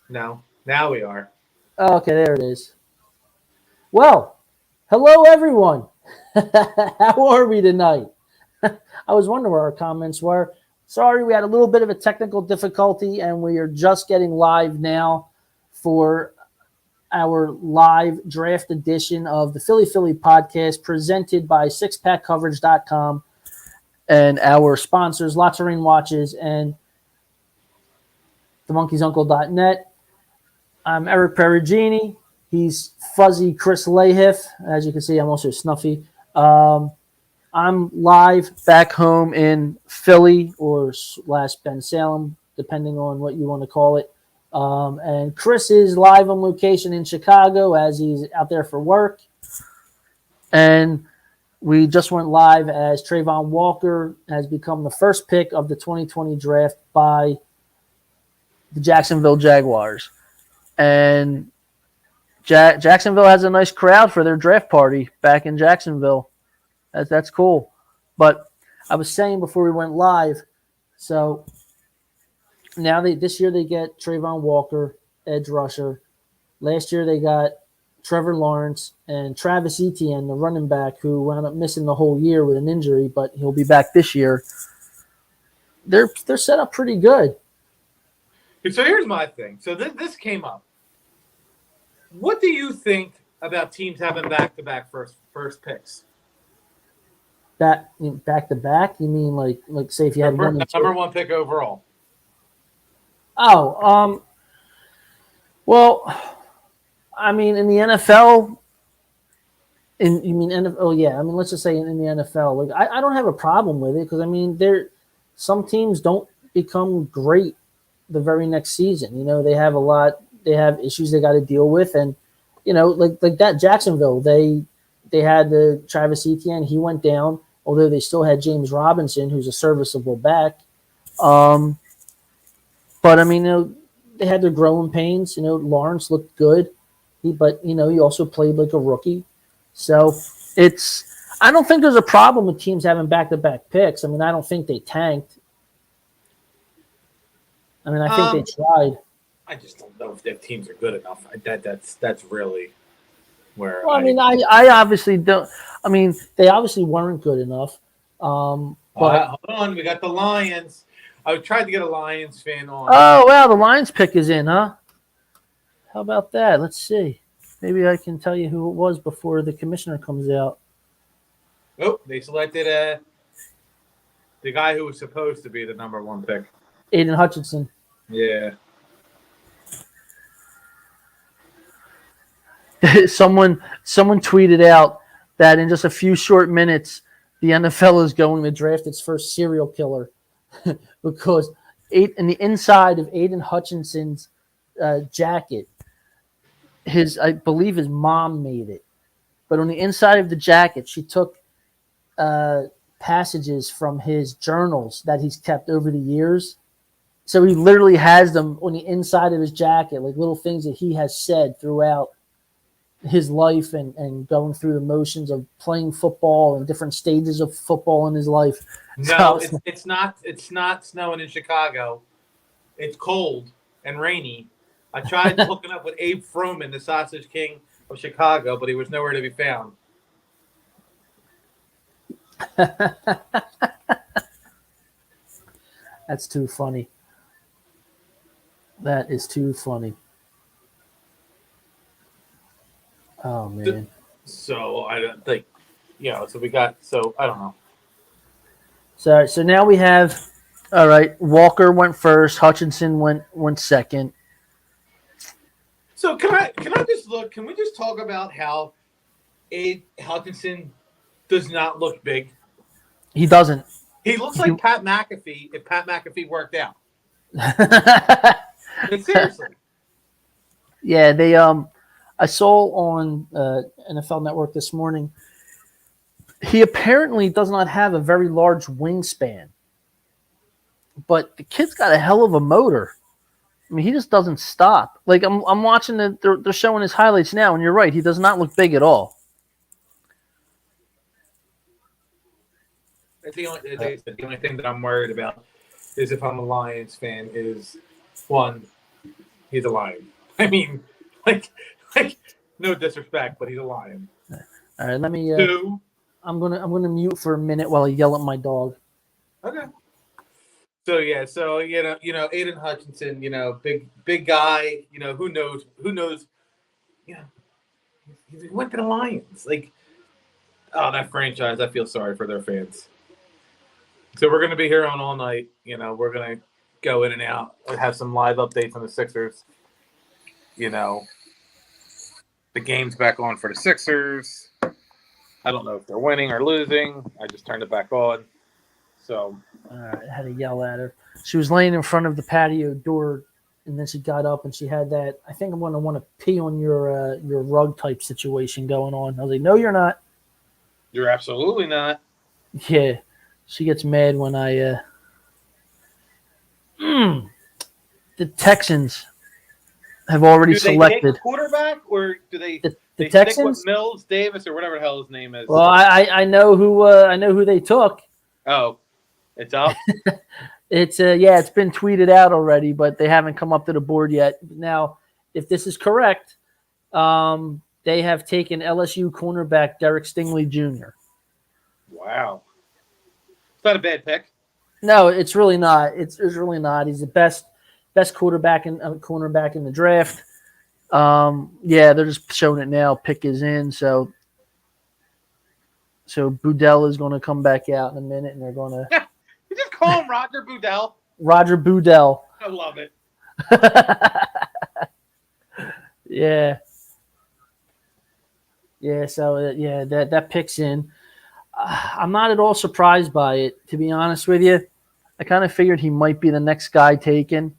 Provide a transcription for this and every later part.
No. Now we are. Oh, okay, there it is. Well, hello everyone. How are we tonight? I was wondering where our comments were. Sorry, we had a little bit of a technical difficulty, and we are just getting live now for our live draft edition of the Philly podcast presented by sixpackcoverage.com and our sponsors, Lots of Rain Watches and themonkeysuncle.net. I'm Eric Perugini. He's fuzzy Chris Lahiff. As you can see, I'm also snuffy. I'm live back home in Philly or / Ben Salem, depending on what you want to call it. And Chris is live on location in Chicago as he's out there for work. And we just went live as Trayvon Walker has become the first pick of the 2020 draft by the Jacksonville Jaguars. And Jacksonville has a nice crowd for their draft party back in Jacksonville. That's cool. But I was saying before we went live, so now this year they get Trayvon Walker, edge rusher. Last year they got Trevor Lawrence and Travis Etienne, the running back, who wound up missing the whole year with an injury, but he'll be back this year. They're set up pretty good. So here's my thing. So this came up. What do you think about teams having back-to-back first picks? Back to back? You mean like say if you had one number one pick overall? Oh, well, I mean in the NFL. You mean NFL? Oh yeah, I mean let's just say in the NFL, like I don't have a problem with it because I mean some teams don't become great the very next season. You know they have issues they got to deal with, and you know like that Jacksonville they had the Travis Etienne, he went down. Although they still had James Robinson, who's a serviceable back. But, I mean, they had their growing pains. Lawrence looked good. But he also played like a rookie. So, I don't think there's a problem with teams having back-to-back picks. I mean, I don't think they tanked. I mean, I think they tried. I just don't know if teams are good enough. That's really where Well, I mean, I obviously don't. I mean, they obviously weren't good enough. But hold on, we got the Lions. I tried to get a Lions fan on. Oh, wow, the Lions pick is in, huh? How about that? Let's see. Maybe I can tell you who it was before the commissioner comes out. Oh, they selected the guy who was supposed to be the number one pick. Aiden Hutchinson. Yeah. Someone tweeted out that in just a few short minutes, the NFL is going to draft its first serial killer because in the inside of Aiden Hutchinson's jacket, I believe his mom made it, but on the inside of the jacket, she took passages from his journals that he's kept over the years. So he literally has them on the inside of his jacket, like little things that he has said throughout his life and going through the motions of playing football and different stages of football in his life. No, it's not snowing in Chicago. It's cold and rainy. I tried hooking up with Abe Froman, the Sausage King of Chicago, but he was nowhere to be found. That's too funny. That is too funny. Oh, man. So I don't think, so we got, I don't know. So now we have, all right, Walker went first, Hutchinson went second. So can we just talk about how Hawkinson does not look big? He doesn't. He looks like Pat McAfee if Pat McAfee worked out. I mean, seriously. Yeah, I saw on NFL Network this morning, he apparently does not have a very large wingspan, but the kid's got a hell of a motor. I mean, he just doesn't stop. Like I'm watching they're showing his highlights now, and you're right, he does not look big at all. The only thing that I'm worried about is if I'm a Lions fan is one, He's a lion. I mean, like no disrespect, but he's a lion. All right, let me. 2. I'm gonna mute for a minute while I yell at my dog. Okay. So Aiden Hutchinson, big guy, who knows, he went to the Lions. Like, oh, that franchise, I feel sorry for their fans. So we're gonna be here on all night. We're gonna go in and out and have some live updates on the Sixers. The game's back on for the Sixers. I don't know if they're winning or losing. I just turned it back on. So all right, I had to yell at her. She was laying in front of the patio door, and then she got up and she had that. I think I'm going to want to pee on your rug type situation going on. I was like, no, you're not. You're absolutely not. Yeah, she gets mad when I. The Texans have already selected. Do they take a quarterback, or do they? The Texans stick with Mills, Davis, or whatever the hell his name is. Well, I know who they took. Oh, it's up. It's it's been tweeted out already, but they haven't come up to the board yet. Now, if this is correct, they have taken LSU cornerback Derek Stingley Jr. Wow, it's not a bad pick. No, it's really not. It's really not. He's the best cornerback in the draft. They're just showing it now. Pick is in, so Boudel is going to come back out in a minute, and they're going to. You just call him Roger Boudel. Roger Boudel. I love it. Yeah. So that picks in. I'm not at all surprised by it, to be honest with you. I kind of figured he might be the next guy taken.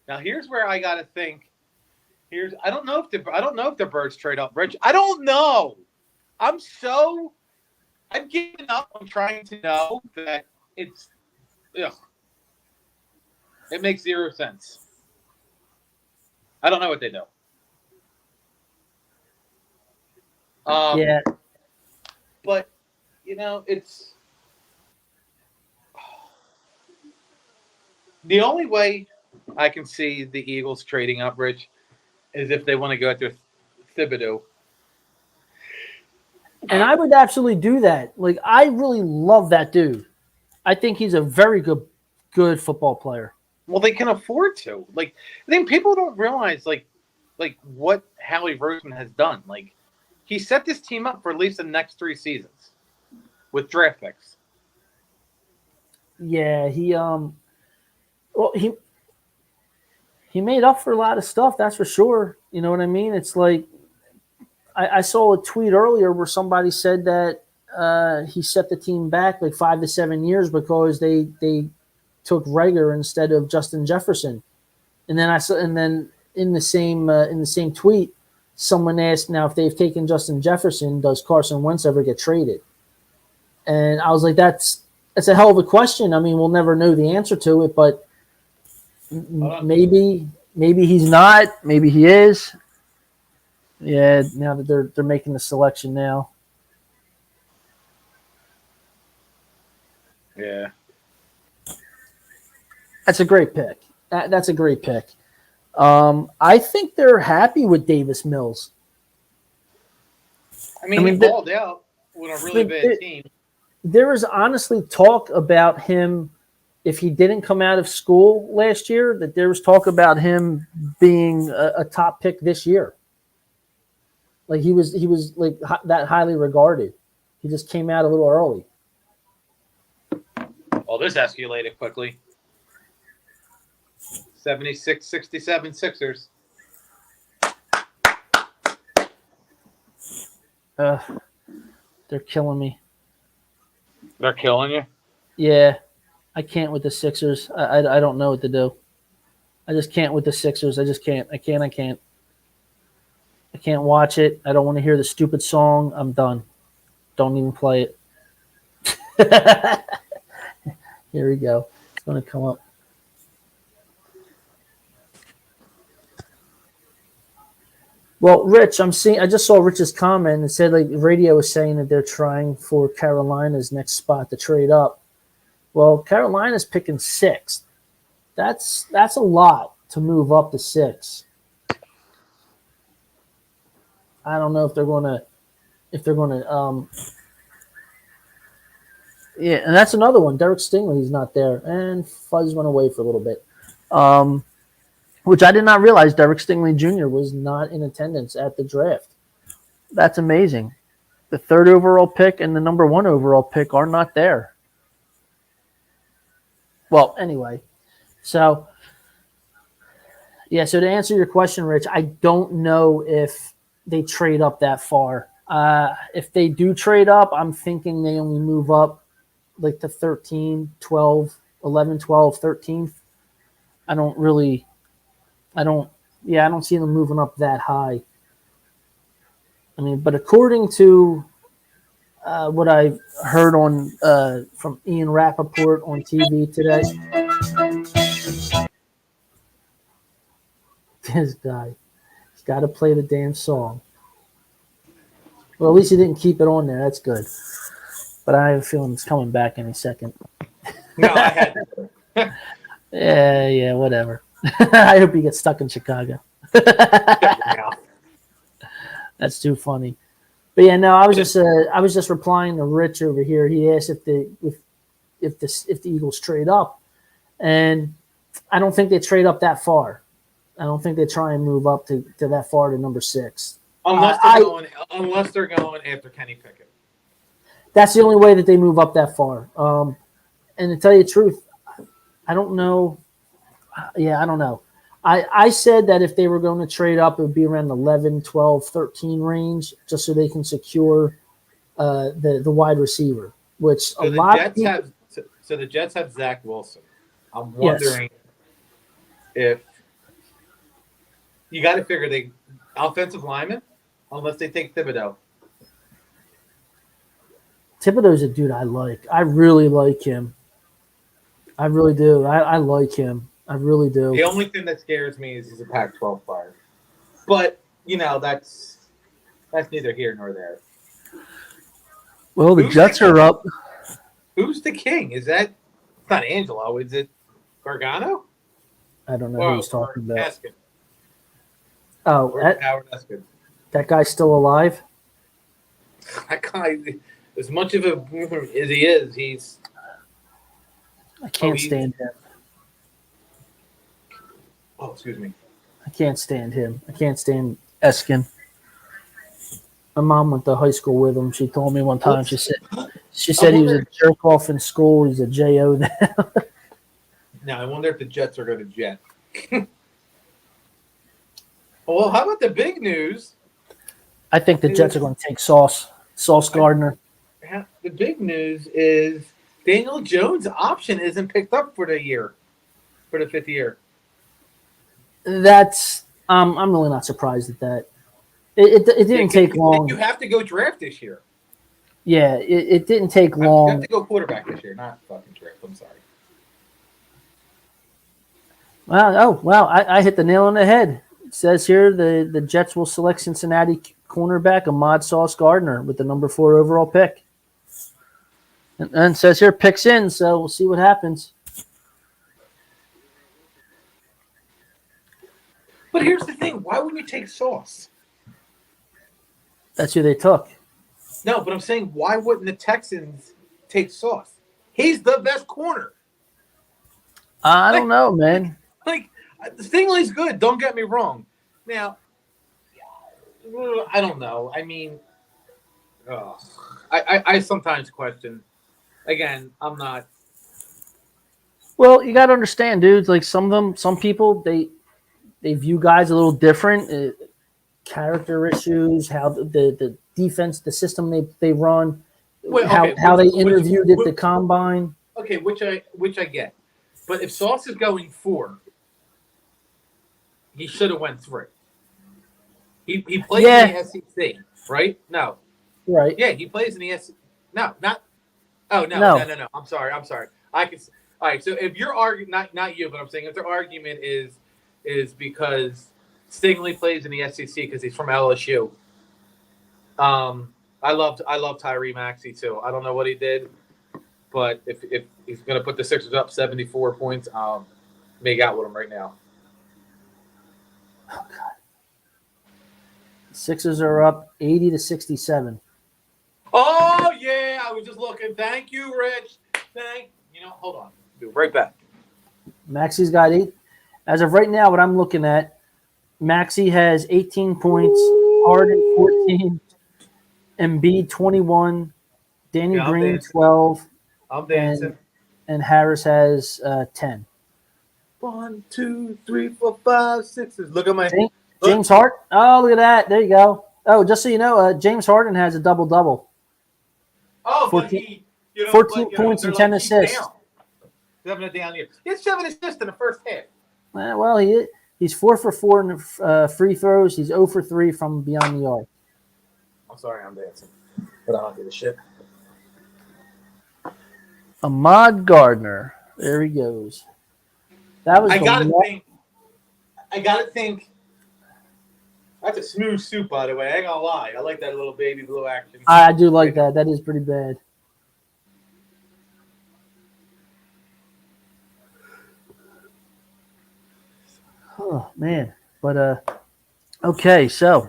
Now here's where I got to think. I don't know if the Birds trade up, Rich. I don't know. I've given up on trying to know that it makes 0 sense. I don't know what they do. But it's the only way I can see the Eagles trading up, Rich, is if they want to go after Thibodeau. And I would absolutely do that. Like, I really love that dude. I think he's a very good football player. Well, they can afford to. Like, I think people don't realize like what Howie Roseman has done. Like, he set this team up for at least the next 3 seasons with draft picks. Yeah, he made up for a lot of stuff, that's for sure. You know what I mean? It's like I saw a tweet earlier where somebody said that he set the team back like 5 to 7 years because they took Rager instead of Justin Jefferson. And then in the same tweet, someone asked, now if they've taken Justin Jefferson, does Carson Wentz ever get traded? And I was like, that's a hell of a question. I mean, we'll never know the answer to it, but maybe he's not, maybe he is. Yeah, now that they're making the selection now. Yeah. That's a great pick. That's a great pick. I think they're happy with Davis Mills. I mean he balled out with a really bad team. There was honestly talk about him, if he didn't come out of school last year, that there was talk about him being a top pick this year. Like he was like that highly regarded. He just came out a little early. Well, this escalated quickly. 76-67 Sixers. They're killing me. They're killing you? Yeah. I can't with the Sixers. I don't know what to do. I just can't with the Sixers. I just can't. I can't watch it. I don't want to hear the stupid song. I'm done. Don't even play it. Here we go. It's going to come up. Well, Rich, I just saw Rich's comment. It said like radio is saying that they're trying for Carolina's next spot to trade up. Well, Carolina's picking 6th. That's a lot to move up to 6. I don't know if they're going to yeah, and that's another one. Derek Stingley's not there, and Fuzz went away for a little bit, which I did not realize. Derek Stingley Jr. was not in attendance at the draft. That's amazing. The 3rd overall pick and the number 1 overall pick are not there. Well, anyway, so yeah. So to answer your question, Rich, I don't know if they trade up that far. If they do trade up, I'm thinking they only move up like to 13, 12, 11, 12, 13th. I don't see them moving up that high. I mean, but according to what I heard on from Ian Rappaport on TV today, this guy, he's got to play the damn song. Well, at least he didn't keep it on there. That's good. But I have a feeling it's coming back any second. No, I had to. Yeah, whatever. I hope he gets stuck in Chicago. That's too funny. But yeah, no, I was just replying to Rich over here. He asked if the Eagles trade up, and I don't think they trade up that far. I don't think they try and move up to that far to number 6. Unless they're going after Kenny Pickett. That's the only way that they move up that far. And to tell you the truth, I don't know. Yeah, I don't know. I said that if they were going to trade up, it would be around the 11, 12, 13 range, just so they can secure the wide receiver, which So the Jets have Zach Wilson. I'm wondering if you got to figure they offensive lineman, unless they take Thibodeau. Thibodeau's a dude I like. I really like him. I really do. I like him. I really do. The only thing that scares me is he's a Pac-12 player. But, that's neither here nor there. Well, the Jets are up. Who's the king? Is that – it's not Angelo. Is it Gargano? I don't know who he's talking about. Eskin. Oh, Howard Eskin. That guy's still alive? That guy, as much of a as he is, he's – I can't stand him. Oh, excuse me. I can't stand him. I can't stand Eskin. My mom went to high school with him. She told me one time. She said he was a jerk off in school. He's a JO now. Now I wonder if the Jets are going to jet. Well, how about the big news? I think the Jets are going to take Sauce Gardner. The big news is Daniel Jones' option isn't picked up for the 5th year. That's I'm really not surprised at that. It didn't take long. You have to go draft this year. Yeah, it didn't take long. You have to go quarterback this year, not fucking draft. I'm sorry. Wow! I hit the nail on the head. It says here the Jets will select Cincinnati cornerback Ahmad Sauce Gardner with the number 4 overall pick. And it says here picks in, so we'll see what happens. But here's the thing: why wouldn't you take Sauce? That's who they took. No, but I'm saying why wouldn't the Texans take Sauce? He's the best corner. I don't know, man. Stingley's good. Don't get me wrong. Now, I don't know. I mean, I sometimes question. Again, I'm not. Well, you got to understand, dudes. Like some people, they view guys a little different. Character issues, how the defense, the system they run, how they interviewed at the combine. Okay, which I get. But if Sauce is going 4, he should have went 3. He plays in the SEC, right? No. Right. Yeah, he plays in the SEC. No, not. Oh no. I'm sorry. I can. All right. So if your argument, not you, but I'm saying if their argument is because Stingley plays in the SEC because he's from LSU. I love Tyree Maxey too. I don't know what he did, but if he's going to put the Sixers up 74 points, make out with him right now. Sixers are up 80-67. Oh yeah, I was just looking. Thank you, Rich. Hold on. Be right back. Maxi's got 8. As of right now, what I'm looking at, Maxi has 18 points, Harden 14, Embiid 21, Danny Yeah, I'm Green dancing. 12, I'm dancing. and Harris has 10. 1, 2, 3, 4, 5, 6. Look at my James Harden. Oh, look at that. There you go. Oh, just so you know, James Harden has a double-double. Oh, 14, 14 points and 10 assists. Down. 7 down here. He had 7 assists in the first half. Well, he's 4 for 4 in the free throws. He's 0 for 3 from beyond the arc. I'm sorry, I'm dancing, but I don't give a shit. Ahmad Gardner. There he goes. That was. I gotta think. That's a smooth suit, by the way. I ain't gonna lie. I like that little baby blue action. I do like that. That is pretty bad. Oh man, but okay. So,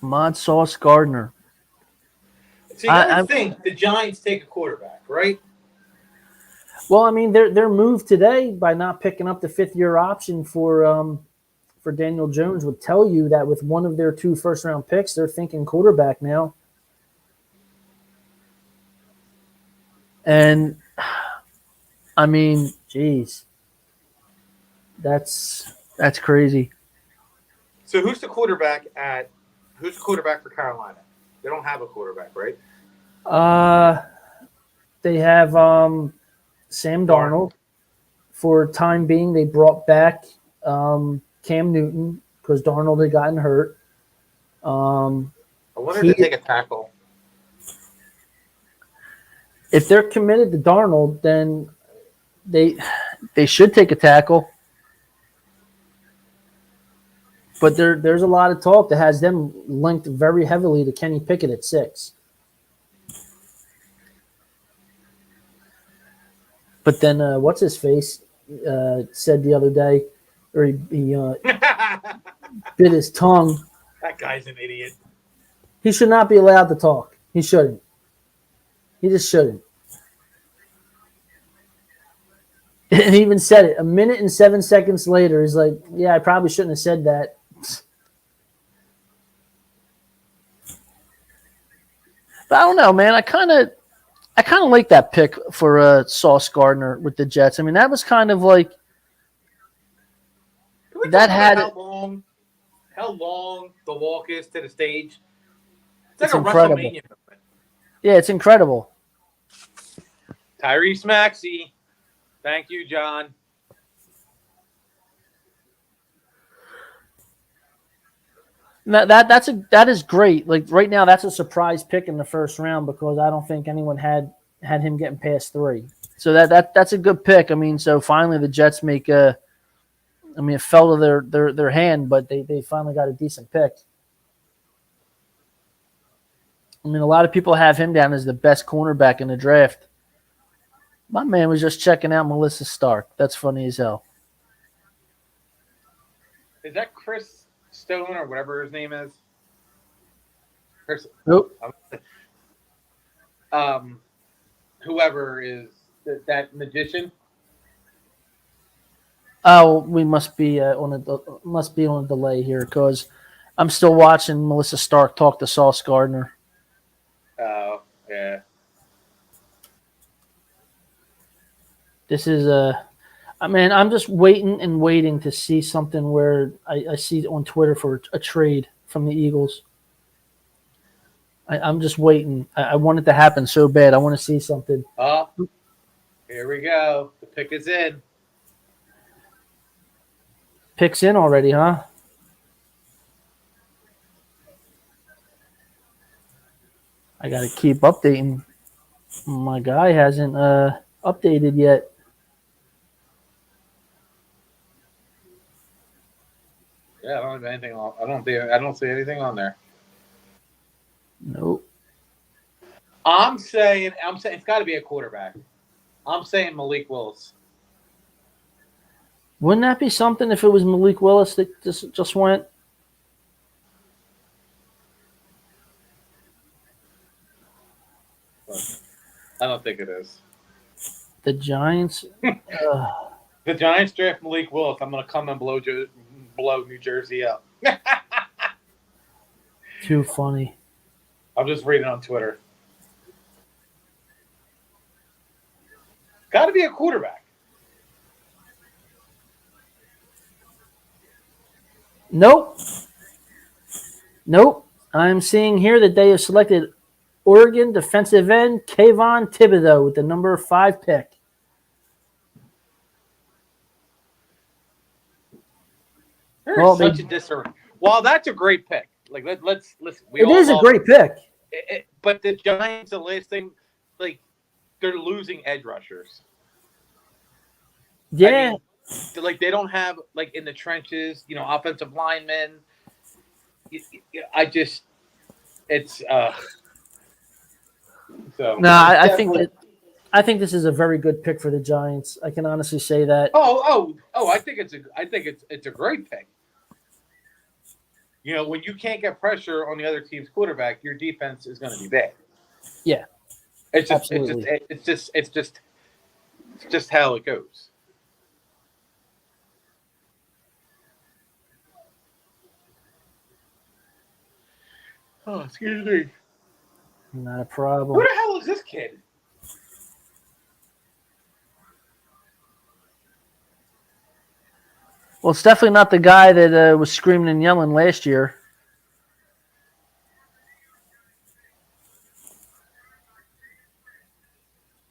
Ahmad Sauce Gardner. So you gotta think the Giants take a quarterback, right? Well, I mean, their move today by not picking up the 5th-year option for Daniel Jones would tell you that with one of their 2 first-round picks, they're thinking quarterback now. And I mean, geez, that's crazy. So who's the quarterback for Carolina? They don't have a quarterback, right? They have Sam Darnold. For time being, they brought back Cam Newton because Darnold had gotten hurt. I wonder if they take a tackle. If they're committed to Darnold, then they should take a tackle. But there's a lot of talk that has them linked very heavily to Kenny Pickett at 6. But then what's his face said the other day, or he bit his tongue. That guy's an idiot. He should not be allowed to talk. He shouldn't. He just shouldn't. And he even said it. 1 minute and 7 seconds later, he's like, yeah, I probably shouldn't have said that. But I don't know, man. I kind of like that pick for Sauce Gardner with the Jets. I mean, that was kind of like that had how long the walk is to the stage. It's like it's a incredible. WrestleMania moment. Yeah, it's incredible. Tyrese Maxey. Thank you, John. That is great. Like right now, that's a surprise pick in the first round because I don't think anyone had him getting past 3. So that's a good pick. I mean, so finally the Jets make a. I mean, it fell to their hand, but they finally got a decent pick. I mean, a lot of people have him down as the best cornerback in the draft. My man was just checking out Melissa Stark. That's funny as hell. Is that Chris Stone or whatever his name is? Chris. Nope. Whoever is that magician. Oh, we must be on a delay here because I'm still watching Melissa Stark talk to Sauce Gardner. Oh yeah. This is I'm just waiting to see something where I see on Twitter for a trade from the Eagles. I'm just waiting. I want it to happen so bad. I want to see something. Oh, here we go. The pick is in. Pick's in already, huh? I got to keep updating. My guy hasn't updated yet. Yeah, I don't have anything on. I don't see anything on there. Nope. I'm saying it's got to be a quarterback. I'm saying Malik Willis. Wouldn't that be something if it was Malik Willis that just went? I don't think it is. The Giants. The Giants draft Malik Willis. I'm going to come and blow New Jersey up. Too funny. I'm just reading on Twitter. Got to be a quarterback. Nope. I'm seeing here that they have selected Oregon defensive end Kayvon Thibodeau with the number 5 pick. Well, such a disarray. Well, that's a great pick. Like let's listen. It is a great pick. But the Giants, the last thing, like they're losing edge rushers. Yeah. I mean, they don't have in the trenches, offensive linemen. So no, I think this is a very good pick for the Giants. I can honestly say that. I think it's a great pick. When you can't get pressure on the other team's quarterback, your defense is going to be bad. Yeah, it's just how it goes. Oh, excuse me. Not a problem. Who the hell is this kid? Well, it's definitely not the guy that was screaming and yelling last year.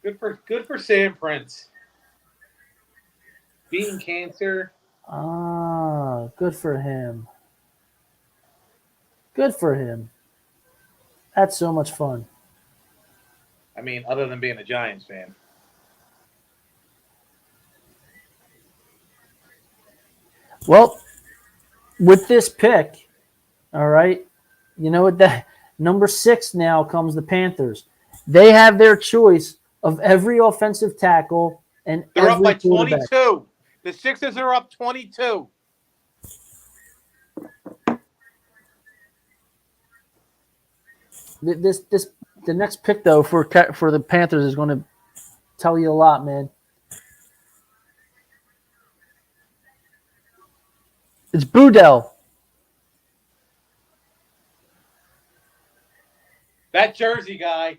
Good for Sam Prince. Beating cancer. Ah, good for him. Good for him. That's so much fun. I mean, other than being a Giants fan. Well, with this pick, all right, you know what? That number 6 now comes the Panthers. They have their choice of every offensive tackle and they're every up by 22. The Sixers are up 22. The next pick though for the Panthers is going to tell you a lot, man. It's Boudel. That Jersey guy.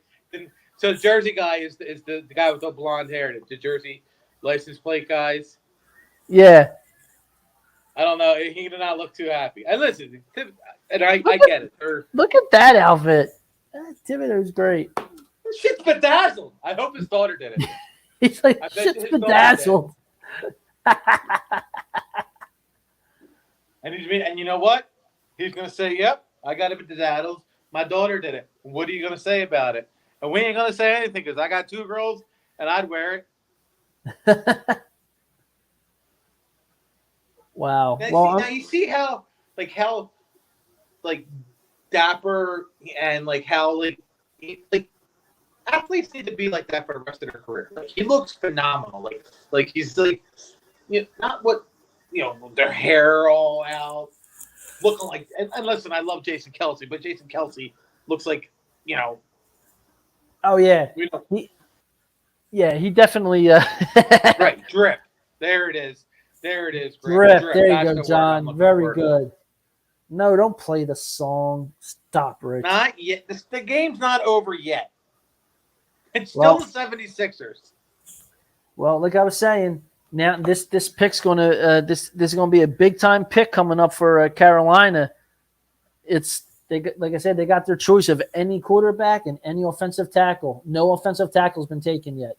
So the Jersey guy is the guy with the blonde hair. The Jersey license plate guys. Yeah. I don't know. He did not look too happy. And listen, and I get it. Look at that outfit. Thibodeau's great. Shit's bedazzled. I hope his daughter did it. He's like, shit's bedazzled. And you know what? He's gonna say, "Yep, I got it bedazzled. My daughter did it. What are you gonna say about it?" And we ain't gonna say anything because I got 2 girls and I'd wear it. Wow. Now you see how dapper and how athletes need to be like that for the rest of their career. He looks phenomenal. He's not what their hair all out, looking like. And listen, I love Jason Kelce, but Jason Kelce looks like Oh yeah. He definitely. Right, drip. There it is. Drip. There you go, John. Very good. No, don't play the song. Stop, Rich. Not yet. The game's not over yet. It's still the 76ers. Well, like I was saying, now this pick's gonna this is gonna be a big time pick coming up for Carolina. Like I said, they got their choice of any quarterback and any offensive tackle. No offensive tackle's been taken yet.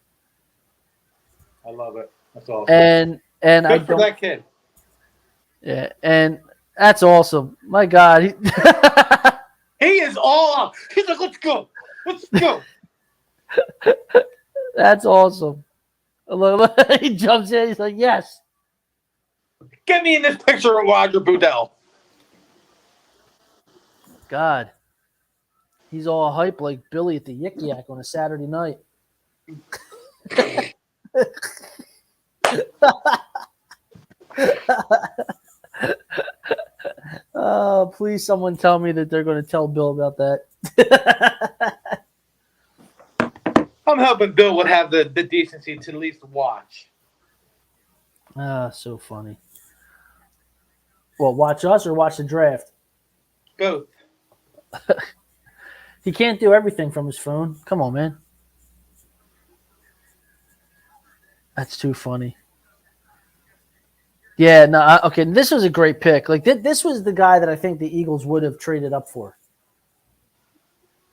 I love it. That's awesome. And good for that kid. Yeah, and that's awesome. My God, he is all up. He's like, let's go. That's awesome. He jumps in. He's like, yes. Get me in this picture of Roger Boudel. God. He's all hype like Billy at the Yik Yak on a Saturday night. Oh, please, someone tell me that they're going to tell Bill about that. I'm hoping Bill would have the decency to at least watch. So funny. Well, watch us or watch the draft? Both. He can't do everything from his phone. Come on, man. That's too funny. Yeah, no, okay. This was a great pick. Like this was the guy that I think the Eagles would have traded up for.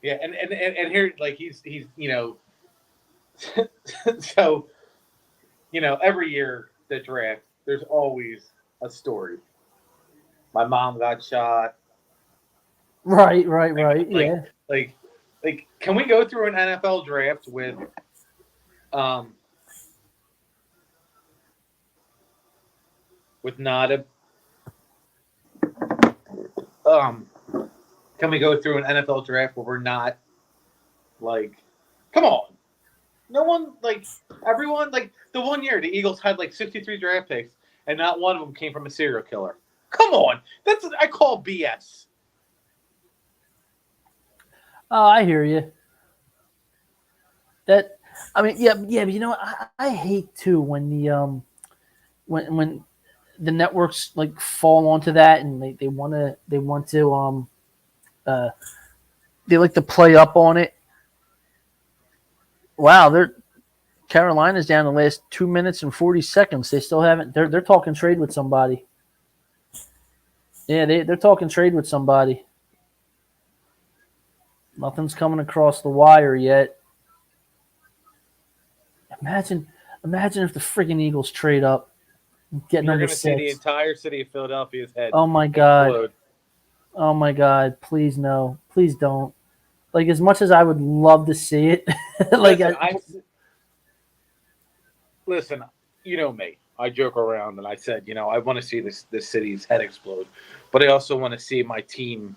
Yeah, and here, like he's so every year the draft, there's always a story. My mom got shot. Right. Yeah. Like, can we go through an NFL draft with, not a, can we go through an NFL draft where we're not, like, come on. No one, like, everyone, like, the one year the Eagles had, like, 63 draft picks, and not one of them came from a serial killer. Come on. That's what I call BS. Oh, I hear you. Yeah, but you know what? I hate too when the when the networks like fall onto that and they want to they like to play up on it. Wow, Carolina's down the last 2 minutes and 40 seconds. They still haven't. They're talking trade with somebody. Yeah, they're talking trade with somebody. Nothing's coming across the wire yet. Imagine if the friggin' Eagles trade up, get You're number going to see 6. the entire city of Philadelphia's head. Oh my god! explode. Oh my god! Please no! Please don't! Like as much as I would love to see it, like listen, you know me. I joke around and I said, I want to see this city's head explode, but I also want to see my team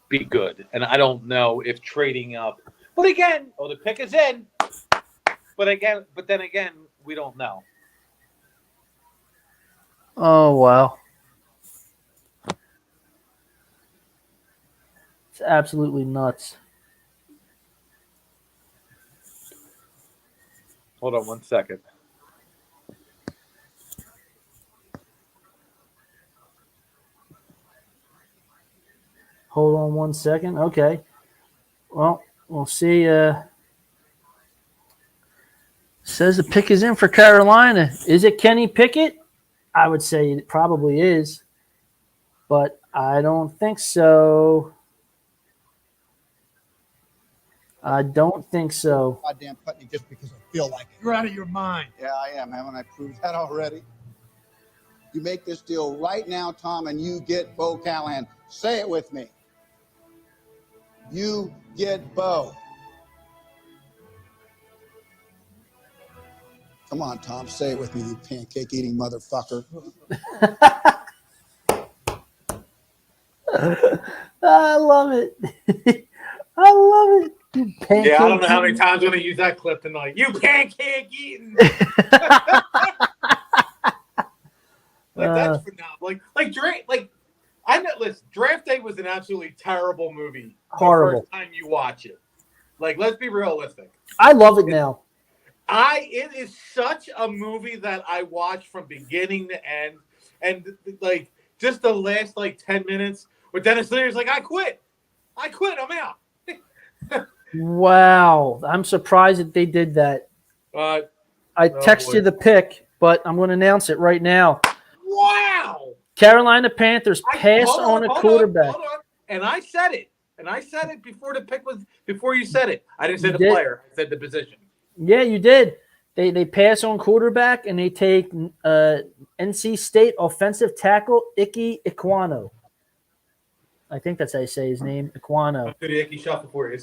be good. And I don't know if trading up. But again, the pick is in. But then again, we don't know. oh wow! It's absolutely nuts. Hold on one second. Hold on 1 second. Okay. Well, we'll see. Says the pick is in for Carolina. Is it Kenny Pickett? I would say it probably is, but I don't think so. I don't think so. Goddamn Putney just because I feel like it. You're out of your mind. Yeah, I am. Haven't I proved that already? You make this deal right now, Tom, and you get Bo Callahan. Say it with me. You get Bo. Come on, Tom. Say it with me, you pancake-eating motherfucker. I love it. I love it. Yeah, I don't know how many times I'm going to use that clip tonight. You pancake eating. That's phenomenal. I know. Listen, Draft Day was an absolutely terrible movie. Horrible. The first time you watch it. Like, let's be realistic. I love it now. It is such a movie that I watch from beginning to end, and like just the last 10 minutes with Dennis Leary's like, I quit, I'm out. Wow, I'm surprised that they did that. I text you the pick, but I'm going to announce it right now. Wow. Carolina Panthers pass on a quarterback. Hold on. And I said it before the pick was before you said it. I didn't say the did. player. I said the position. Yeah, you did. They pass on quarterback and they take NC State offensive tackle Ike Ekwonu. I think that's how you say his name, Ekwonu. Do the Icky shuffle for you.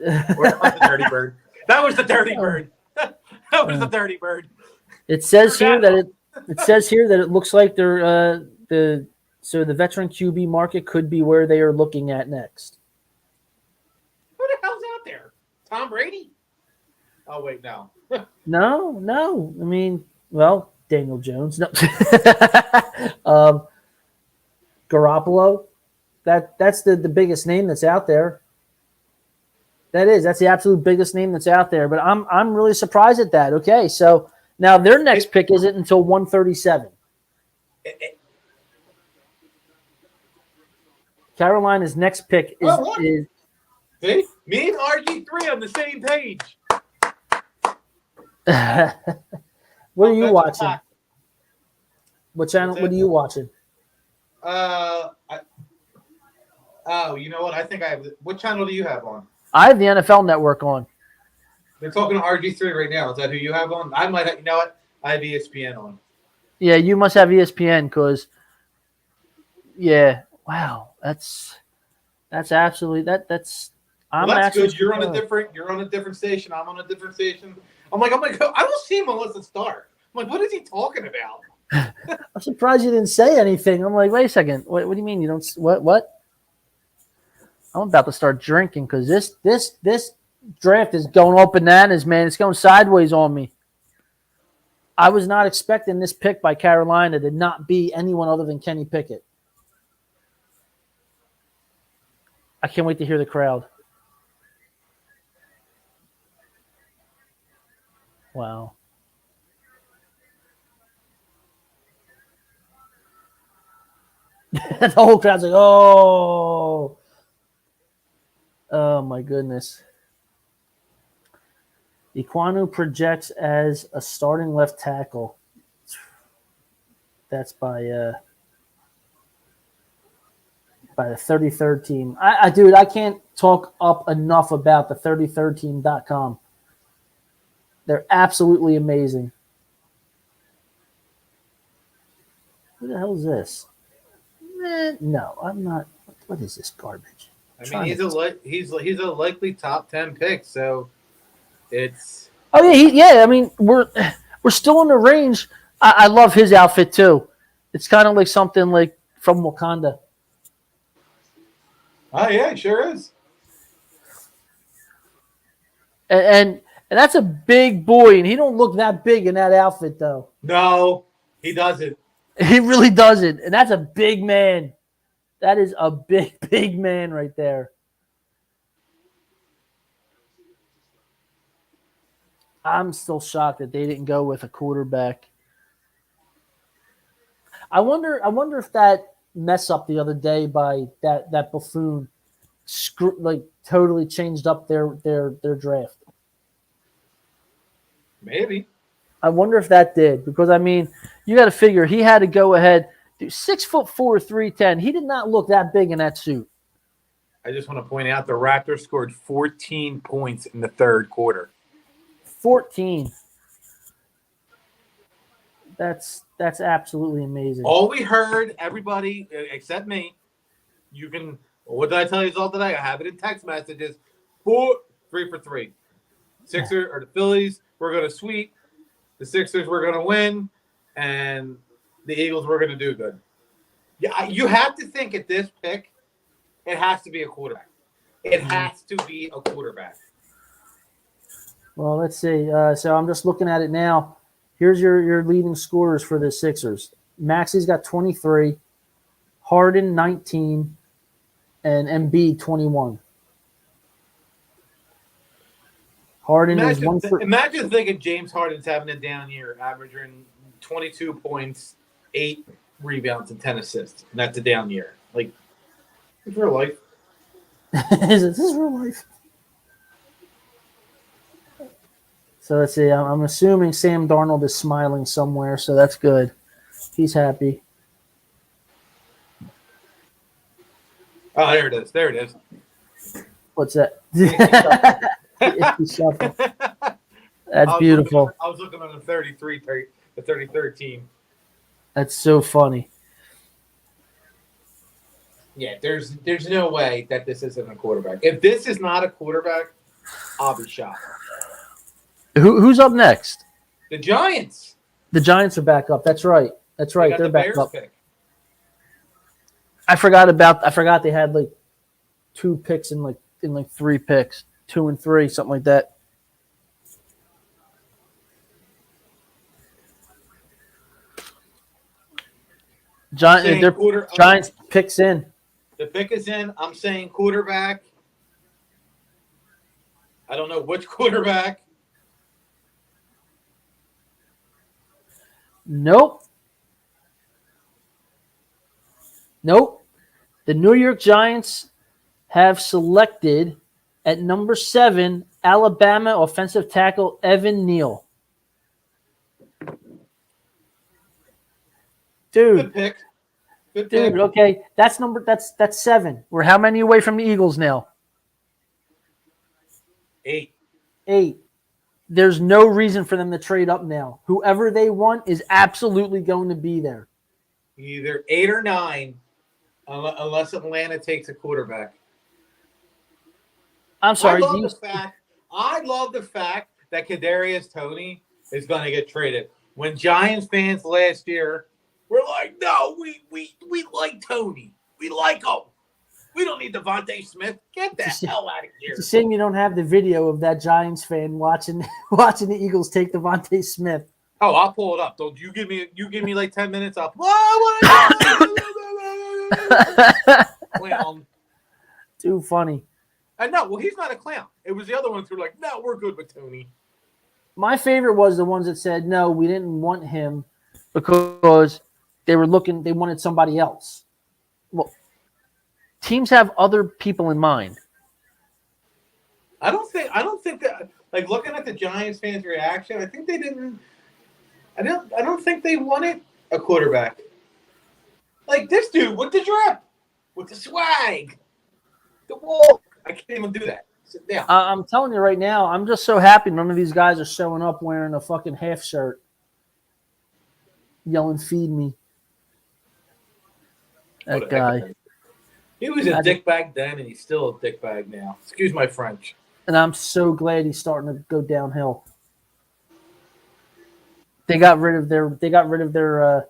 Or the Dirty Bird. That was the Dirty Bird. That was the Dirty Bird. It says here that it looks like they're the veteran QB market could be where they are looking at next. Who the hell's out there? Tom Brady? Oh wait, no. No. I mean, well, Daniel Jones. No. Garoppolo. That's the biggest name that's out there. That's the absolute biggest name that's out there. But I'm really surprised at that. Okay, so now their next pick isn't until 137. Carolina's next pick is See? Me and RG3 on the same page. What are you watching? What channel? What are you watching? You know what? I think I have. What channel do you have on? I have the NFL Network on. They're talking to RG3 right now. Is that who you have on? I might have, you know what? I have ESPN on. Yeah, you must have ESPN because, yeah, wow, that's absolutely that's. That's good. You're on a different station. I'm on a different station. I'm like, I don't see him unless it starts. I'm like, what is he talking about? I'm surprised you didn't say anything. I'm like, wait a second. What do you mean you don't? What? I'm about to start drinking because this draft is going all bananas, man. It's going sideways on me. I was not expecting this pick by Carolina to not be anyone other than Kenny Pickett. I can't wait to hear the crowd. Wow. The whole crowd's like, oh my goodness. Iquanu projects as a starting left tackle. That's by the 33rd team. Dude, I can't talk up enough about the 33rdteam.com. They're absolutely amazing. Who the hell is this? No, I'm not. What is this garbage? I mean, he's a likely top 10 pick, so it's. Oh yeah, I mean, we're still in the range. I love his outfit too. It's kind of like something like from Wakanda. Oh yeah, it sure is. And that's a big boy, and he don't look that big in that outfit though. No, he doesn't. He really doesn't, and that's a big man. That is a big man right there. I'm still shocked that they didn't go with a quarterback. I wonder if that mess up the other day by that buffoon totally changed up their draft. Maybe. I wonder if that did, because I mean, you got to figure he had to go ahead. Dude, 6'4", 310. He did not look that big in that suit. I just want to point out the Raptors scored 14 points in the third quarter. 14. That's absolutely amazing. All we heard, everybody except me, you can. What did I tell you all today? I have it in text messages. 3 for 3. Sixers or the Phillies, we're going to sweep. The Sixers, we're going to win, and the Eagles, we're going to do good. Yeah, you have to think at this pick, it has to be a quarterback. It has to be a quarterback. Well, let's see. So I'm just looking at it now. Here's your leading scorers for the Sixers. Maxey's got 23, Harden 19, and Embiid 21. Harden is one for. Imagine thinking James Harden's having a down year, averaging 22 points, 8 rebounds, and 10 assists. And that's a down year. Like, it's real life. This is real life. So let's see. I'm assuming Sam Darnold is smiling somewhere, so that's good. He's happy. Oh, there it is. There it is. What's that? That's beautiful. I was looking on the 33rd team. That's so funny. Yeah, there's no way that this isn't a quarterback. If this is not a quarterback, I'll be shocked. Who's up next? The Giants. The Giants are back up. That's right. That's right. They're back Bears up. Pick. I forgot they had like 2 picks in 3 picks. 2 and 3, something like that. saying Giants picks in. The pick is in. I'm saying quarterback. I don't know which quarterback. Nope. The New York Giants have selected at number 7 Alabama offensive tackle Evan Neal. Good pick. Good pick. Dude, okay, that's 7. We're how many away from the Eagles now? 8. 8. There's no reason for them to trade up now. Whoever they want is absolutely going to be there. Either 8 or 9, unless Atlanta takes a quarterback. I'm sorry. I love the fact that Kadarius Toney is going to get traded. When Giants fans last year were like, "No, we like Toney. We like him. We don't need Devontae Smith. Get the hell out of here." It's a shame you don't have the video of that Giants fan watching the Eagles take Devontae Smith. Oh, I'll pull it up. Don't you give me like 10 minutes up. Clown. Too funny. And no, well, he's not a clown. It was the other ones who were like, "No, we're good with Toney." My favorite was the ones that said, "No, we didn't want him because they wanted somebody else." Well, teams have other people in mind. I don't think that, like, looking at the Giants fans' reaction, I think they didn't. I don't think they wanted a quarterback. Like this dude with the drip, with the swag, the walk. I can't even do that. Sit down. I'm telling you right now, I'm just so happy none of these guys are showing up wearing a fucking half shirt, yelling, "Feed me." That guy. He was a dick bag then, and he's still a dick bag now. Excuse my French. And I'm so glad he's starting to go downhill. They got rid of their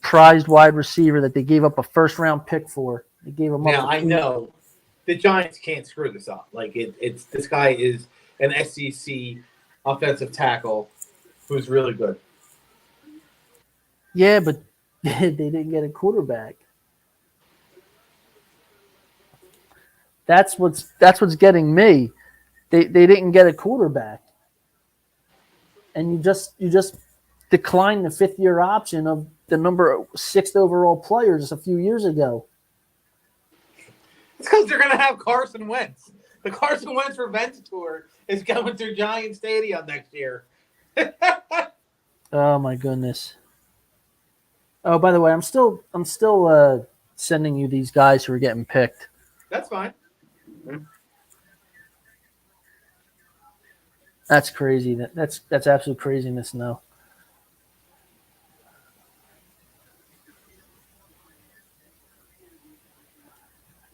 prized wide receiver that they gave up a first-round pick for. They gave him up. Now I know the Giants can't screw this up. Like it's this guy is an SEC offensive tackle who's really good. Yeah, but they didn't get a quarterback. That's what's getting me. They didn't get a quarterback. And you just declined the 5th-year option of the number 6th overall player just a few years ago. It's because they're gonna have Carson Wentz. The Carson Wentz Revenge Tour is coming through Giant Stadium next year. Oh my goodness. Oh, by the way, I'm still sending you these guys who are getting picked. That's fine. That's crazy. That's absolute craziness now.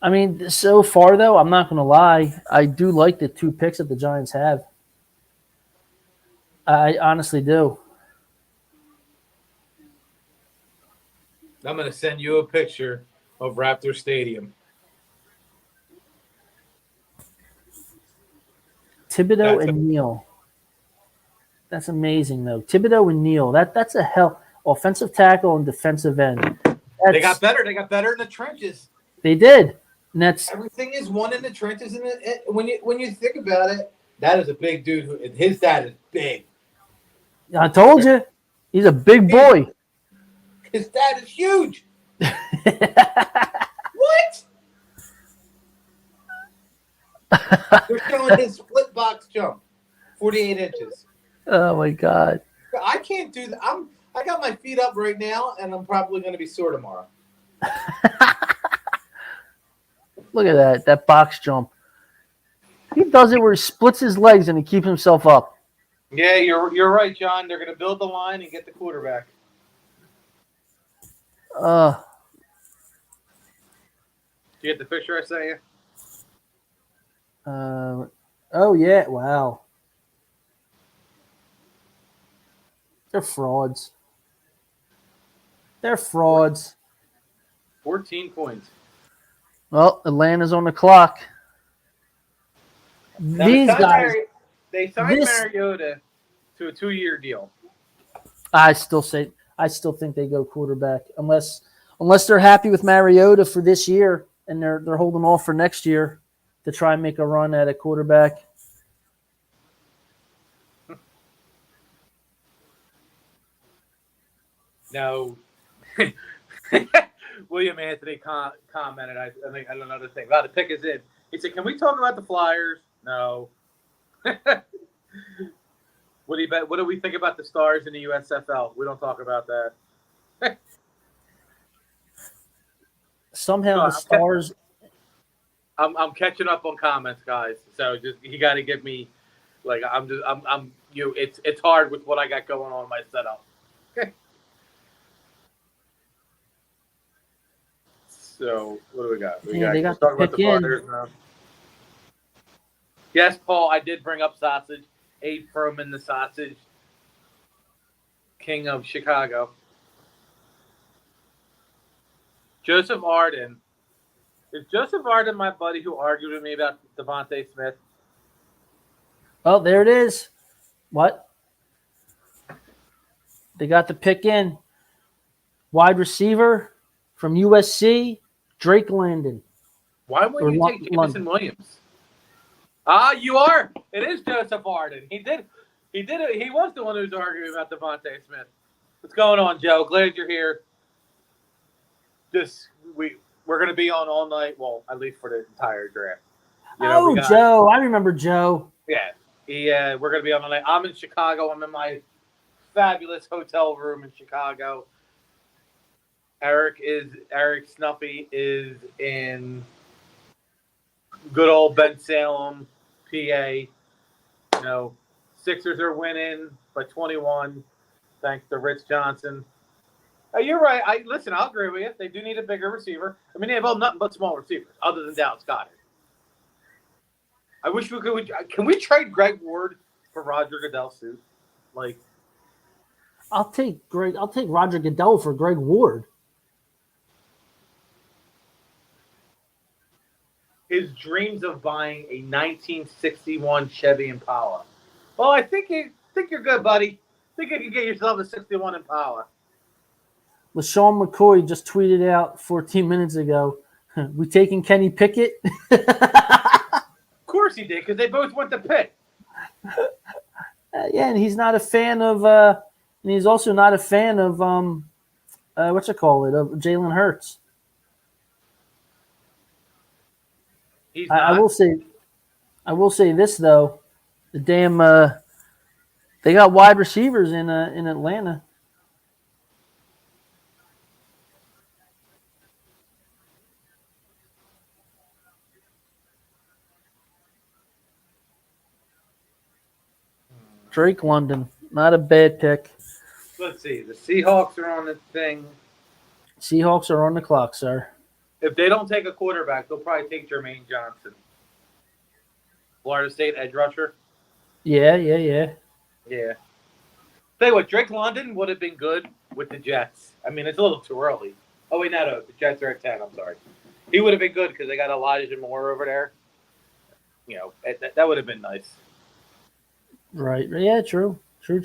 I mean, so far though, I'm not going to lie. I do like the 2 picks that the Giants have. I honestly do. I'm going to send you a picture of Raptor Stadium. Thibodeau and Neal. That's amazing, though. Thibodeau and Neal. That's a hell offensive tackle and defensive end. They got better. They got better in the trenches. They did. And that's everything is won in the trenches. When you think about it, that is a big dude. His dad is big. I told you, he's a big boy. His dad is huge. What? They're showing his split box jump, 48 inches. Oh my God! I can't do that. I got my feet up right now, and I'm probably going to be sore tomorrow. Look at that box jump. He does it where he splits his legs and he keeps himself up. Yeah, you're right, John. They're going to build the line and get the quarterback. Did you get the picture I sent you? Oh yeah, wow. They're frauds. 14 points. Well, Atlanta's on the clock. Now, These guys. They signed Mariota to a 2-year deal. I still say I still think they go quarterback unless they're happy with Mariota for this year and they're holding off for next year to try and make a run at a quarterback. No. William Anthony commented, I think, I don't know the thing. Wow, the pick is in. He said, can we talk about the Flyers? No. What do we think about the Stars in the USFL? We don't talk about that. Somehow No, the Stars. I'm catching up on comments, guys. So just you got to give me, like, it's hard with what I got going on in my setup. So what do we got? They got talk about pick the in. Flyers now. Yes, Paul, I did bring up sausage. Abe Froman, the sausage king of Chicago. Joseph Arden. Is Joseph Arden my buddy who argued with me about Devontae Smith? Oh, there it is. What? They got the pick in. Wide receiver from USC, Drake London. Why wouldn't you take Jamison Williams? You are. It is Joseph Arden. He did it. He was the one who was arguing about Devontae Smith. What's going on, Joe? Glad you're here. We're going to be on all night. Well, at least for the entire draft. Joe. I remember Joe. Yeah. We're going to be on all night. I'm in Chicago. I'm in my fabulous hotel room in Chicago. Eric Snuffy is in good old Ben Salem, PA. Sixers are winning by 21, thanks to Rich Johnson. You're right. I'll agree with you. They do need a bigger receiver. I mean, they have nothing but small receivers, other than Dallas Goedert. I wish we could. Can we trade Greg Ward for Roger Goodell soon? I'll take Roger Goodell for Greg Ward. His dreams of buying a 1961 Chevy Impala. Well, I think you're good, buddy. I think you can get yourself a 61 Impala. LaShawn McCoy just tweeted out 14 minutes ago, we taking Kenny Pickett? Of course he did, because they both went to Pitt. And he's not a fan of and he's also not a fan of of Jalen Hurts. I will say this though, the damn they got wide receivers in Atlanta. Drake London, not a bad pick. Let's see. The Seahawks are on the thing. Seahawks are on the clock, sir. If they don't take a quarterback, they'll probably take Jermaine Johnson. Florida State edge rusher. Yeah. Tell you what, Drake London would have been good with the Jets. I mean, it's a little too early. Oh, wait, no. The Jets are at 10. I'm sorry. He would have been good because they got Elijah Moore over there. That would have been nice. Right. Yeah, true. Still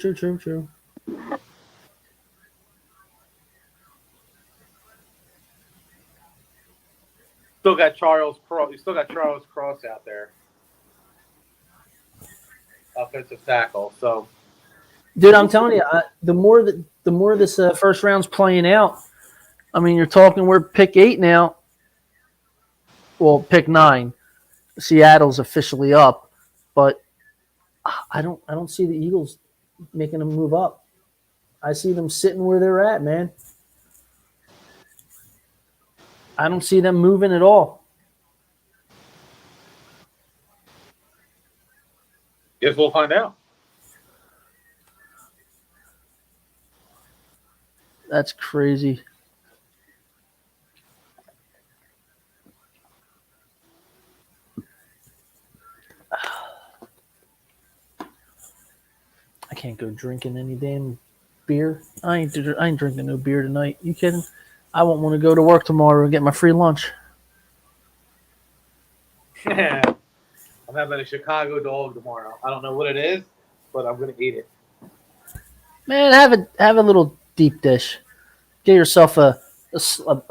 got Charles Cross out there. Offensive tackle. So, dude, I'm telling you, the more this first round's playing out, I mean, you're talking we're pick 8 now. Well, pick 9. Seattle's officially up, but I don't see the Eagles making them move up. I see them sitting where they're at, man. I don't see them moving at all. Guess we'll find out. That's crazy. I can't go drinking any damn beer. I ain't drinking no beer tonight. You kidding? I won't want to go to work tomorrow and get my free lunch. I'm having a Chicago dog tomorrow. I don't know what it is, but I'm going to eat it. Man, have a little deep dish. Get yourself a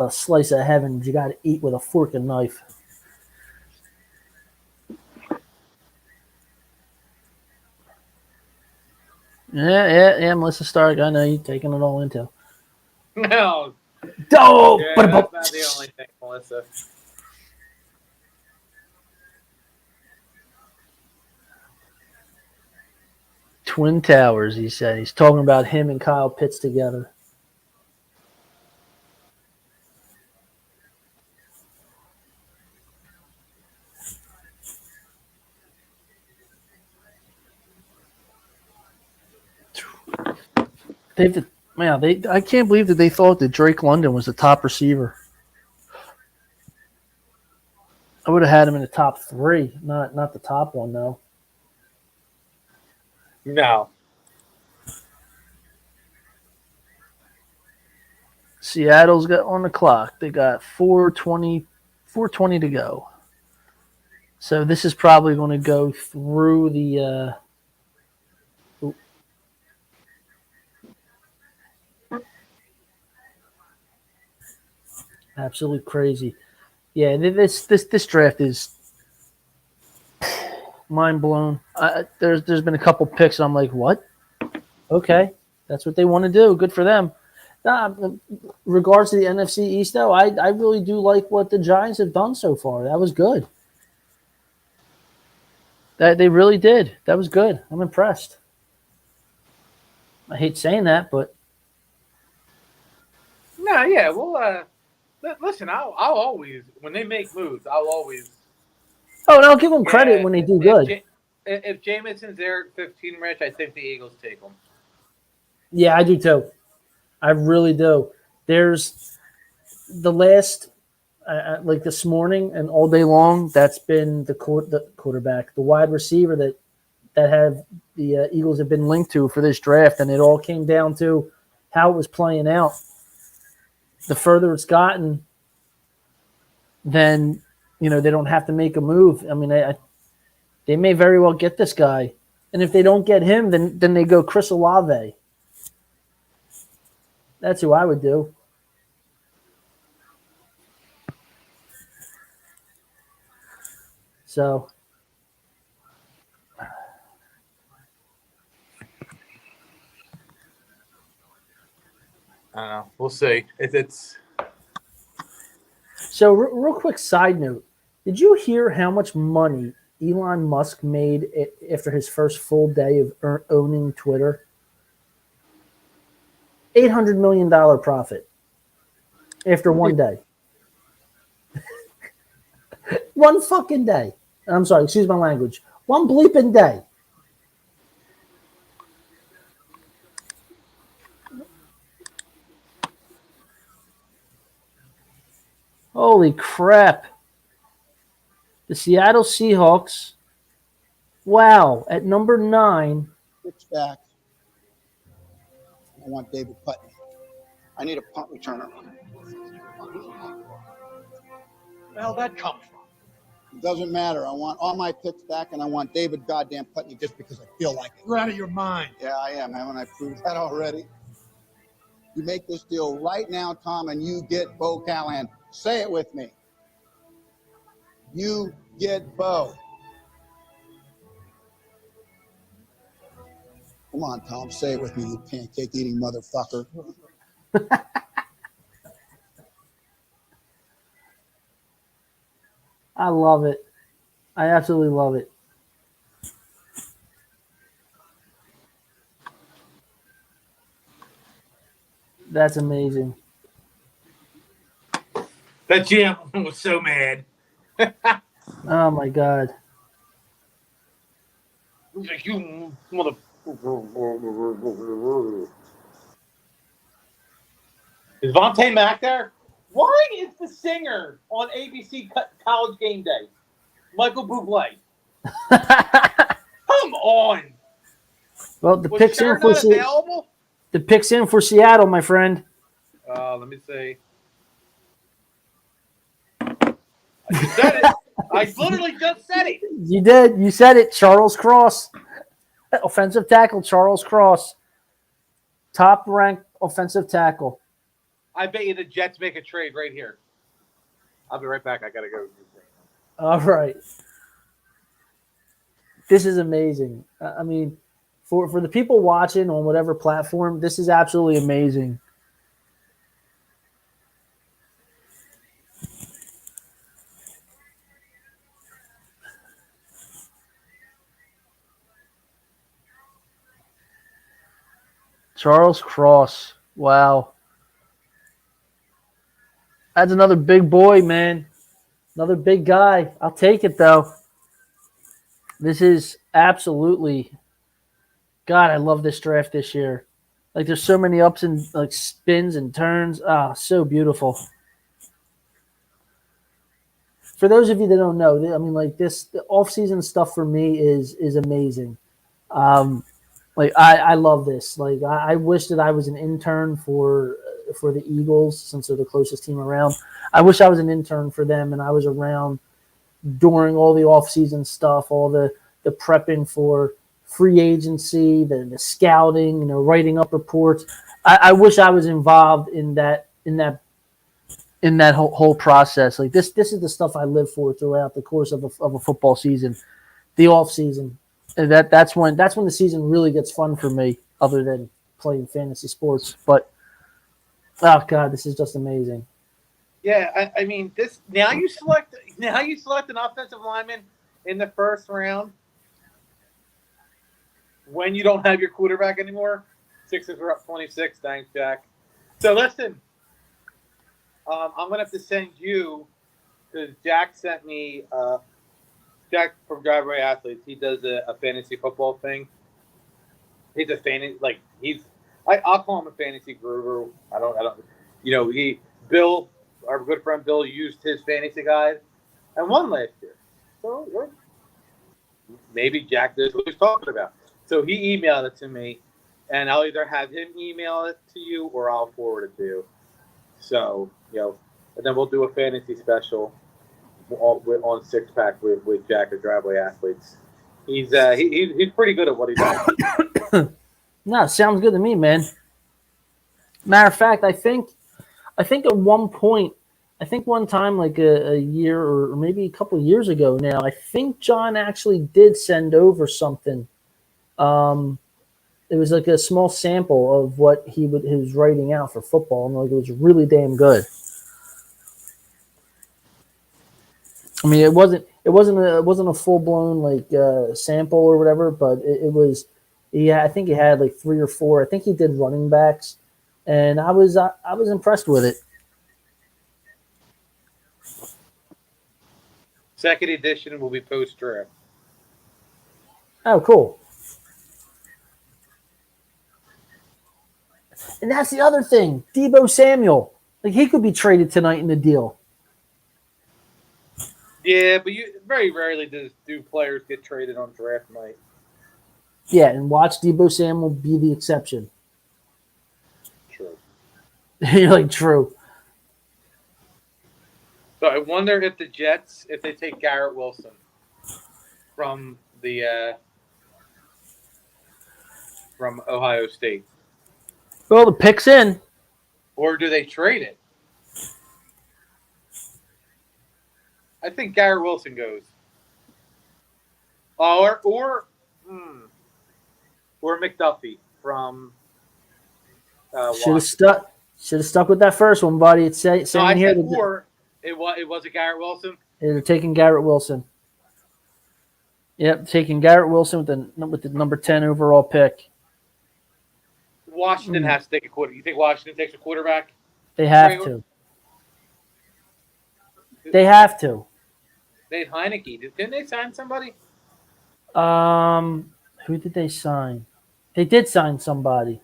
slice of heaven. You got to eat with a fork and knife. Yeah, Melissa Stark. I know you taking it all into. No. Oh, Yeah, but that's not the only thing, Melissa. Twin Towers, he said. He's talking about him and Kyle Pitts together. I can't believe that they thought that Drake London was the top receiver. I would have had him in the top 3, not the top one though. No. Seattle's got on the clock. They got 4:20 to go. So this is probably going to go through the. Absolutely crazy. Yeah, this draft is mind blown. There's been a couple picks, and I'm like, what? Okay, that's what they want to do. Good for them. Regards to the NFC East, though, I really do like what the Giants have done so far. That was good. That they really did. That was good. I'm impressed. I hate saying that, but No, yeah. Well, listen. I'll always, when they make moves, I'll always. Oh, and I'll give them credit when they do good. If Jamison's there at 15, Rich, I think the Eagles take him. Yeah, I do too. I really do. There's the last, like this morning and all day long, that's been the quarterback, the wide receiver that have the Eagles have been linked to for this draft, and it all came down to how it was playing out. The further it's gotten, then they don't have to make a move. I mean, they may very well get this guy, and if they don't get him, then they go Chris Olave. That's who I would do. So, I don't know. We'll see. It's. So real quick side note. Did you hear how much money Elon Musk made after his first full day of owning Twitter? $800 million profit after one day. One fucking day. I'm sorry, excuse my language. One bleeping day. Holy crap. The Seattle Seahawks. Wow. At number 9. Pitch back. I want David Putney. I need a punt returner. Where the hell that come from? It doesn't matter. I want all my picks back, and I want David goddamn Putney just because I feel like it. You're out of your mind. Yeah, I am. Haven't I proved that already? You make this deal right now, Tom, and you get Bo Callahan. Say it with me. You get Bo. Come on, Tom. Say it with me, you pancake-eating motherfucker. I love it. I absolutely love it. That's amazing. That GM was so mad. Oh, my God. He's like, you mother. Is Vontae Mack there? Why is the singer on ABC College Game Day Michael Bublé? Come on. Well, the Was pick's Cher in for not available? the pick's in for Seattle, my friend. Let me see. I just said it. I literally just said it. You did. You said it. Charles Cross. Offensive tackle, Charles Cross. Top-ranked offensive tackle. I bet you the Jets make a trade right here. I'll be right back. I gotta go. All right. This is amazing. I mean, for the people watching on whatever platform, this is absolutely amazing. Charles Cross. Wow. That's another big boy, man. Another big guy. I'll take it, though. This is absolutely – God, I love this draft this year. Like, there's so many ups and, like, spins and turns. Ah, so beautiful. For those of you that don't know, I mean, like, the off-season stuff for me is amazing. I love this. Like, I wish that I was an intern for the Eagles since they're the closest team around. I wish I was an intern for them and I was around during all the off-season stuff, all the prepping for free agency, the scouting, writing up reports. I wish I was involved in that whole process. Like this is the stuff I live for throughout the course of a football season, the off-season. And that's when the season really gets fun for me, other than playing fantasy sports. But oh God, this is just amazing. Yeah, I mean this. Now you select an offensive lineman in the first round when you don't have your quarterback anymore. Sixers are up 26. Thanks, Jack. So listen, I'm gonna have to send you because Jack sent me. Jack from Driveway Athletes, he does a fantasy football thing. He's a fantasy I'll call him a fantasy guru. I don't. Bill, our good friend Bill, used his fantasy guide and won last year. So maybe Jack knows what he's talking about. So he emailed it to me, and I'll either have him email it to you or I'll forward it to you. So and then we'll do a fantasy special on Six Pack with Jack at Driveway Athletes. He's pretty good at what he does. No, sounds good to me, man. Matter of fact, I think at one point, one time like a year or maybe a couple of years ago now, I think John actually did send over something. It was like a small sample of what he was writing out for football, and like it was really damn good. I mean, it wasn't a full blown like sample or whatever, but it was. Yeah, I think he had like 3 or 4. I think he did running backs, and I was impressed with it. Second edition will be post draft. Oh, cool. And that's the other thing, Deebo Samuel. Like he could be traded tonight in the deal. Yeah, but very rarely do players get traded on draft night. Yeah, and watch Deebo Samuel be the exception. True. You're like, true. So I wonder if the Jets, if they take Garrett Wilson from from Ohio State. Well, the pick's in. Or do they trade it? I think Garrett Wilson goes. Or McDuffie from Should have stuck with that first one, buddy. It's saying here. It was a Garrett Wilson. They're taking Garrett Wilson. Yep, taking Garrett Wilson with the number 10 overall pick. Washington has to take a quarter. You think Washington takes a quarterback? They have to. They have to. They had Heineke. Didn't they sign somebody? Who did they sign? They did sign somebody.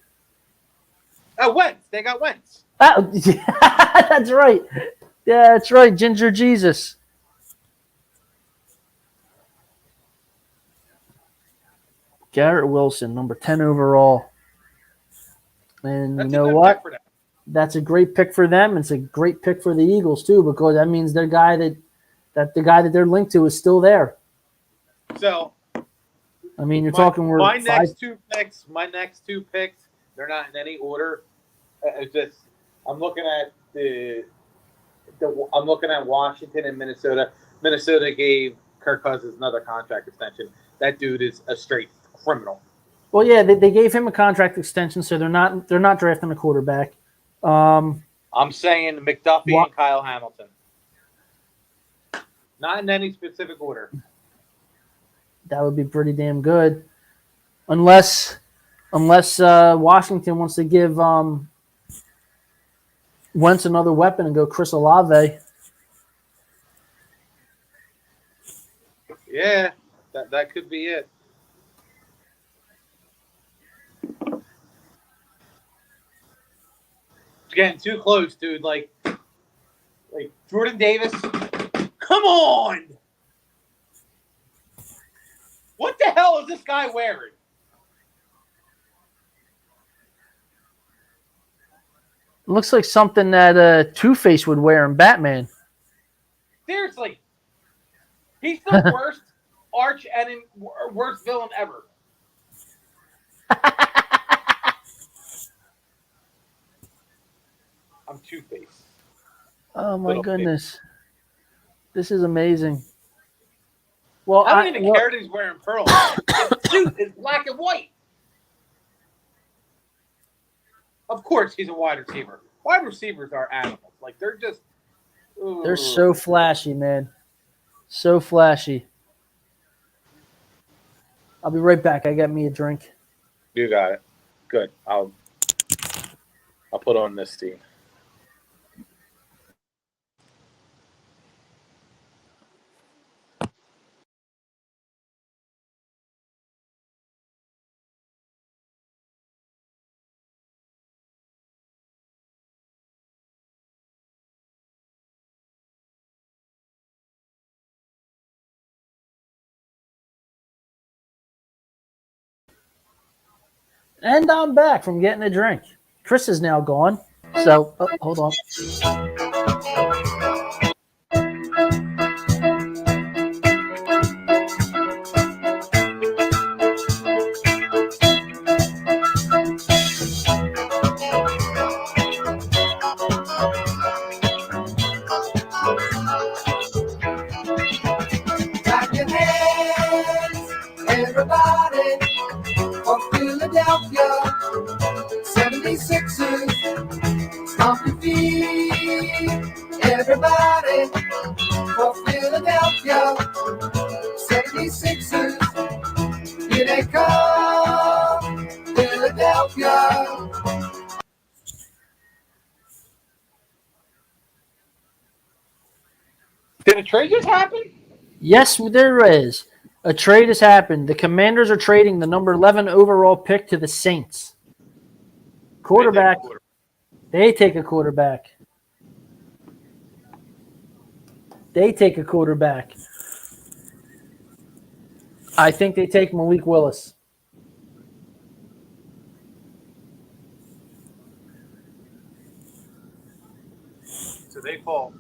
Oh, Wentz. They got Wentz. Oh, yeah, that's right. Yeah, that's right. Ginger Jesus. Garrett Wilson, number 10 overall. And That's you know what? for them. That's a great pick for them. It's a great pick for the Eagles too, because that means the guy that they're linked to is still there. So, I mean, you're talking my next two picks. They're not in any order. It's just I'm looking at I'm looking at Washington and Minnesota. Minnesota gave Kirk Cousins another contract extension. That dude is a straight criminal. Well, yeah, they gave him a contract extension, so they're not drafting a quarterback. I'm saying McDuffie What? and Kyle Hamilton. Not in any specific order. That would be pretty damn good, unless Washington wants to give Wentz another weapon and go Chris Olave. Yeah, that could be it. It's getting too close, dude. Like Jordan Davis. Come on! What the hell is this guy wearing? It looks like something that Two-Face would wear in Batman. Seriously. He's the worst arch enemy, worst villain ever. I'm Two-Face. Oh my Little goodness, this is amazing. Well, I don't even care that he's wearing pearls. His suit is black and white. Of course, he's a wide receiver. Wide receivers are animals. Like they're just. They're so flashy, man. So flashy. I'll be right back. I got me a drink. You got it. Good. I'll put on this team. And I'm back from getting a drink. Chris is now gone. So, hold on. Clap your hands, everybody, for Philadelphia 76ers. Stomp your feet, everybody, for Philadelphia 76ers. Here they come, Philadelphia. Did a trade just happen? Yes, there is. A trade has happened. The Commanders are trading the number 11 overall pick to the Saints. Quarterback. They take a quarterback. They take a quarterback. I think they take Malik Willis. So they fall.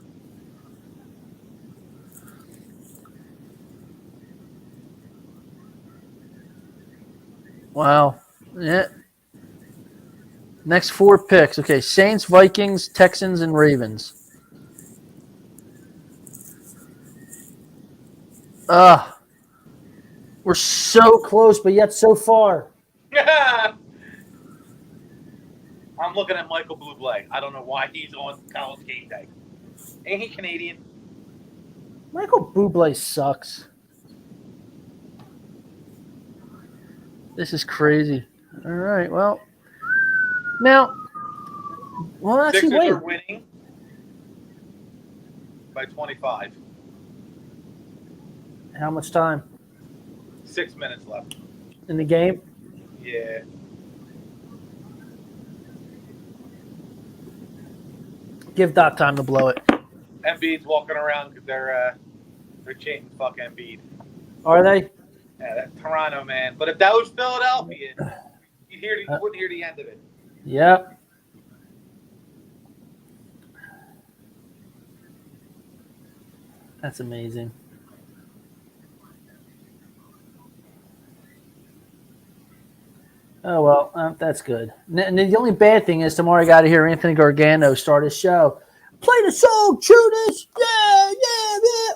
Wow. Yeah. Next 4 picks. Okay, Saints, Vikings, Texans, and Ravens. We're so close, but yet so far. I'm looking at Michael Bublé. I don't know why he's on College Game Day. Ain't he Canadian? Michael Bublé sucks. This is crazy. All right, well. Now, well, actually, Sixers wait. are winning by 25. How much time 6 minutes left. in the game? Yeah. Give Doc time to blow it. Embiid's walking around because they're chanting "fuck Embiid." Are they? Yeah, that's Toronto, man. But if that was Philadelphia, you wouldn't hear the end of it. Yep. That's amazing. Oh, well, That's good. And the only bad thing is tomorrow I got to hear Anthony Gargano start his show. Play the song, Judas. Yeah,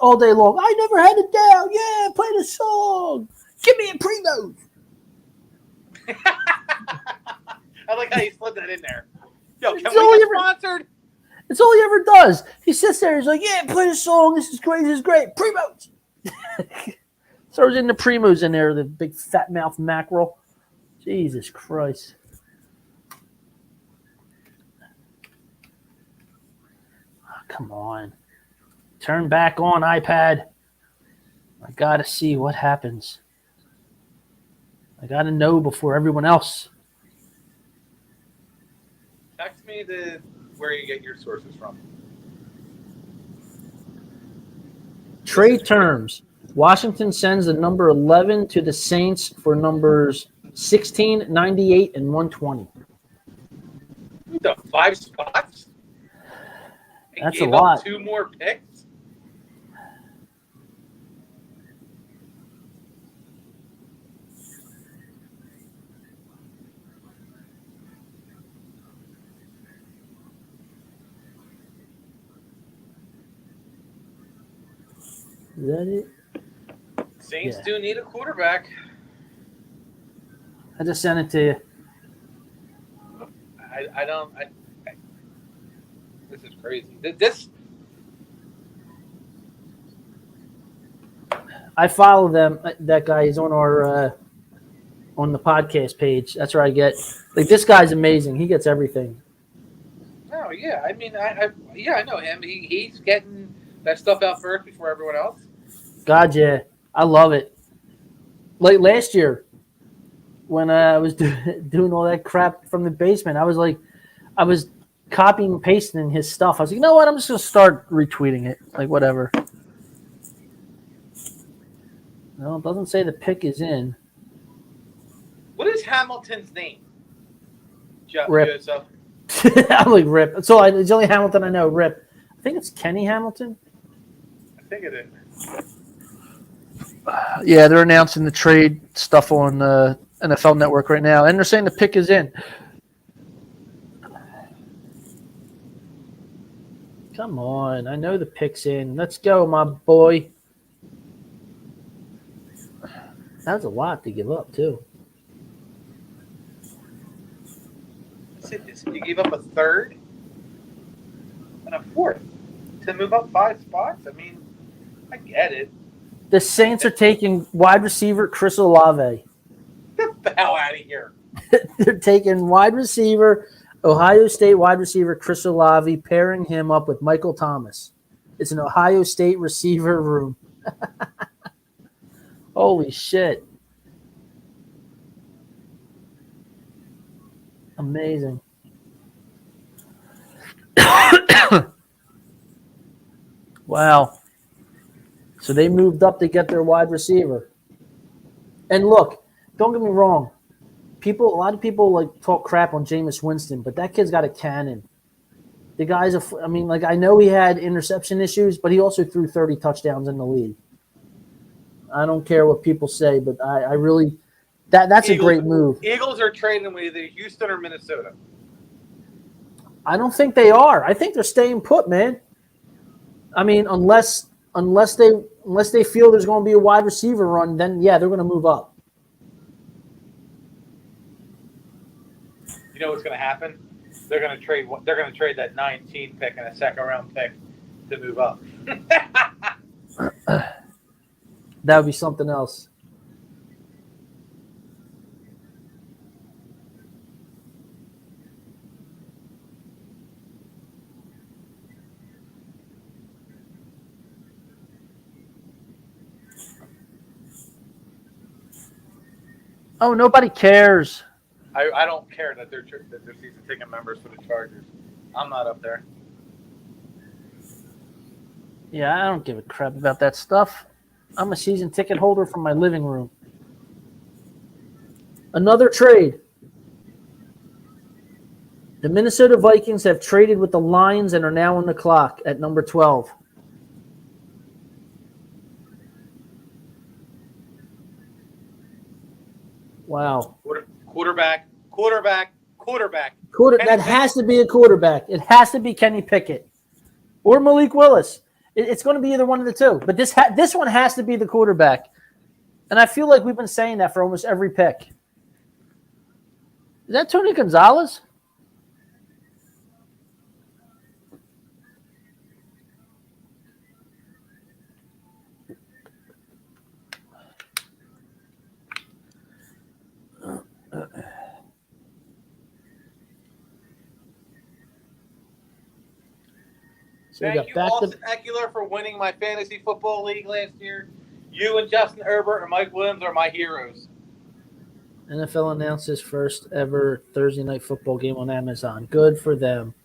all day long. I never had it down. Yeah, play the song. Give me a Primo. I like how you slid that in there. Yo, can It's we all get you ever- sponsored? That's all he ever does. He sits there. He's like, yeah, play the song. This is great. This is great. Primos. Throws in the Primos in there, the big fat mouth mackerel. Jesus Christ. Oh, come on. Turn back on, iPad. I got to see what happens. I got to know before everyone else. Text me where you get your sources from. Trade terms. Washington sends the number 11 to the Saints for numbers 16, 98, and 120. The 5 spots? And That's a gave lot. Up 2 more picks? Is that it? Saints Yeah. do need a quarterback. I just sent it to you. I don't. This is crazy. This. I follow them. That guy is on our on the podcast page. That's where I get like this guy's amazing. He gets everything. No, yeah. I mean, I know him. He's getting that stuff out first before everyone else. God, yeah, I love it. Like last year, when I was doing all that crap from the basement, I was copying and pasting his stuff. I was like, you know what? I'm just gonna start retweeting it. Like whatever. No, it doesn't say the pick is in. What is Hamilton's name? Rip. Joseph. I'm like Rip. It's the only Hamilton I know. Rip. I think it's Kenny Hamilton. I think it is. Yeah, they're announcing the trade stuff on NFL Network right now, and they're saying the pick is in. Come on, I know the pick's in. Let's go, my boy. That was a lot to give up, too. You gave up a third and a fourth to move up 5 spots. I mean, I get it. The Saints are taking wide receiver Chris Olave. Get the hell out of here. They're taking wide receiver, Ohio State wide receiver Chris Olave, pairing him up with Michael Thomas. It's an Ohio State receiver room. Holy shit. Amazing. Wow. So they moved up to get their wide receiver. And look, don't get me wrong. A lot of people like talk crap on Jameis Winston, but that kid's got a cannon. The guy's I know he had interception issues, but he also threw 30 touchdowns in the league. I don't care what people say, but I really that's a great move. Eagles are trading with either Houston or Minnesota. I don't think they are. I think they're staying put, man. I mean, unless they feel there's going to be a wide receiver run, then yeah, they're going to move up. You know what's going to happen? They're going to trade that 19 pick and a second round pick to move up. That would be something else. Oh, nobody cares. I don't care that they're season ticket members for the Chargers. I'm not up there. Yeah, I don't give a crap about that stuff. I'm a season ticket holder from my living room. Another trade. The Minnesota Vikings have traded with the Lions and are now on the clock at number 12. Quarterback, Wow. Quarterback. That has to be a quarterback. It has to be Kenny Pickett or Malik Willis. It's going to be either one of the two. But this one has to be the quarterback. And I feel like we've been saying that for almost every pick. Is that Tony Gonzalez? So Thank you, Austin Eckler, for winning my fantasy football league last year. You and Justin Herbert and Mike Williams are my heroes. NFL announces first ever Thursday night football game on Amazon. Good for them.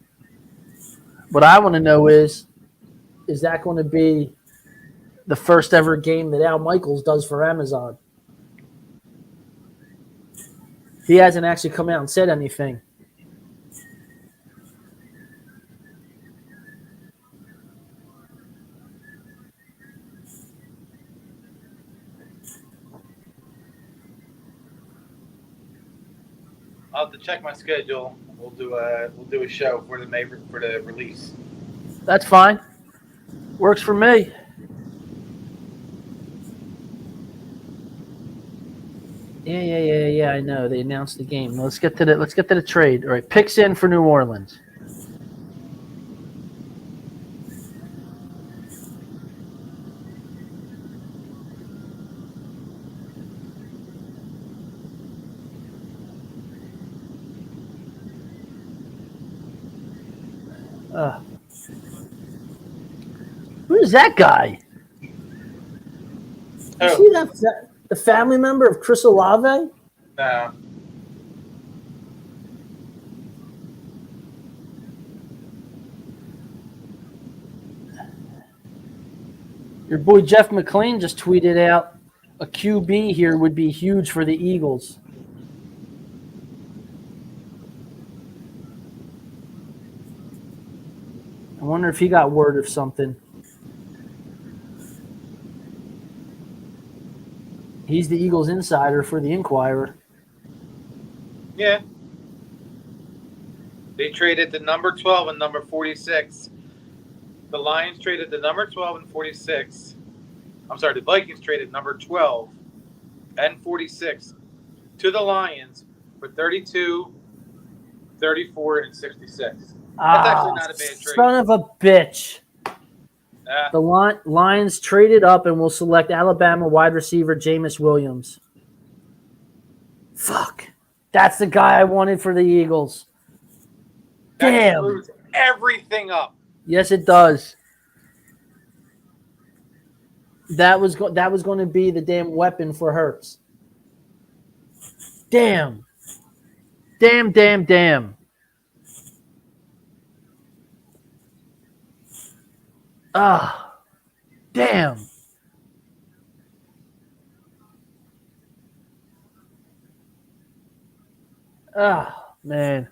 What I want to know is that going to be the first ever game that Al Michaels does for Amazon? He hasn't actually come out and said anything. I'll have to check my schedule. We'll do a show for the release. That's fine. Works for me. Yeah. I know they announced the game. Let's get to the trade. All right, picks in for New Orleans. Who is that guy? You see that the family member of Chris Olave? No. Your boy Jeff McClain just tweeted out a QB here would be huge for the Eagles. I wonder if he got word of something. He's the Eagles insider for the Inquirer. Yeah. They traded the number 12 and number 46. The Lions traded the number 12 and 46. I'm sorry, the Vikings traded number 12 and 46 to the Lions for 32, 34, and 66. That's actually not a bad trade. Son of a bitch. The Lions traded up and will select Alabama wide receiver Jamison Williams. Fuck. That's the guy I wanted for the Eagles. That Damn. screws everything up. Yes, it does. That was going to be the damn weapon for Hurts. Damn. Damn. Ah, damn. Ah, man.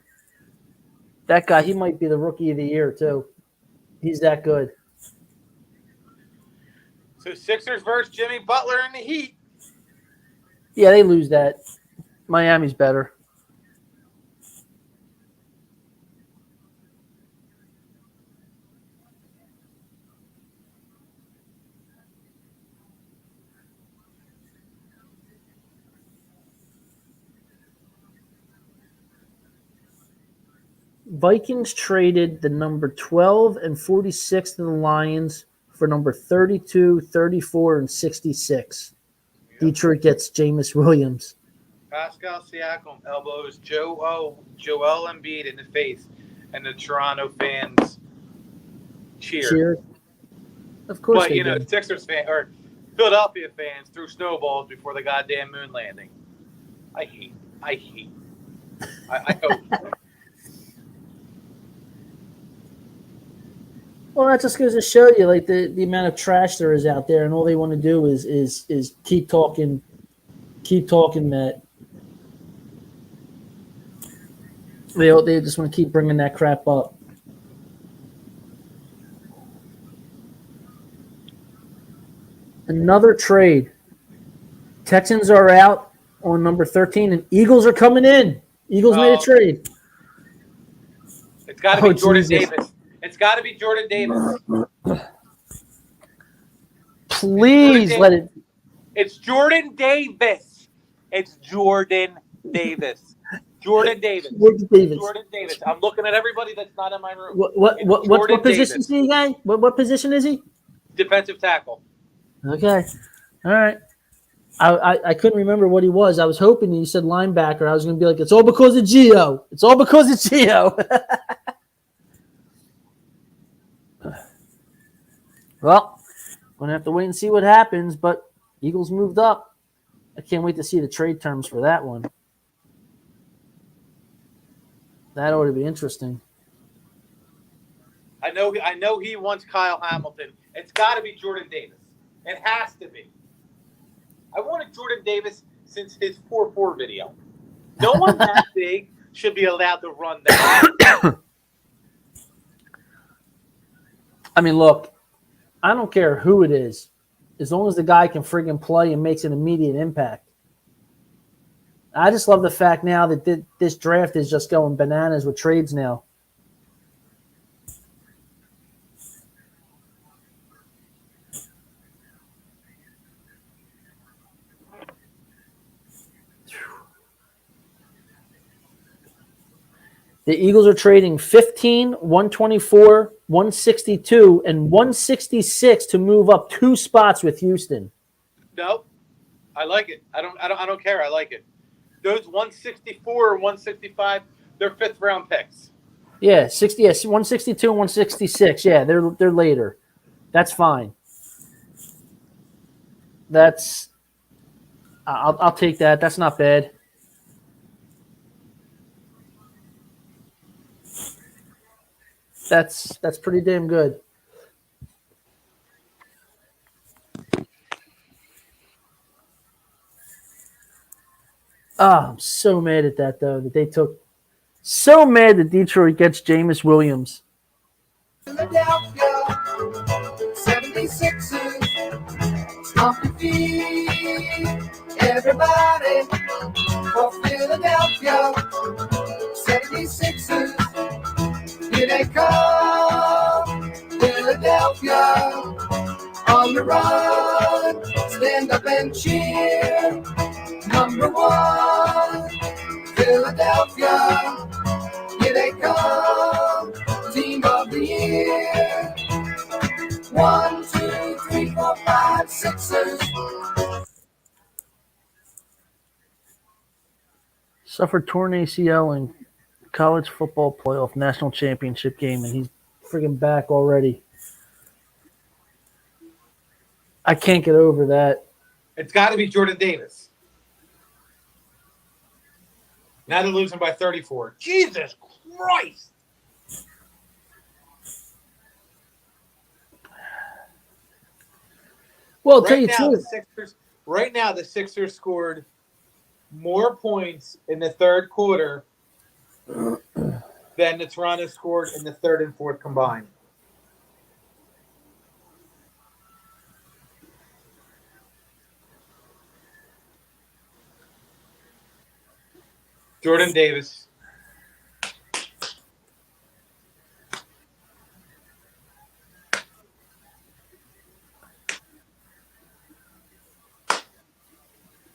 That guy, he might be the rookie of the year, too. He's that good. So Sixers versus Jimmy Butler in the Heat. Yeah, they lose that. Miami's better. Vikings traded the number 12 and 46 to the Lions for number 32, 34, and 66. Yep. Detroit gets Jamison Williams. Pascal Siakam elbows Joel Embiid in the face, and the Toronto fans cheer. Of course, but Sixers fans or Philadelphia fans threw snowballs before the goddamn moon landing. I hate. I hope. Well, that just goes to show you, like the amount of trash there is out there, and all they want to do is keep talking, Matt. They just want to keep bringing that crap up. Another trade. Texans are out on number 13, and Eagles are coming in. Eagles made a trade. It's got to be Oh, Jordan Jesus. Davis. It's got to be Jordan Davis. Please let it. It's Jordan Davis. It's Jordan Davis. Jordan Davis. Jordan Davis. Jordan Davis. I'm looking at everybody that's not in my room. What position is he again? What position is he? Defensive tackle. Okay. All right. I couldn't remember what he was. I was hoping you said linebacker. I was going to be like, it's all because of Gio. It's all because of Gio. Well, going to have to wait and see what happens, but Eagles moved up. I can't wait to see the trade terms for that one. That ought to be interesting. I know he wants Kyle Hamilton. It's got to be Jordan Davis. It has to be. I wanted Jordan Davis since his 4-4 video. No one that big should be allowed to run that. I mean, look, I don't care who it is, as long as the guy can friggin' play and makes an immediate impact. I just love the fact now that this draft is just going bananas with trades now. The Eagles are trading 15, 124, 162, and 166 to move up 2 spots with Houston. Nope. I like it. I don't care. I like it. Those 164 or 165, they're 5th round picks. Yeah, 162 and 166. Yeah, they're later. That's fine. I'll take that. That's not bad. That's pretty damn good. I'm so mad at that, though, that they took. So mad that Detroit gets Jamison Williams. Philadelphia 76ers, stomp your feet, everybody, for Philadelphia 76ers, here they come, Philadelphia, on the run, stand up and cheer, number 1, Philadelphia, here they come, team of the year. 1, 2, 3, 4, 5, Sixers. Suffered torn ACL in college football playoff national championship game, and he's friggin' back already. I can't get over that. It's got to be Jordan Davis. Now they're losing by 34. Jesus Christ. Well, I'll tell you the truth. Right now, the Sixers scored more points in the third quarter than the Toronto scored in the third and fourth combined. Jordan Davis.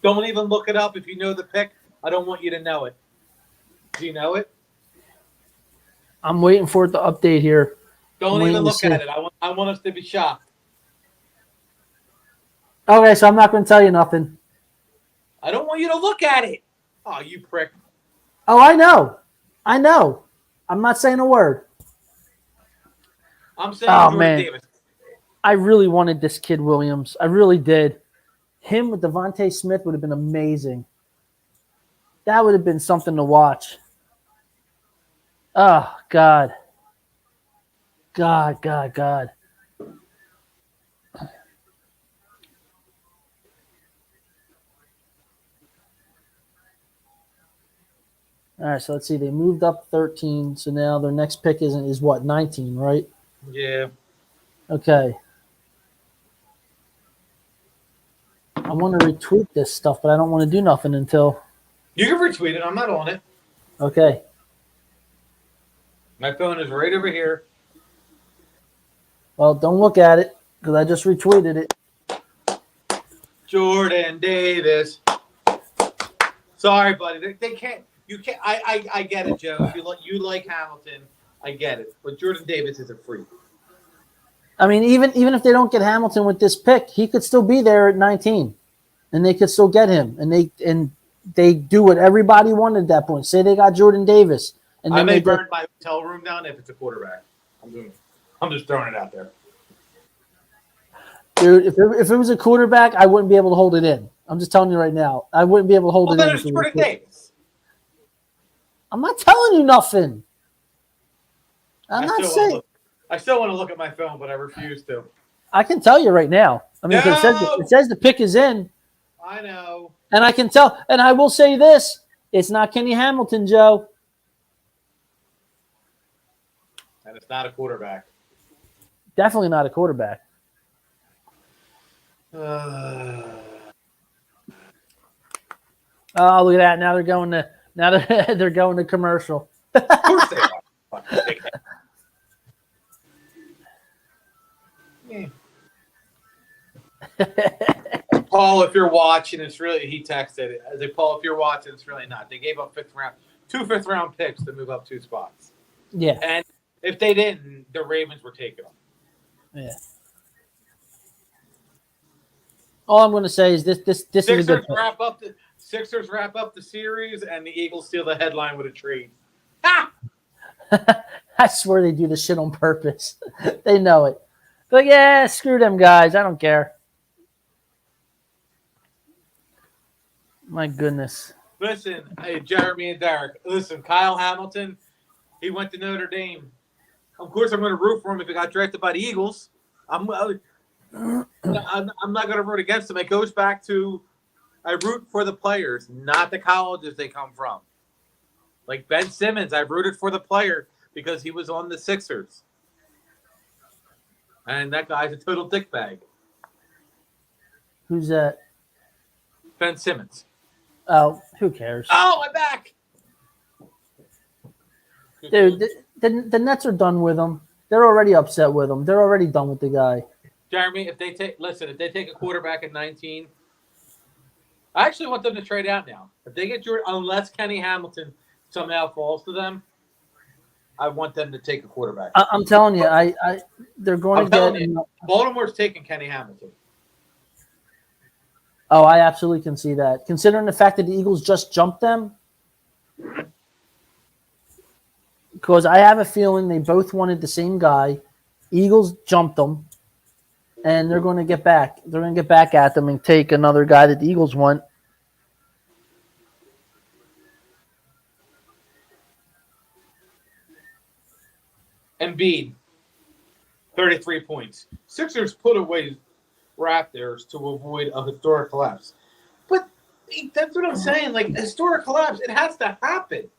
Don't even look it up if you know the pick. I don't want you to know it. Do you know it? I'm waiting for it to update here. Don't even look at it. I want us to be shocked. Okay, so I'm not going to tell you nothing. I don't want you to look at it. Oh, you prick. Oh, I know. I'm not saying a word. I'm saying Jordan Davis. I really wanted this kid Williams. I really did. Him with Devontae Smith would have been amazing. That would have been something to watch. Oh, God. God. All right, so let's see. They moved up 13, so now their next pick is what, 19, right? Yeah. Okay. I want to retweet this stuff, but I don't want to do nothing until. You can retweet it. I'm not on it. Okay. My phone is right over here. Well, don't look at it because I just retweeted it. Jordan Davis. Sorry, buddy. They can't. You can't. I get it, Joe. You like Hamilton. I get it. But Jordan Davis is a freak. I mean, even if they don't get Hamilton with this pick, he could still be there at 19, and they could still get him. And they do what everybody wanted at that point. Say they got Jordan Davis, and I then may they burn my hotel room down if it's a quarterback. I'm just throwing it out there. dude. If it was a quarterback, I wouldn't be able to hold it in. I'm just telling you right now, I wouldn't be able to hold Well, it then in. it's Jordan Davis. I'm not telling you nothing. I'm not saying. I still want to look at my phone, but I refuse to. I can tell you right now. I mean, No! it says the pick is in, I know. and I can tell. And I will say this: it's not Kenny Hamilton, Joe. And it's not a quarterback. Definitely not a quarterback. Uh, Oh, look at that! Now they're going to commercial. of course they are. Yeah. Paul, if you're watching, it's really he texted. I said, Paul, if you're watching, it's really not. They gave up two fifth round picks to move up 2 spots. Yeah, And if they didn't, the Ravens were taking them. yeah. All I'm going to say is this is a Sixers good wrap up the series, and the Eagles steal the headline with a trade. Ha! I swear they do this shit on purpose. They know it. But yeah, screw them guys. I don't care. My goodness. Listen, hey, Jeremy and Derek. Listen, Kyle Hamilton, he went to Notre Dame. Of course, I'm going to root for him if he got drafted by the Eagles. I'm not going to root against him. It goes back to I root for the players, not the colleges they come from. Like Ben Simmons, I rooted for the player because he was on the Sixers. And that guy's a total dickbag. Who's that? Ben Simmons. Oh, who cares? Oh, I'm back. Dude, the Nets are done with him. They're already upset with him. They're already done with the guy. Jeremy, if they take a quarterback at 19, I actually want them to trade out now. If they get Jordan, unless Kenny Hamilton somehow falls to them, I want them to take a quarterback. I'm telling you, they're going to get. Baltimore's taking Kenny Hamilton. Oh, I absolutely can see that. Considering the fact that the Eagles just jumped them, because I have a feeling they both wanted the same guy. Eagles jumped them, and they're going to get back. They're going to get back at them and take another guy that the Eagles want. Embiid, 33 points. Sixers put away Raptors to avoid a historic collapse. But that's what I'm saying. Like, historic collapse, it has to happen.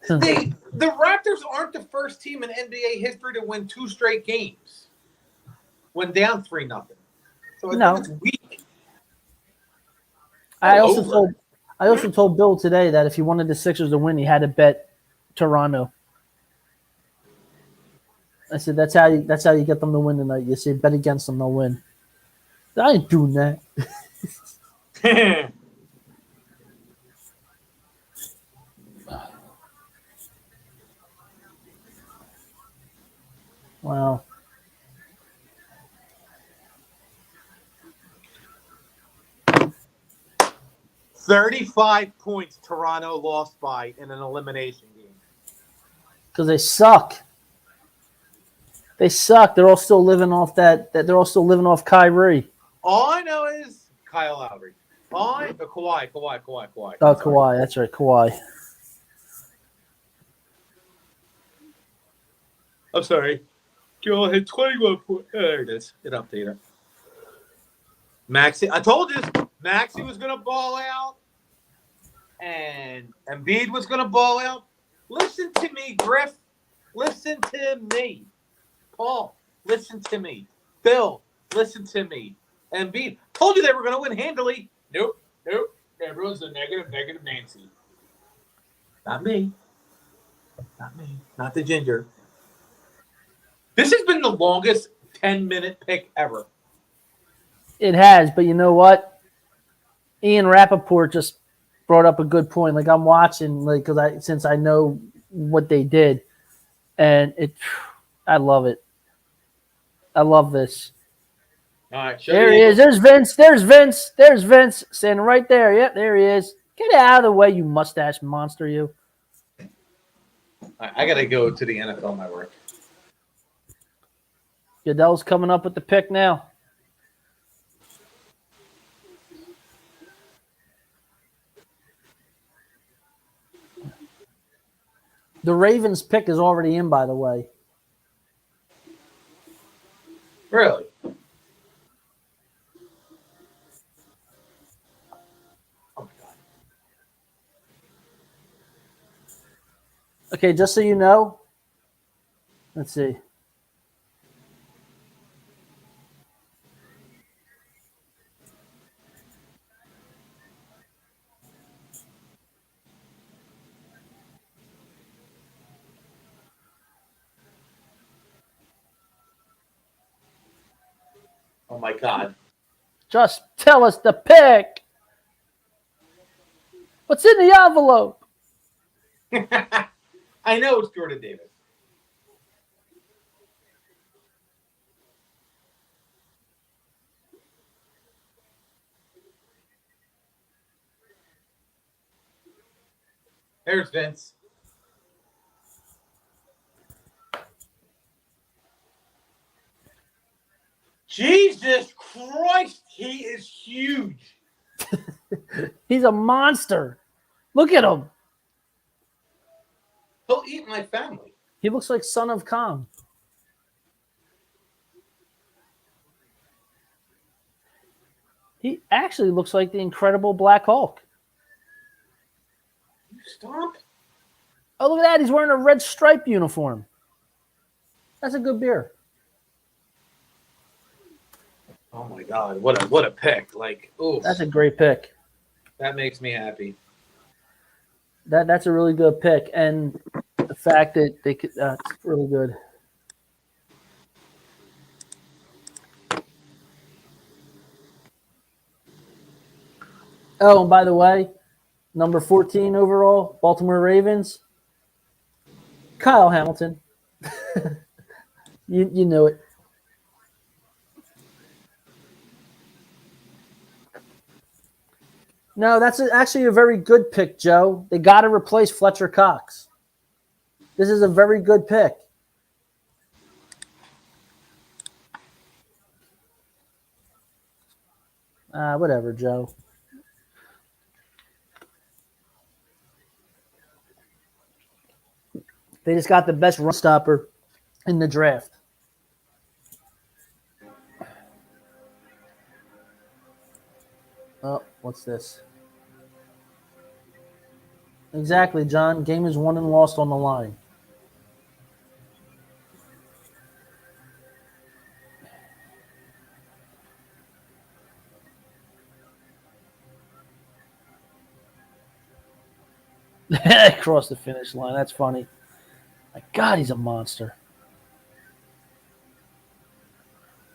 The Raptors aren't the first team in NBA history to win 2 straight games when down 3-0. So I think it's weak. I also told Bill today that if he wanted the Sixers to win, he had to bet Toronto. I said that's how you get them to win tonight. You say bet against them, they'll win. I ain't doing that. Wow. $35 points Toronto lost by in an elimination game. Because they suck. They suck. They're all still living off that they're all still living off Kyrie. All I know is Kyle Lowry. Kawhi. Oh, Kawhi. That's right, Kawhi. I'm sorry. Joel had 21 points. There it is. It updated. Maxey. I told you Maxey was going to ball out. And Embiid was going to ball out. Listen to me, Griff. Listen to me. Paul, listen to me. Bill, listen to me. Embiid. Told you they were going to win handily. Nope. Everyone's a negative Nancy. Not me. Not me. Not the ginger. This has been the longest 10-minute pick ever. It has, but you know what? Ian Rappaport just brought up a good point. Like I'm watching, like since I know what they did, and I love it. I love this. All right, There he is. There's Vince. There's Vince standing right there. Yep, there he is. Get out of the way, you mustache monster, you. I got to go to the NFL Network. Goodell's coming up with the pick now. The Ravens pick is already in, by the way. Really? Oh, my God. Okay, just so you know, let's see. Oh, my God. Just tell us the pick. What's in the envelope? I know it's Jordan Davis. There's Vince. Jesus Christ, he is huge. He's a monster. Look at him. He'll eat my family. He looks like Son of Kong. He actually looks like the Incredible Black Hulk. You stop. Oh, look at that. He's wearing a red stripe uniform. That's a good beer. Oh my God, what a pick! Like, oh, That's a great pick. that makes me happy. That's a really good pick, and the fact that they could, it's really good. Oh, and by the way, number 14 overall, Baltimore Ravens, Kyle Hamilton. You know it. No, that's actually a very good pick, Joe. They got to replace Fletcher Cox. This is a very good pick. Whatever, Joe. They just got the best run stopper in the draft. Oh, what's this? Exactly, John. Game is won and lost on the line. Across the finish line. That's funny. My God, he's a monster.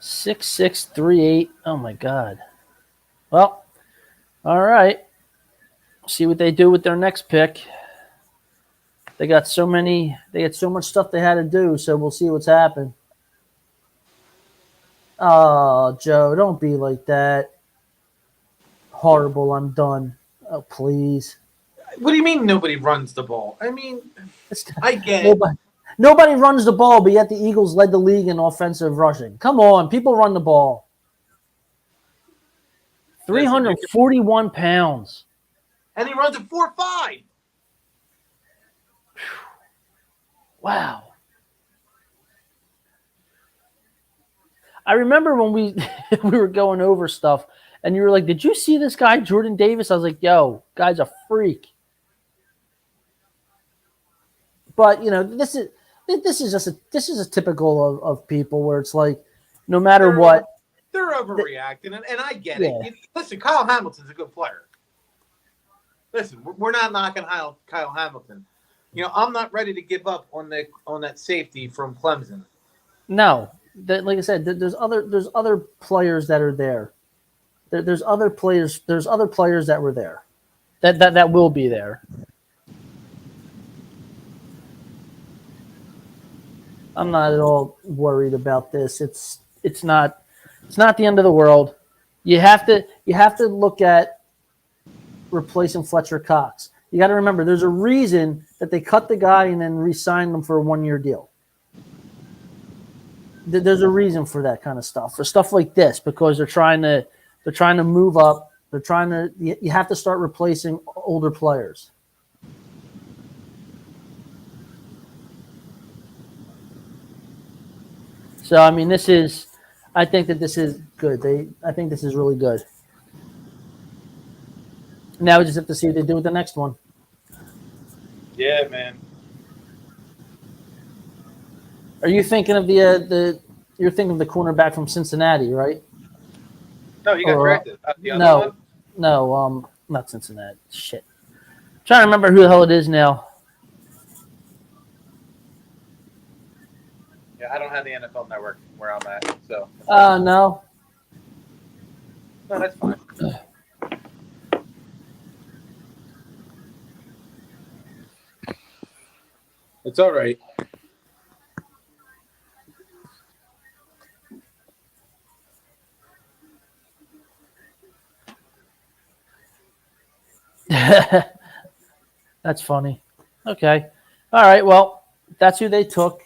6'6", 3'8". Oh my God. Well, all right. See what they do with their next pick. They got so much stuff they had to do, so we'll see what's happened. Oh, Joe, don't be like that. Horrible, I'm done. Oh, please. What do you mean nobody runs the ball? I mean, I get it. Nobody runs the ball, but yet the Eagles led the league in offensive rushing. Come on, people run the ball. 341 pounds. And he runs a 4.5. Wow. I remember when we were going over stuff, and you were like, "Did you see this guy, Jordan Davis?" I was like, "Yo, guy's a freak." But this is a typical of people where it's like, no matter what, they're overreacting, and I get it. Listen, Kyle Hamilton's a good player. listen, we're not knocking Kyle Hamilton. I'm not ready to give up on that safety from Clemson. No, like I said, there's other players that are there. There's other players that were there, that will be there. I'm not at all worried about this. It's not the end of the world. You have to look at replacing Fletcher Cox. You got to remember, there's a reason that they cut the guy and then re-signed him for a 1-year deal. There's a reason for that kind of stuff, for stuff like this, because they're trying to move up. You have to start replacing older players. So, I mean, I think that this is good. I think this is really good. Now we just have to see what they do with the next one. Yeah, man. Are you thinking of you're thinking of the cornerback from Cincinnati, right? No, he got drafted. The other No, one? no, not Cincinnati. Shit. I'm trying to remember who the hell it is now. Yeah, I don't have the NFL Network where I'm at, so. No. No, that's fine. It's all right. That's funny. Okay. All right. Well, that's who they took.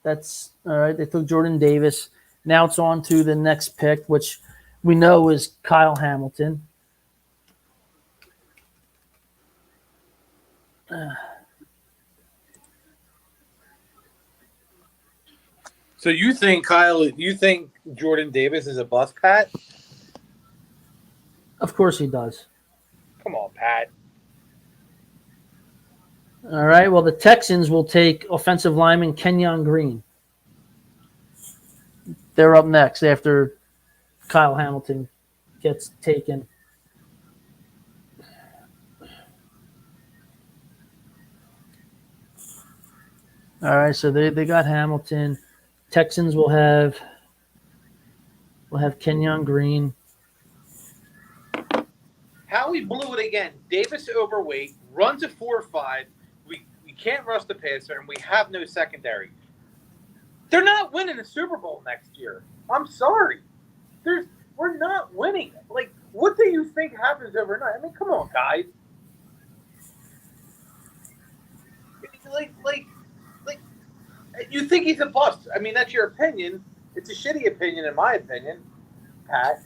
That's all right. They took Jordan Davis. Now it's on to the next pick, which we know is Kyle Hamilton. So you think Jordan Davis is a bust, Pat? Of course he does. Come on, Pat. All right. Well, the Texans will take offensive lineman Kenyon Green. They're up next after Kyle Hamilton gets taken. All right. So they got Hamilton. Texans will have Kenyon Green. Howie blew it again. Davis overweight, runs a 4.5. We can't rush the passer, and we have no secondary. They're not winning the Super Bowl next year. I'm sorry. We're not winning. Like, what do you think happens overnight? I mean, come on, guys. Like, you think he's a bust. I mean, that's your opinion. It's a shitty opinion, in my opinion, Pat.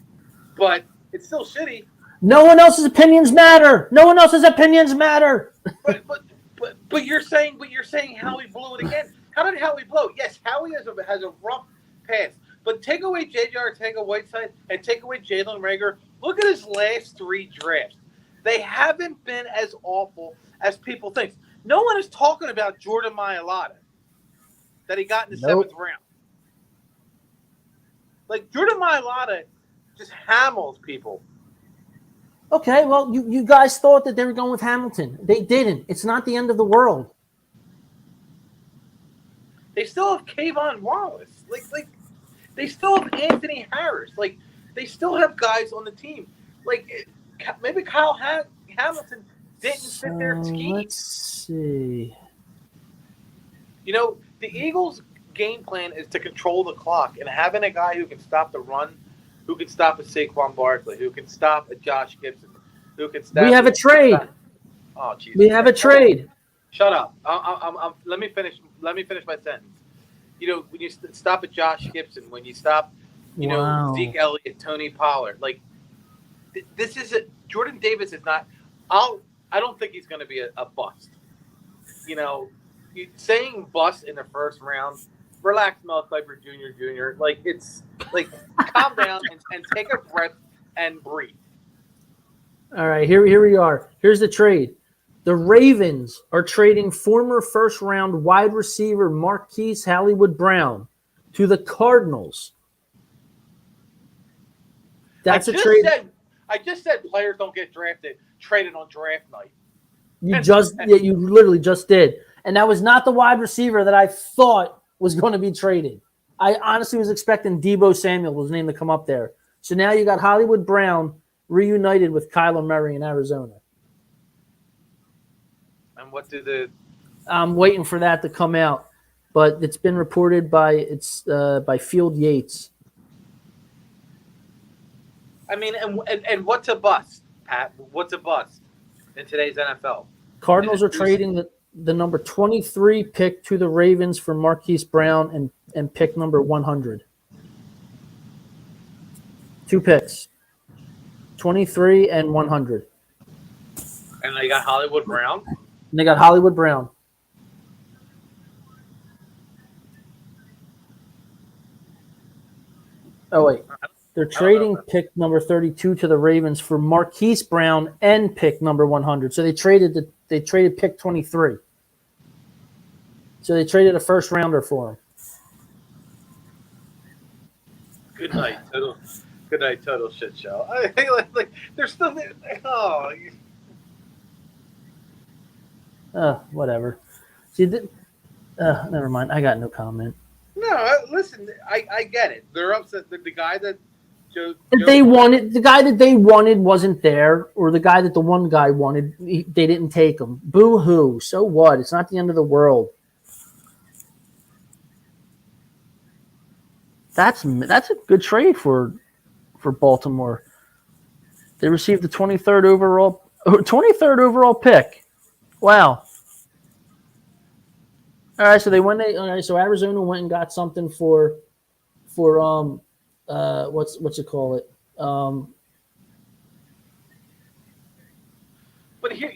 But it's still shitty. No one else's opinions matter. No one else's opinions matter. But you're saying Howie blew it again. How did Howie blow? Yes, Howie has a rough pass. But take away J.J. Arcega-Whiteside and take away Jalen Reagor. Look at his last 3 drafts. They haven't been as awful as people think. No one is talking about Jordan Mailata that he got in the 7th round. Like, Jordan Mailata just hammers people. Okay, well, you guys thought that they were going with Hamilton. They didn't. It's not the end of the world. They still have Kayvon Wallace. Like they still have Anthony Harris. Like, they still have guys on the team. Like, maybe Kyle Hamilton didn't sit there and scheme. Let's see. You know, the Eagles' game plan is to control the clock, and having a guy who can stop the run, who can stop a Saquon Barkley, who can stop a Josh Gibson, who can stop. We have a trade. Oh, Jesus! We have a trade. Shut up. Let me finish. Let me finish my sentence. You know, when you stop a Josh Gibson, when you stop, you know, Zeke Elliott, Tony Pollard, like this is Jordan Davis is not. I don't think he's going to be a bust. You know, saying bust in the first round. Relax, Mel Kiper Jr. Like, it's like calm down and take a breath and breathe. All right, here we are. Here's the trade. The Ravens are trading former first-round wide receiver Marquise Hollywood Brown to the Cardinals. That's a trade. I just said players don't get traded on draft night. You literally just did. And that was not the wide receiver that I thought was going to be traded. I honestly was expecting Deebo Samuel was named to come up there. So now you got Hollywood Brown reunited with Kyler Murray in Arizona. And what do the? I'm waiting for that to come out, but it's been reported by Field Yates. I mean, and what's a bust, Pat? What's a bust in today's NFL? Cardinals are trading the number 23 pick to the Ravens for Marquise Brown and pick number 100. 2 picks, 23 and 100. And they got Hollywood Brown. And they got Hollywood Brown. Oh, wait. They're trading pick number 32 to the Ravens for Marquise Brown and pick number 100. So they traded pick 23. So they traded a first rounder for him. Good night, total shit show. I think like they're still there. Oh, Whatever. See, never mind. I got no comment. no, listen, I get it. They're upset that the guy that The guy that they wanted wasn't there, or the guy that the one guy wanted, they didn't take him. Boo hoo. So what? It's not the end of the world. That's a good trade for Baltimore. They received the 23rd overall pick. Wow. All right, so so Arizona went and got something for what's it call it? But here,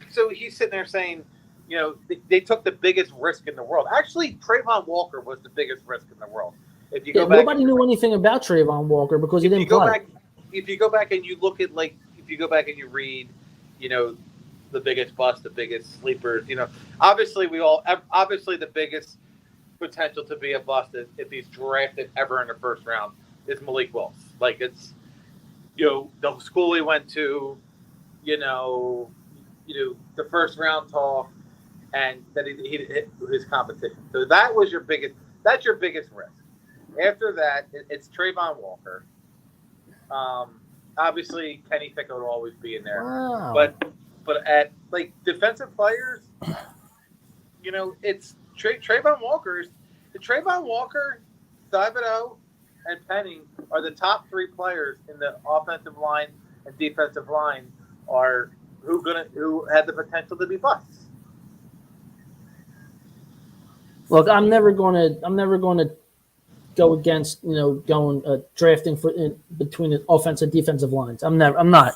so he's sitting there saying, you know, they took the biggest risk in the world. Actually, Trayvon Walker was the biggest risk in the world. If you go back, nobody knew anything about Trayvon Walker because he didn't play. If you go back and you look at if you go back and you read, you know, the biggest bust, the biggest sleepers, you know, obviously the biggest potential to be a bust if he's drafted ever in the first round is Malik Willis. Like, it's, you know, the school he went to, you know, the first round talk, and that he hit his competition. So that's your biggest risk. After that, it's Trayvon Walker. Obviously, Kenny Pickett will always be in there. Wow. But at defensive players, you know, it's Trayvon Walker. Trayvon Walker, Thibodeau, and Penning are the top 3 players in the offensive line and defensive line who had the potential to be busts. Look, I'm never going to go against, drafting between the offensive and defensive lines. I'm not.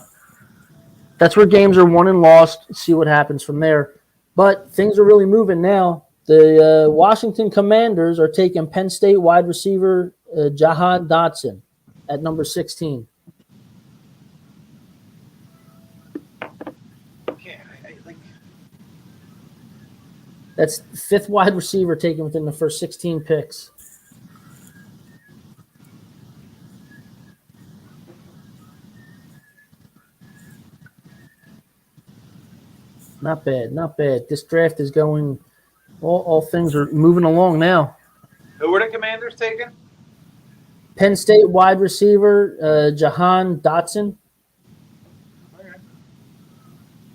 That's where games are won and lost. See what happens from there. But things are really moving now. The Washington Commanders are taking Penn State wide receiver Jahan Dodson at number 16. Yeah, That's the 5th wide receiver taken within the first 16 picks. Not bad. This draft is going. All things are moving along now. Who were the Commanders taking? Penn State wide receiver Jahan Dodson.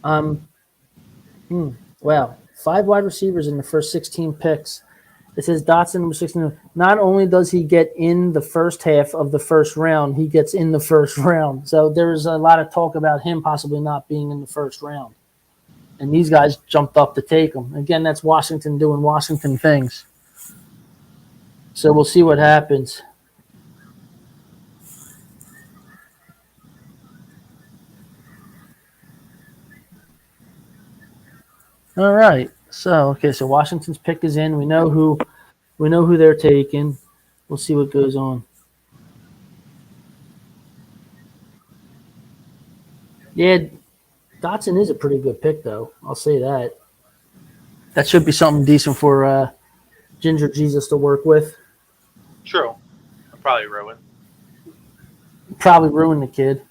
Wow, 5 wide receivers in the first 16 picks. It says Dotson was 16. Not only does he get in the first half of the first round, he gets in the first round. So there's a lot of talk about him possibly not being in the first round. And these guys jumped up to take him. Again, that's Washington doing Washington things. So we'll see what happens. All right. So Washington's pick is in. We know who they're taking. We'll see what goes on. Yeah, Dotson is a pretty good pick, though. I'll say that. That should be something decent for Ginger Jesus to work with. True. I'll probably ruin. Probably ruin the kid.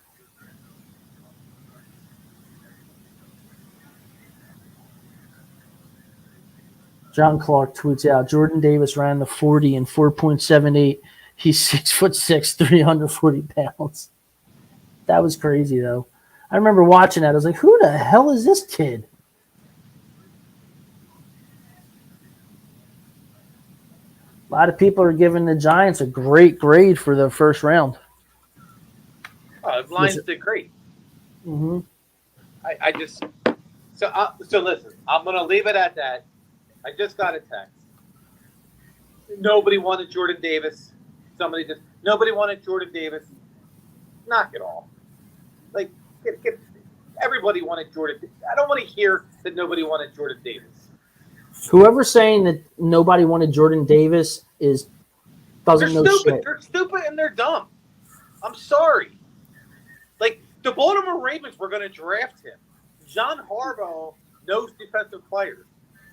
John Clark tweets out, Jordan Davis ran the 40 in 4.78. He's 6'6", 340 pounds. That was crazy, though. I remember watching that. I was like, who the hell is this kid? A lot of people are giving the Giants a great grade for the first round. Lions did great. Mm-hmm. I just so listen. I'm gonna leave it at that. I just got a text. Nobody wanted Jordan Davis. Nobody wanted Jordan Davis. Knock it off. Like everybody wanted Jordan. I don't want to hear that nobody wanted Jordan Davis. Whoever's saying that nobody wanted Jordan Davis doesn't know stupid. shit. They're stupid and they're dumb. I'm sorry. Like the Baltimore Ravens were going to draft him. John Harbaugh knows defensive players.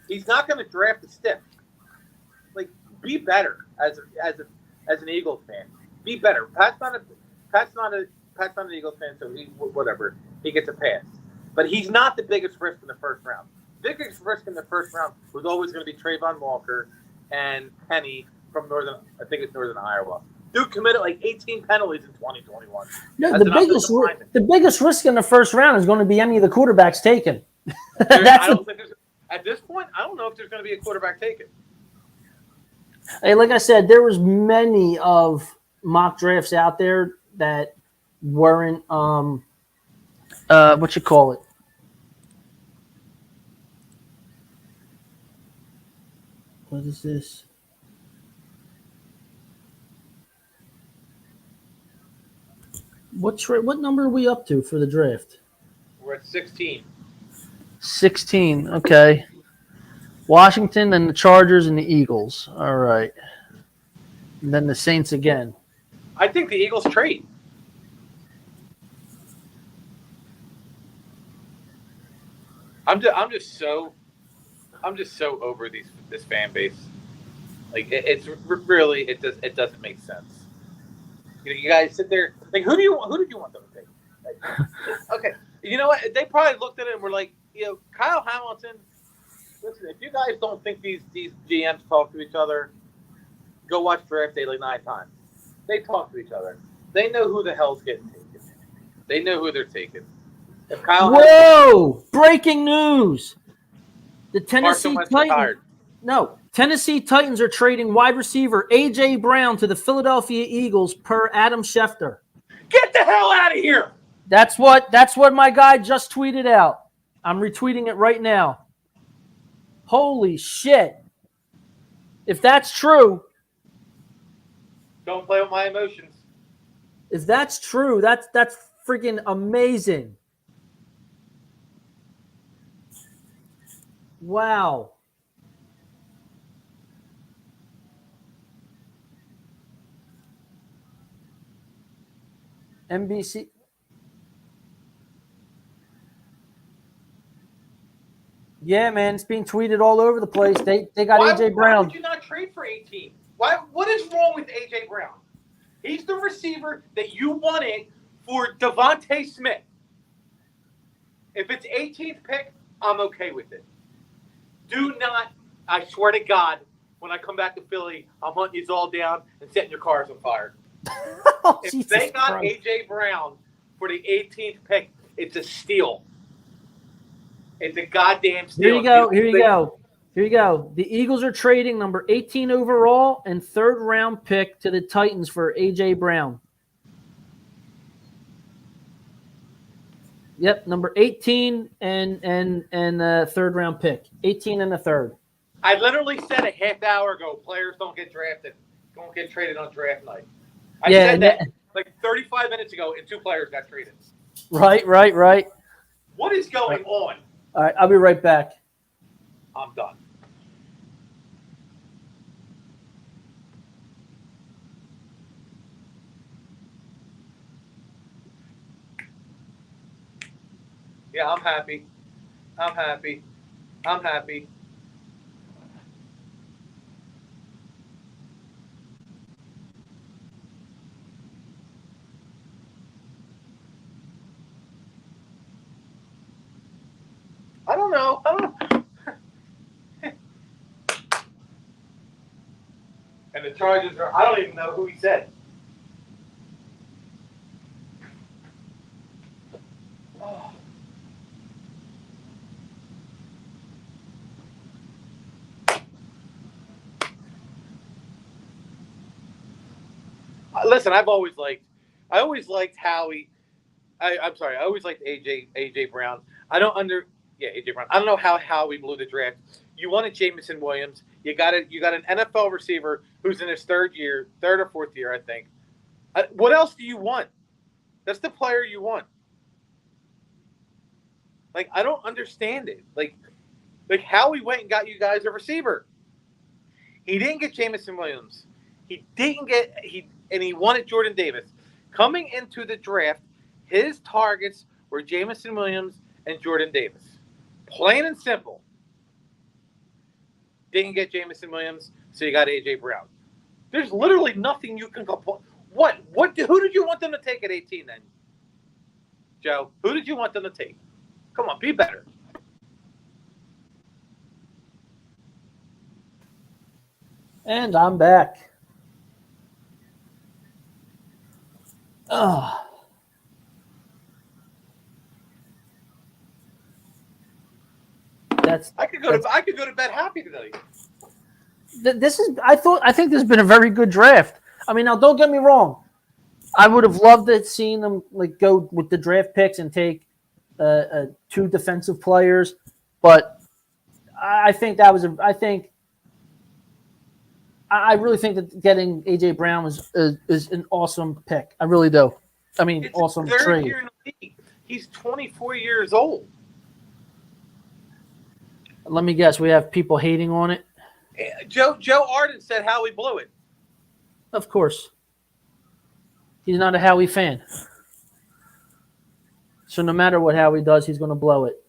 He's not going to draft a stiff. Like, be better as an Eagles fan. Be better. Pat's not an Eagles fan, so he gets a pass. But he's not the biggest risk in the first round. The biggest risk in the first round was always going to be Trayvon Walker and Penny from Northern Iowa. Dude committed like 18 penalties in 2021. No, the biggest risk in the first round is going to be any of the quarterbacks taken. At this point, I don't know if there's going to be a quarterback taken. Hey, like I said, there was many of mock drafts out there that weren't what you call it. What is this? What number are we up to for the draft? We're at 16. 16. Okay. Washington, then the Chargers and the Eagles. All right. And then the Saints again. I think the Eagles trade. I'm just so over this fan base. Like it doesn't make sense. You guys sit there like who did you want them to take? Like, okay, you know what? They probably looked at it and were like, Kyle Hamilton. Listen, if you guys don't think these GMs talk to each other, go watch Draft Day like 9 times. They talk to each other. They know who the hell's getting taken. They know who they're taking. If Kyle Whoa! Breaking news. The Tennessee Titans are trading wide receiver A.J. Brown to the Philadelphia Eagles per Adam Schefter. Get the hell out of here! That's what my guy just tweeted out. I'm retweeting it right now. Holy shit. If that's true. Don't play with my emotions. If that's true, that's freaking amazing. Wow. NBC. Yeah, man, it's being tweeted all over the place. They got AJ Brown. Why would you not trade for 18? What is wrong with AJ Brown? He's the receiver that you wanted for Devontae Smith. If it's 18th pick, I'm okay with it. Do not, I swear to God, when I come back to Philly, I'm hunting you all down and setting your cars on fire. If they got AJ Brown for the 18th pick, it's a steal. It's a goddamn steal. Here you go. The Eagles are trading number 18 overall and 3rd round pick to the Titans for AJ Brown. Yep, number 18 and 3rd round pick. 18 and the 3rd. I literally said a half hour ago, players don't get drafted, don't get traded on draft night. I said that like 35 minutes ago, and 2 players got traded. Right. What is going on? All right, I'll be right back. I'm done. Yeah, I'm happy. I don't know. Chargers are. I don't even know who he said. Oh. Listen, I always liked Howie. I'm sorry, I always liked AJ Brown. AJ Brown. I don't know how Howie blew the draft. You wanted Jamison Williams. You got an NFL receiver who's in his third or fourth year, I think. What else do you want? That's the player you want. Like, I don't understand it. Like Howie went and got you guys a receiver. He didn't get Jamison Williams. He wanted Jordan Davis. Coming into the draft, his targets were Jamison Williams and Jordan Davis. Plain and simple. Didn't get Jamison Williams, so you got A.J. Brown. There's literally nothing you can complain. Who did you want them to take at 18 then? Joe, who did you want them to take? Come on, be better. And I'm back. Oh. I could go to bed happy today. I think this has been a very good draft. I mean, now don't get me wrong. I would have loved to seen them go with the draft picks and take two defensive players, but I think that was I really think that getting AJ Brown is an awesome pick. I really do. I mean, it's awesome third trade. Year in the league. He's 24 years old. Let me guess. We have people hating on it. Joe Arden said Howie blew it. Of course. He's not a Howie fan. So no matter what Howie does, he's going to blow it.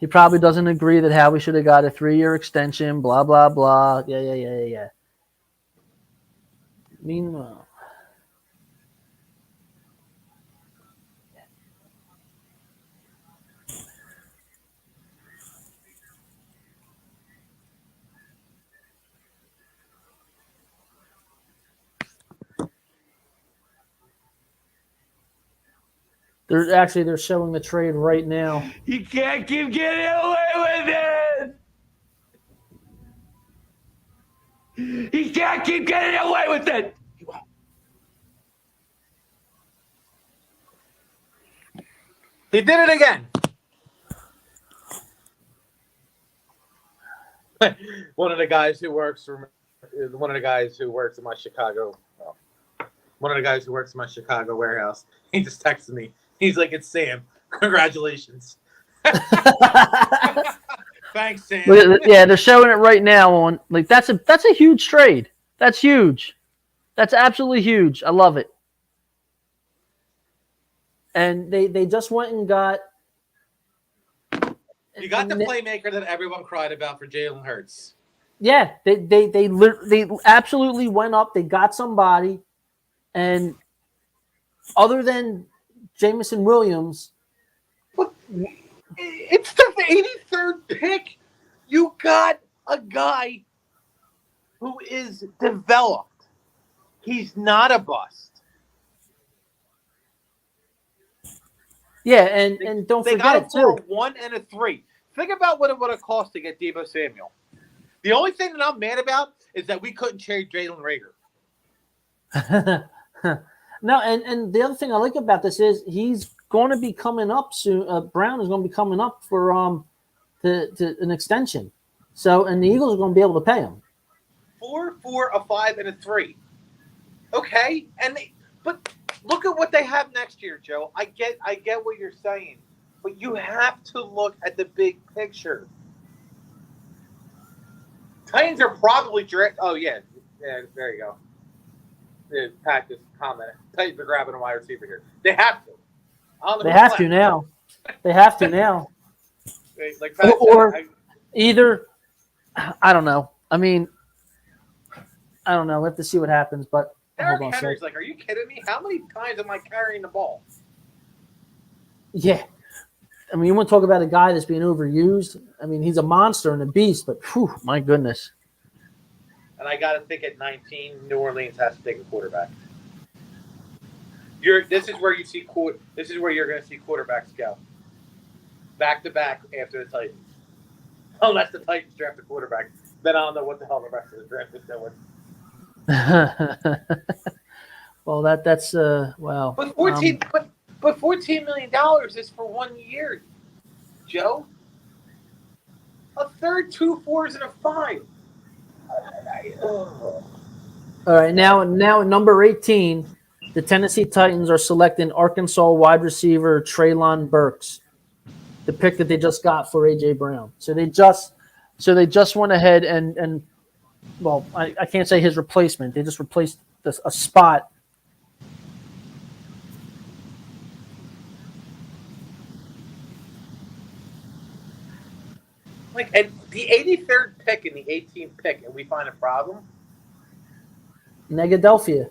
He probably doesn't agree that Howie should have got a 3-year extension, blah, blah, blah. Yeah. Meanwhile. They're showing the trade right now. You can't keep getting away with it. You can't keep getting away with it. He did it again. One of the guys who works in my Chicago warehouse. He just texted me. He's like, "It's Sam. Congratulations." Thanks, Sam. Yeah, they're showing it right now on that's a huge trade. That's huge. That's absolutely huge. I love it. And they just went and got. You got the playmaker that everyone cried about for Jalen Hurts. Yeah, they absolutely went up. They got somebody, and other than Jamison Williams, it's the 83rd pick. You got a guy who is developed. He's not a bust. Yeah, and don't they forget got him for a 1 and a 3. Think about what it would have cost to get Deebo Samuel. The only thing that I'm mad about is that we couldn't trade Jalen Reagor. No, and the other thing I like about this is he's going to be coming up soon. Brown is going to be coming up for to an extension. So, and the Eagles are going to be able to pay him. 4, a 5, and a 3. Okay, but look at what they have next year, Joe. I get what you're saying, but you have to look at the big picture. Titans are probably direct. Oh yeah, there you go. Pat just commented. Titans are grabbing a wide receiver here. They have to. They have to now. They have to now. Like Pat said, either. I don't know. I mean, I don't know. We have to see what happens. But Derrick Henry's like, are you kidding me? How many times am I carrying the ball? Yeah. I mean, you want to talk about a guy that's being overused? I mean, he's a monster and a beast, but whew, my goodness. and I got to think at 19, New Orleans has to take a quarterback. This is where you see This is where you're going to see quarterbacks go back to back after the Titans, unless the Titans draft a quarterback. Then I don't know what the hell the rest of the draft is doing. Well, that's wow. But $14 million is for 1 year, Joe. A third, 2 4s, and a 5. All right, now at number 18, the Tennessee Titans are selecting Arkansas wide receiver Treylon Burks, the pick that they just got for A.J. Brown. So they just went ahead and well, I can't say his replacement. They just replaced a spot. Like, and the 83rd pick and the 18th pick, and we find a problem. Negadelphia.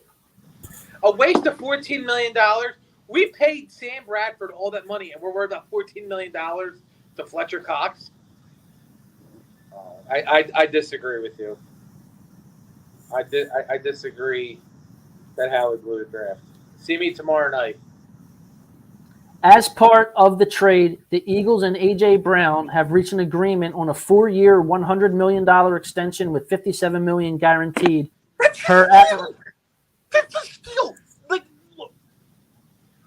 A waste of $14 million. We paid Sam Bradford all that money, and we're worried about $14 million to Fletcher Cox. I disagree with you. I disagree that Howie blew the draft. See me tomorrow night. As part of the trade, the Eagles and A.J. Brown have reached an agreement on a 4-year, $100 million extension with $57 million guaranteed. That's a steal. Like, look.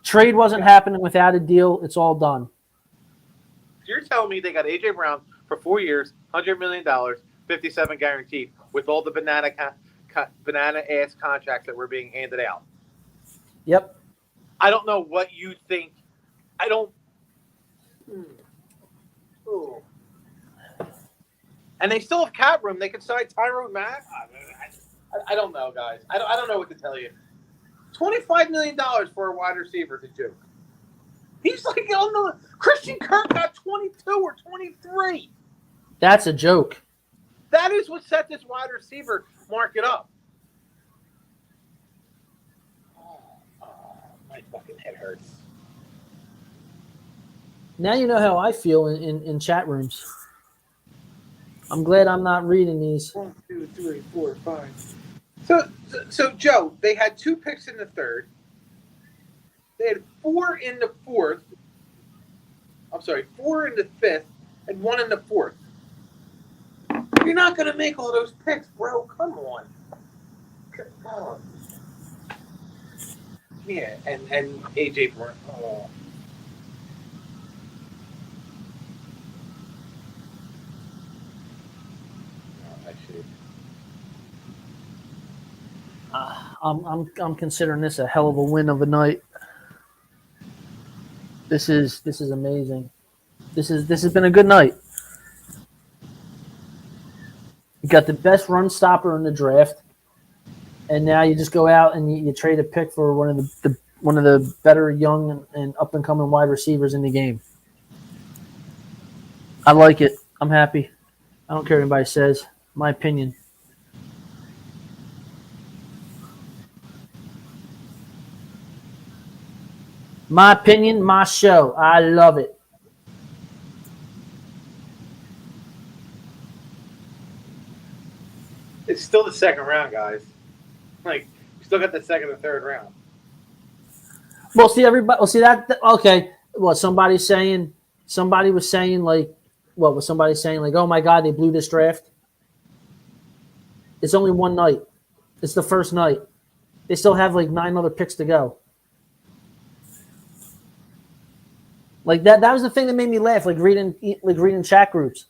Trade wasn't happening without a deal. It's all done. You're telling me they got A.J. Brown for 4 years, $100 million, $57 guaranteed, with all the banana ass contracts that were being handed out. Yep. I don't know what you think. I don't. Ooh. And they still have cap room. They could sign Tyrone Mack. I don't know, guys. I don't know what to tell you. $25 million for a wide receiver is a joke. He's like on the Christian Kirk got 22 or 23. That's a joke. That is what set this wide receiver market up. My fucking head hurts. Now you know how I feel in chat rooms. I'm glad I'm not reading these. 1, 2, 3, 4, 5. So Joe, they had 2 picks in the 3rd. They had 4 in the 4th. I'm sorry, 4 in the 5th and 1 in the 4th. You're not going to make all those picks, bro. Come on. Come on. Yeah, and AJ Brown. Oh. I'm considering this a hell of a win of a night. This is amazing. This has been a good night. You got the best run stopper in the draft, and now you just go out and you trade a pick for one of the better young and up and coming wide receivers in the game. I like it. I'm happy. I don't care what anybody says. My opinion. My opinion, my show. I love it. It's still the 2nd round, guys. Like, we still got the 2nd and 3rd round. Well, see everybody. Well, see that. Okay. What somebody was saying? Like, what was somebody saying? Like, oh my God, they blew this draft. It's only one night. It's the first night. They still have like 9 other picks to go. Like that was the thing that made me laugh. Like reading chat groups,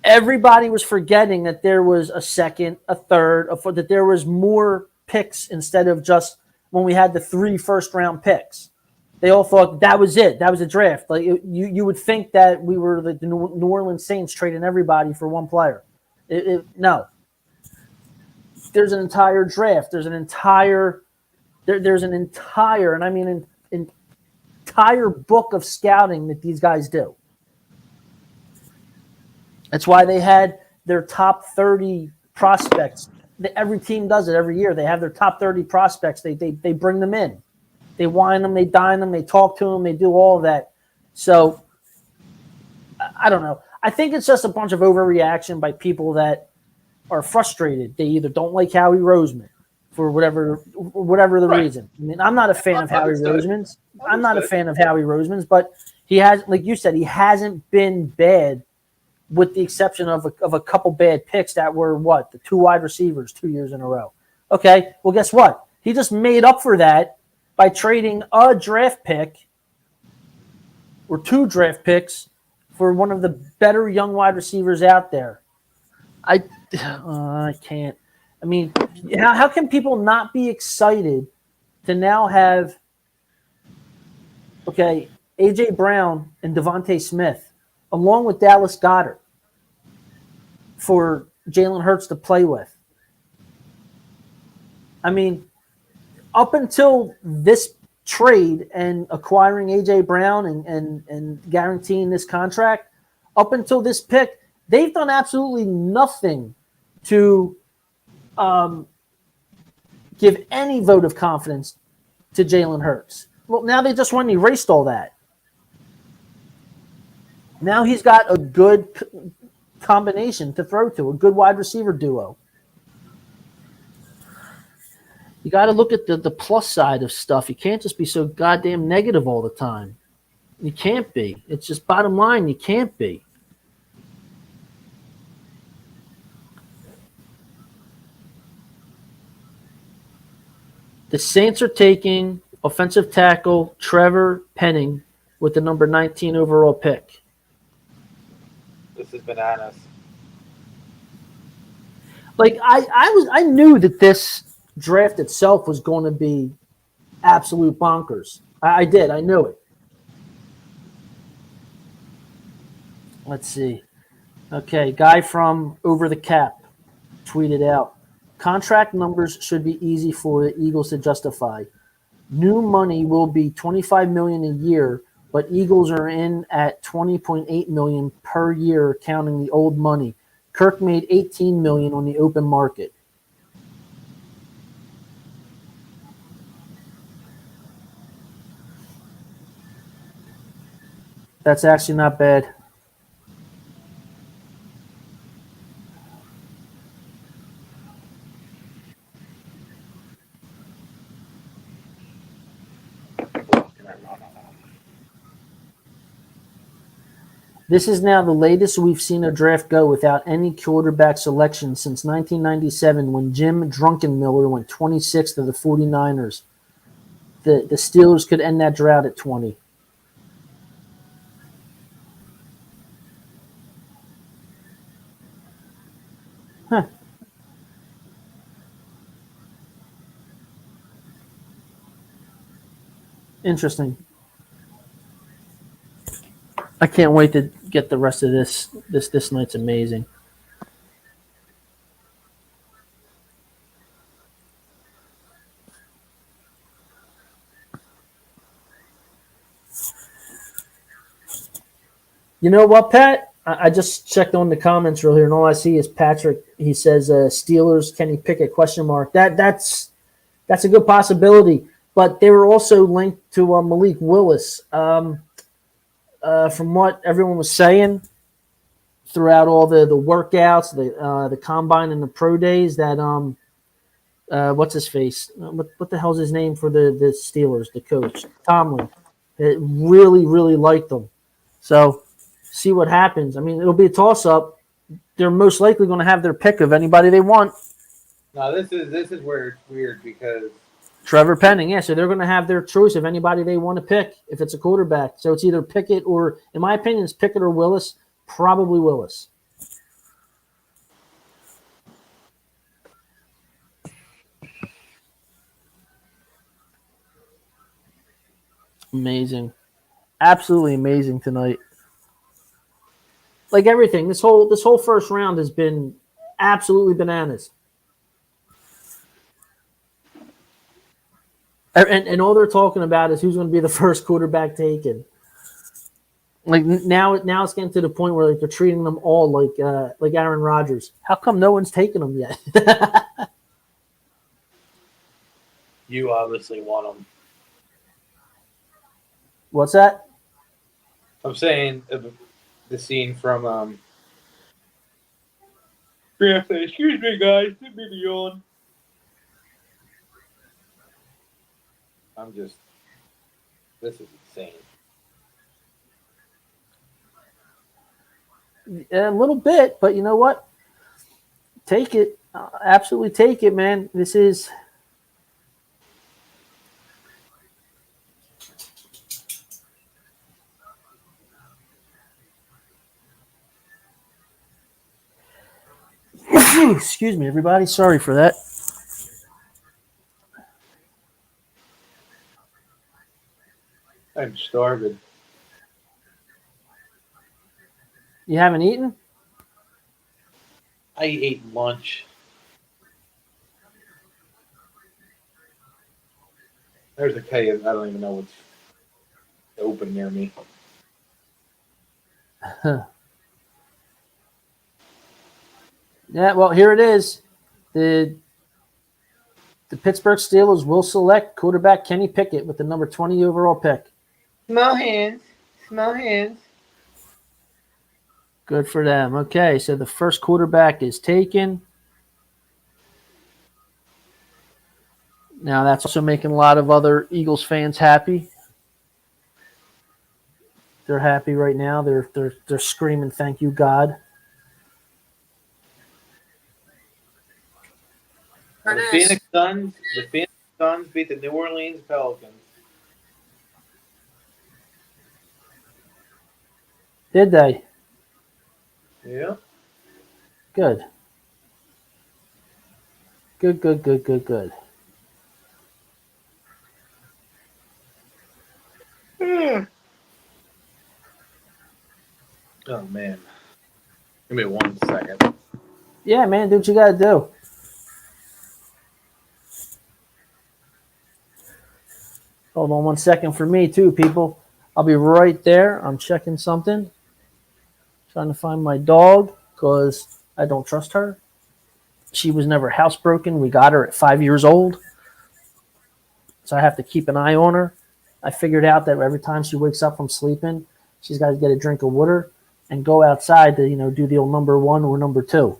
everybody was forgetting that there was a 2nd, a 3rd, that there was more picks instead of just when we had the 3 first-round picks. They all thought that was it. That was a draft. Like you would think that we were the New Orleans Saints trading everybody for one player. No. There's an entire draft. There's an entire, and I mean entire book of scouting that these guys do. That's why they had their top 30 prospects. Every team does it every year. They have their top 30 prospects. They bring them in. They wine them. They dine them. They talk to them. They do all of that. So I don't know. I think it's just a bunch of overreaction by people that are frustrated. They either don't like Howie Roseman for whatever the Right. reason. I mean, I'm not a fan of Howie Understood. Roseman's. I'm not a fan of Howie Roseman's, but he has, like you said, he hasn't been bad, with the exception of a couple bad picks that were the 2 wide receivers 2 years in a row. Okay, well, guess what? He just made up for that by trading a draft pick or 2 draft picks for one of the better young wide receivers out there. I can't. I mean, how can people not be excited to now have, A.J. Brown and Devontae Smith, along with Dallas Goedert, for Jalen Hurts to play with? I mean, up until this trade and acquiring A.J. Brown and guaranteeing this contract, up until this pick, they've done absolutely nothing to give any vote of confidence to Jalen Hurts. Well, now they just went and erased all that. Now he's got a good combination to throw to, a good wide receiver duo. You got to look at the plus side of stuff. You can't just be so goddamn negative all the time. You can't be. It's just bottom line, you can't be. The Saints are taking offensive tackle Trevor Penning with the number 19 overall pick. This is bananas. Like I knew that this draft itself was going to be absolute bonkers. I did. I knew it. Let's see. Okay, guy from Over the Cap tweeted out, contract numbers should be easy for the Eagles to justify. New money will be $25 million a year, but Eagles are in at $20.8 million per year, counting the old money. Kirk made $18 million on the open market. That's actually not bad. This is now the latest we've seen a draft go without any quarterback selection since 1997 when Jim Drunkenmiller went 26th to the 49ers. The Steelers could end that drought at 20. Huh. Interesting. I can't wait to get the rest of this. This night's amazing. You know what, Pat? I just checked on the comments earlier, and all I see is Patrick. He says Steelers, Kenny Pickett, question mark. That's a good possibility, but they were also linked to Malik Willis. From what everyone was saying throughout all the workouts, the combine and the pro days, that what's his face? What the hell's his name for the Steelers? The coach, Tomlin, really liked them. So see what happens. I mean, it'll be a toss up. They're most likely going to have their pick of anybody they want. No, this is where it's weird because Trevor Penning, yeah. So they're going to have their choice of anybody they want to pick if it's a quarterback. So it's either Pickett or, in my opinion, it's Pickett or Willis. Probably Willis. Amazing. Absolutely amazing tonight. Like everything, this whole first round has been absolutely bananas. And all they're talking about is who's going to be the first quarterback taken. Like now it's getting to the point where they're treating them all like Aaron Rodgers. How come no one's taken them yet? you obviously want them. What's that? I'm saying the scene from Yeah, say, excuse me, guys. Didn't mean to yawn. This is insane. A little bit, but you know what? Take it. Absolutely take it, man. This is. Excuse me, everybody. Sorry for that. I'm starving. You haven't eaten? I ate lunch. There's a K. I don't even know what's open near me. Yeah, well, here it is. The Pittsburgh Steelers will select quarterback Kenny Pickett with the number 20 overall pick. Small hands. Small hands. Good for them. Okay, so the first quarterback is taken. Now that's also making a lot of other Eagles fans happy. They're happy right now. They're screaming, "Thank you, God." The Phoenix Suns beat the New Orleans Pelicans. Did they? Yeah. Good. Good. Oh man. Give me 1 second. Yeah, man, do what you got to do. Hold on 1 second for me too, people. I'll be right there. I'm checking something. Trying to find my dog because I don't trust her. She was never housebroken. We got her at 5 years old. So I have to keep an eye on her. I figured out that every time she wakes up from sleeping, she's got to get a drink of water and go outside to, do the old number 1 or number 2.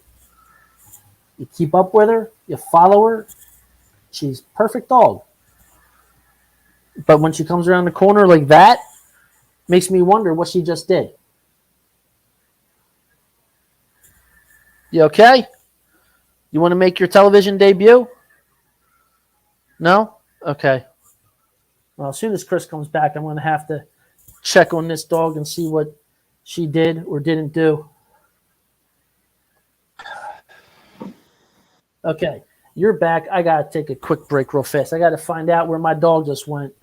You keep up with her, you follow her. She's a perfect dog. But when she comes around the corner like that, makes me wonder what she just did. You okay? You want to make your television debut? No? Okay. Well, as soon as Chris comes back, I'm going to have to check on this dog and see what she did or didn't do. Okay. You're back. I got to take a quick break real fast. I got to find out where my dog just went.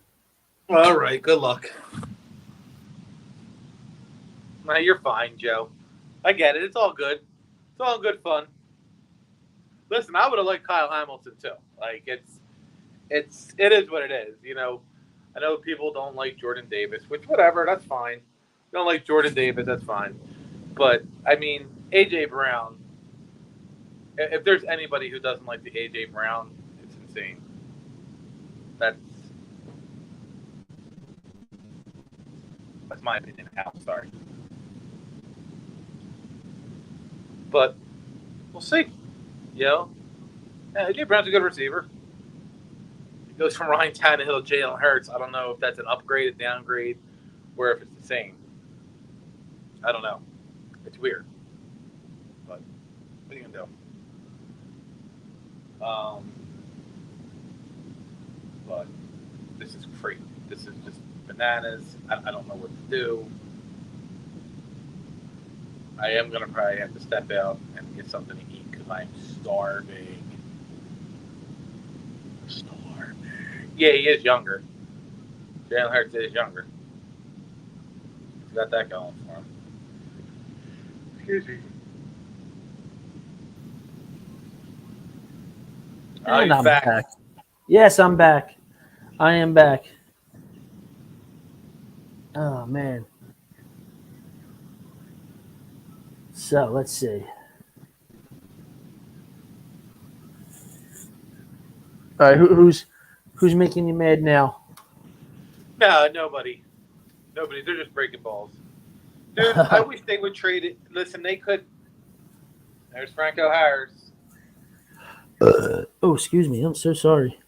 All right. Good luck. No, you're fine, Joe. I get it. It's all good. It's all good fun. Listen, I would have liked Kyle Hamilton too. Like it is what it is. I know people don't like Jordan Davis, which whatever, that's fine. You don't like Jordan Davis, that's fine. But I mean, AJ Brown. If there's anybody who doesn't like the AJ Brown, it's insane. That's my opinion. I'm sorry, but we'll see. AJ Brown's a good receiver. He goes from Ryan Tannehill to Jalen Hurts. I don't know if that's an upgrade, a downgrade, or if it's the same. I don't know. It's weird, but what are you gonna do? But this is crazy. This is just bananas. I don't know what to do. I am going to probably have to step out and get something to eat because I'm starving. Yeah, he is younger. Jalen Hurts is younger. He's got that going for him. Excuse me. And he's I'm back. back. Yes, I'm back. I am back. Oh, man. So, let's see. All right, who's making you mad now? No, nobody. Nobody. They're just breaking balls. Dude, I wish they would trade it. Listen, they could. There's Franco Harris. Oh, excuse me. I'm so sorry.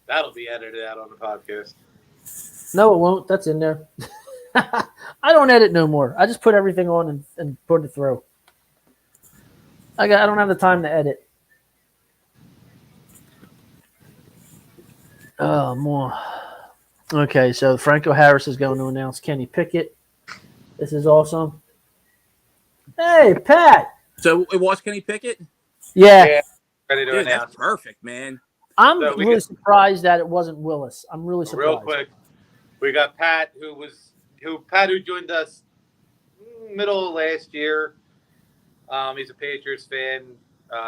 That'll be edited out on the podcast. No, it won't. That's in there. I don't edit no more. I just put everything on and put it through. I don't have the time to edit. Oh, more. Okay, so Franco Harris is going to announce Kenny Pickett. This is awesome. Hey, Pat. So it was Kenny Pickett? Yeah. Ready to Dude, announce. that's perfect, man. I'm So we really get- surprised that it wasn't Willis. I'm really surprised. Real quick, we got Pat, who joined us middle of last year. He's a Patriots fan.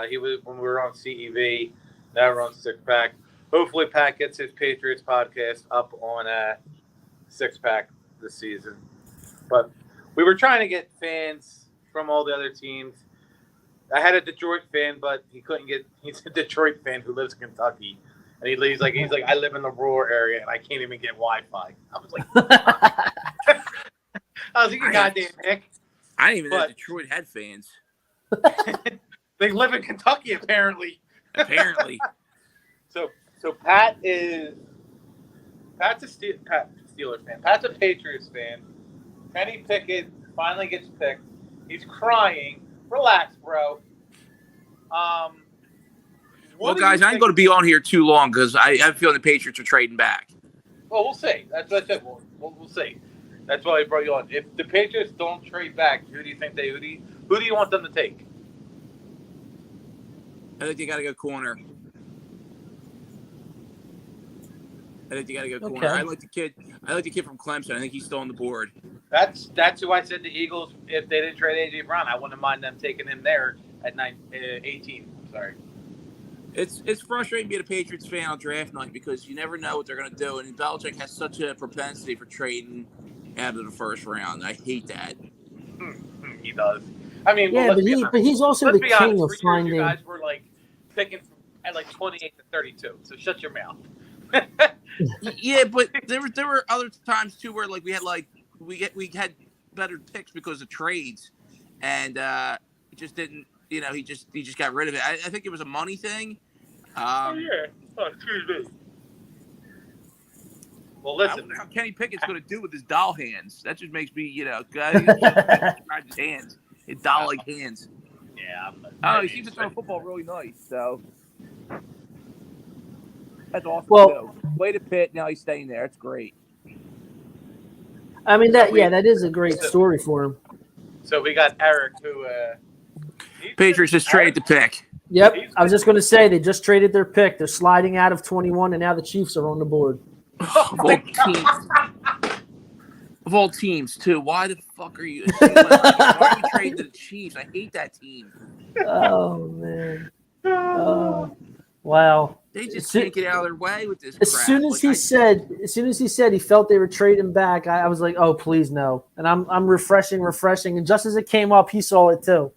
He was when we were on CEV. Now we're on Six Pack. Hopefully, Pat gets his Patriots podcast up on Six Pack this season. But we were trying to get fans from all the other teams. I had a Detroit fan, but he couldn't get. He's a Detroit fan who lives in Kentucky, and he's like I live in the rural area and I can't even get Wi-Fi. I was like, you goddamn Nick. I didn't even know But- Detroit had fans. They live in Kentucky apparently. Apparently. So Pat's a Steelers fan. Pat's a Patriots fan. Kenny Pickett finally gets picked. He's crying. Relax, bro. Well, what do guys, you I ain't going to be on here too long because I have a feeling the Patriots are trading back. Well, we'll see. That's what I said. We'll see. That's why I brought you on. If the Patriots don't trade back, who do you think who do you want them to take? I think they got to go corner. Okay. I like the kid from Clemson. I think he's still on the board. That's who I said the Eagles, if they didn't trade A.J. Brown, I wouldn't mind them taking him there at 18. Sorry. It's frustrating being a Patriots fan on draft night because you never know what they're going to do. And Belichick has such a propensity for trading out of the first round. I hate that. He does. I mean, Yeah, but he's also the let's be king honest. of For years, finding. you guys were like picking at like 28 to 32. So shut your mouth. Yeah, but there were other times too where like we had better picks because of trades, and it just didn't. You know, he just got rid of it. I think it was a money thing. Excuse me. Well, I listen. wonder how Kenny Pickett's going to do with his doll hands. That just makes me, describe his hands, his doll-like hands. Yeah. He seems to throw football really nice. So that's awesome. Well- too. Way to Pitt. Now he's staying there. It's great. I mean, that is a great story for him. So we got Eric, who Patriots just traded the pick. Yep, I was just going to say they just traded their pick. They're sliding out of 21, and now the Chiefs are on the board. Of all teams, too. Why the fuck are you? Why are you trading to the Chiefs? I hate that team. Oh man! Oh, wow! They just can't get out of their way with this. As crap. soon as he said he felt they were trading back, I was like, oh please no! And I'm refreshing, and just as it came up, he saw it too.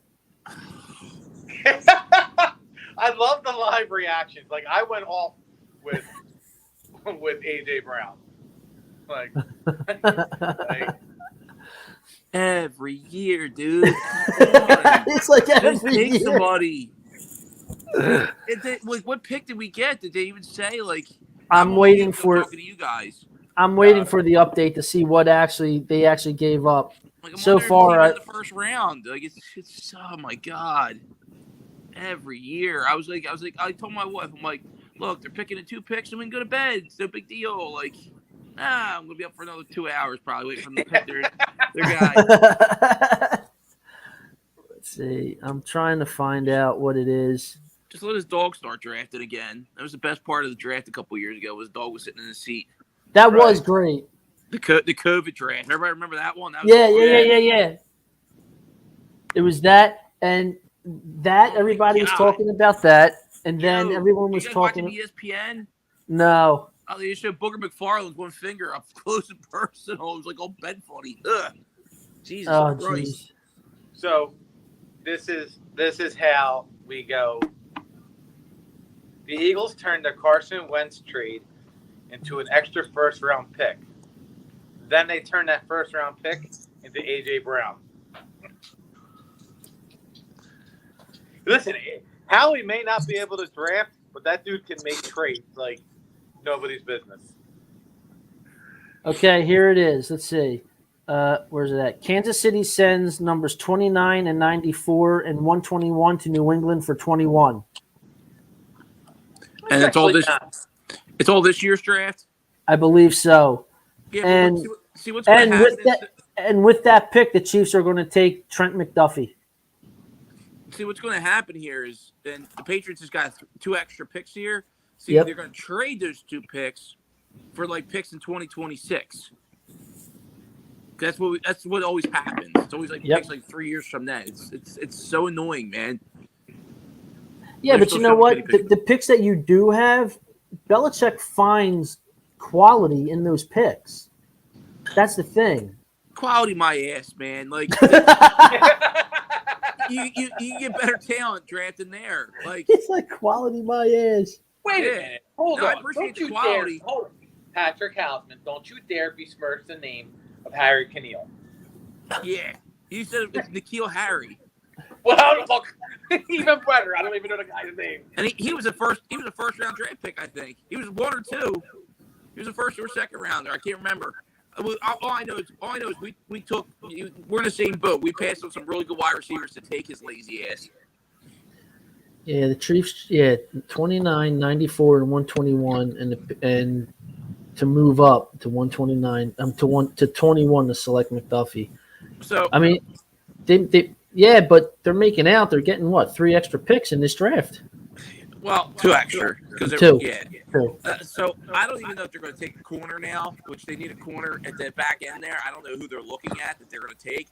I love the live reactions. Like I went off with AJ Brown. Like every year, dude. It's like Just every take year. somebody. What pick did we get? Did they even say like? I'm waiting for talking to you guys. I'm waiting for the update to see what they actually gave up. Like, I'm So wondering if far, we were in the first round. Like it's oh my god. Every year, I told my wife, I'm like, look, they're picking in 2 picks and we can go to bed. It's no big deal. Like, I'm gonna be up for another 2 hours probably waiting for them to pick their guy. Let's see. I'm trying to find out what it is. Just let his dog start drafting again. That was the best part of the draft a couple years ago. Was the dog was sitting in the seat. That was great. The COVID draft. Everybody remember that one? That was Yeah. It was that, and that everybody was talking about that, and then everyone was you guys talking. watching ESPN? No. Oh, they showed Booger McFarland's one finger up close and personal. It was like all bed funny. Ugh. Jesus Oh, Christ. jeez. so, this is how we go. The Eagles turned the Carson Wentz trade into an extra first-round pick. Then they turned that first-round pick into A.J. Brown. Listen, Howie may not be able to draft, but that dude can make trades like nobody's business. Okay, here it is. Let's see. Where's it at? Kansas City sends numbers 29 and 94 and 121 to New England for 21. And it's all this year's draft? I believe so. Yeah, And see what's going to happen. with that pick, the Chiefs are going to take Trent McDuffie. See, what's going to happen here is then the Patriots has got 2 extra picks here. See, Yep. they're going to trade those 2 picks for like picks in 2026. That's what always happens. It's always like picks like 3 years from then. It's so annoying, man. Yeah, but you know what? The picks that you do have, Belichick finds quality in those picks. That's the thing. Quality my ass, man. Like you get better talent drafting there. Like It's like quality my ass. Wait a minute. Hold on. I appreciate Don't you quality. dare. Hold on. Patrick Hausman, don't you dare besmirch the name of Harry Keneal. Yeah. You said it's N'Keal Harry. Well, look, even better. I don't even know the guy's name. And he was a first round draft pick, I think. He was 1 or 2. He was a first or second rounder. I can't remember. All I know is we're in the same boat. We passed on some really good wide receivers to take his lazy ass. Yeah, the Chiefs. Yeah, 29, 94, and 121, and to move up to 129, to 21 to select McDuffie. So I mean, they but they're making out they're getting what 3 extra picks in this draft. Well, 2 extra. Two. Yeah. Two. So I don't even know if they're going to take a corner now, which they need a corner at the back end there. I don't know who they're looking at that they're going to take.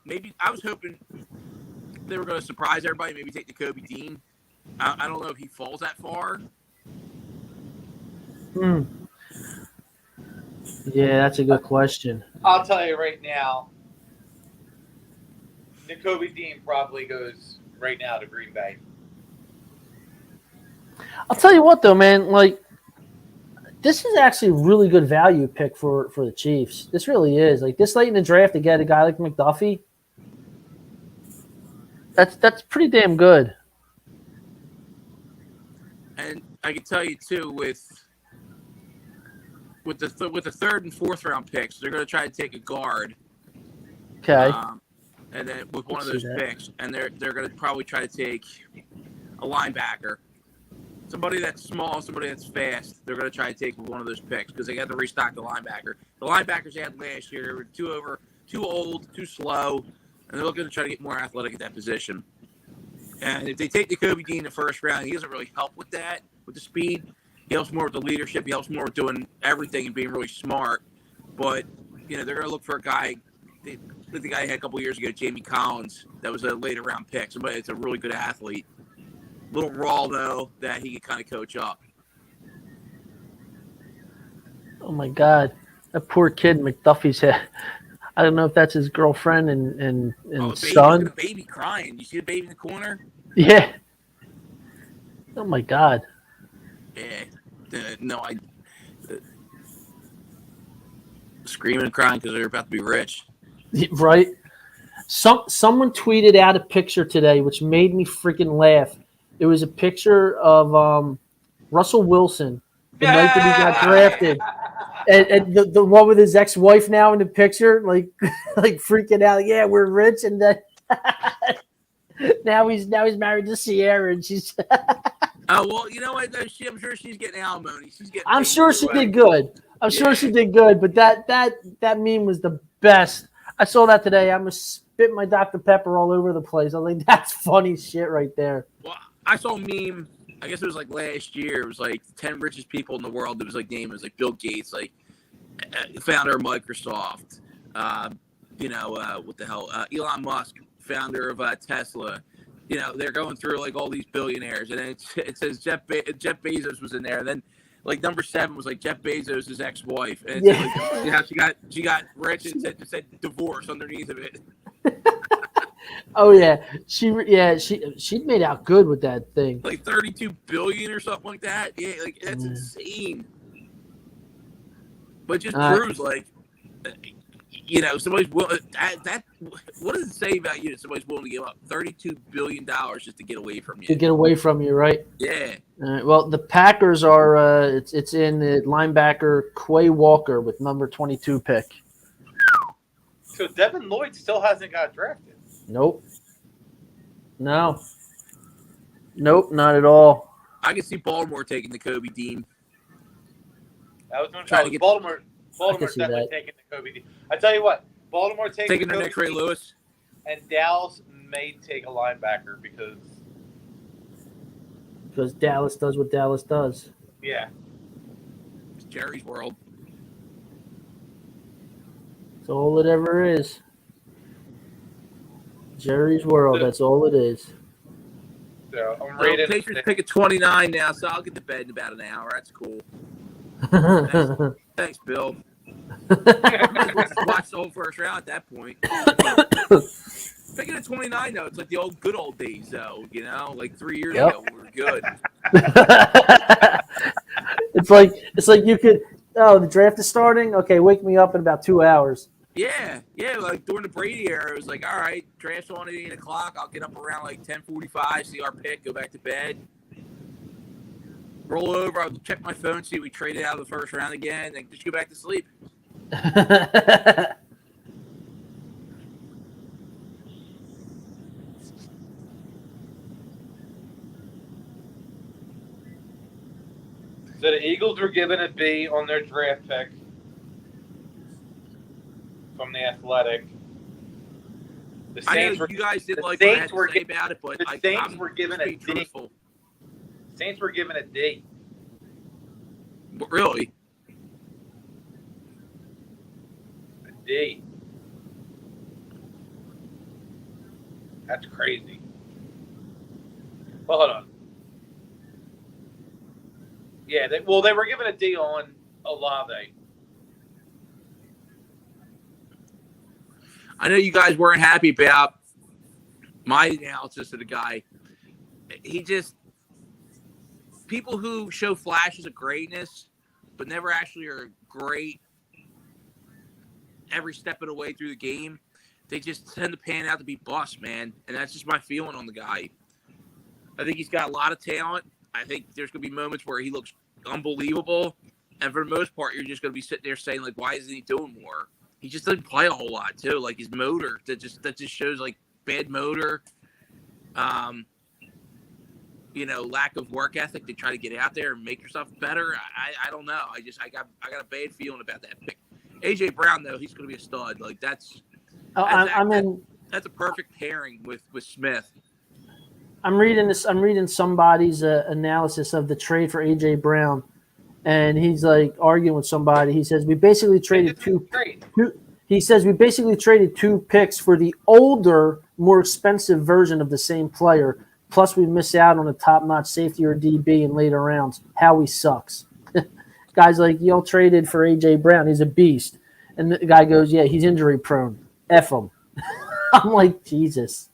Maybe I was hoping they were going to surprise everybody. Maybe take Nakobe Dean. I don't know if he falls that far. Yeah, that's a good question. I'll tell you right now, Nakobe Dean probably goes right now to Green Bay. I'll tell you what, though, man. Like, this is actually a really good value pick for the Chiefs. This really is. Like, this late in the draft to get a guy like McDuffie, that's pretty damn good. And I can tell you too, with the 3rd and 4th round picks, they're going to try to take a guard. Okay. And then with one of those picks, and they're going to probably try to take a linebacker. Somebody that's small, somebody that's fast. They're going to try to take one of those picks because they got to restock the linebacker. The linebackers they had last year were too old, too slow, and they're looking to try to get more athletic at that position. And if they take Nakobe Dean in the 1st round, he doesn't really help with that, with the speed. He helps more with the leadership. He helps more with doing everything and being really smart. But, they're going to look for a guy. The guy had a couple years ago, Jamie Collins, that was a later round pick. Somebody that's a really good athlete. Little raw, though, that he could kind of coach up. Oh, my God. That poor kid, McDuffie's head. I don't know if that's his girlfriend and son. A baby crying. You see the baby in the corner? Yeah. Oh, my God. Yeah. Screaming and crying because they're about to be rich. Right? Someone tweeted out a picture today, which made me freaking laugh. It was a picture of Russell Wilson the night that he got drafted, and the one with his ex-wife now in the picture, like freaking out. Yeah, we're rich, and then now he's married to Sierra, and she's. Oh well, you know what? Though, I'm sure she's getting alimony. I'm sure she did good. Sure she did good, but that meme was the best. I saw that today. I'm spitting my Dr. Pepper all over the place. I was like, that's funny shit right there. Well, I saw a meme. I guess it was like last year. It was like 10 richest people in the world. It was like name. It was like Bill Gates, like founder of Microsoft. What the hell? Elon Musk, founder of Tesla. They're going through like all these billionaires, and then it says Jeff Bezos was in there. And then like number 7 was like Jeff Bezos' ex-wife, and she got rich and it said divorce underneath of it. Oh yeah, she'd made out good with that thing. Like 32 billion or something like that. Yeah, like that's insane. But it just proves like somebody's willing. what does it say about you that somebody's willing to give up $32 billion just to get away from To you? get away from you, right? Yeah. Well, the Packers are. It's in the linebacker Quay Walker with number 22 pick. So Devin Lloyd still hasn't got drafted. Nope. No. Nope, not at all. I can see Baltimore taking the Kobe Dean. I was going Trying to to get- Baltimore. I Baltimore's can see definitely that. taking the Kobe Dean. I tell you what, Baltimore Taking the their Kobe next Ray Dean, Lewis. and Dallas may take a linebacker because Dallas does what Dallas does. yeah. It's Jerry's world. That's all it ever is. Jerry's world. That's all it is. So I'm So rated. Patriots pick at 29 now, so I'll get to bed in about an hour. That's cool. Thanks, Bill. Let's watch the whole first round at that point. Picking at 29, though, it's like the good old days, though. You know, like 3 years Yep. ago, we were good. It's like you could. Oh, the draft is starting. Okay, wake me up in about 2 hours. Yeah, like during the Brady era, it was like, all right, draft's on at 8 o'clock. I'll get up around like 10:45, see our pick, go back to bed. Roll over, I'll check my phone, see if we traded out of the first round again, then just go back to sleep. So the Eagles were given a B on their draft pick from the Athletic. The I know Saints were you guys didn't the like what I had Saints to were say given about it, but the Saints I'm were given just a being D. truthful. Saints were given a D. But really, A D. That's crazy. Well, hold on. Yeah, they were given a D on Olave. I know you guys weren't happy about my analysis of the guy. He just people who show flashes of greatness, but never actually are great every step of the way through the game. They just tend to pan out to be busts, man. And that's just my feeling on the guy. I think he's got a lot of talent. I think there's going to be moments where he looks unbelievable. And for the most part, you're just going to be sitting there saying, like, why isn't he doing more? He just doesn't play a whole lot, too. Like, his motor, that just shows, like, bad motor. Lack of work ethic to try to get out there and make yourself better. I don't know. I got a bad feeling about that pick. AJ Brown, though, he's going to be a stud. Like, that's a perfect pairing with Smith. I'm reading somebody's analysis of the trade for AJ Brown, and he's like arguing with somebody. He says we basically traded two. He says we basically traded 2 picks for the older, more expensive version of the same player. Plus, we miss out on a top-notch safety or DB in later rounds. Howie sucks. Guy's like, y'all traded for AJ Brown. He's a beast, and the guy goes, yeah, he's injury prone. F him. I'm like, Jesus.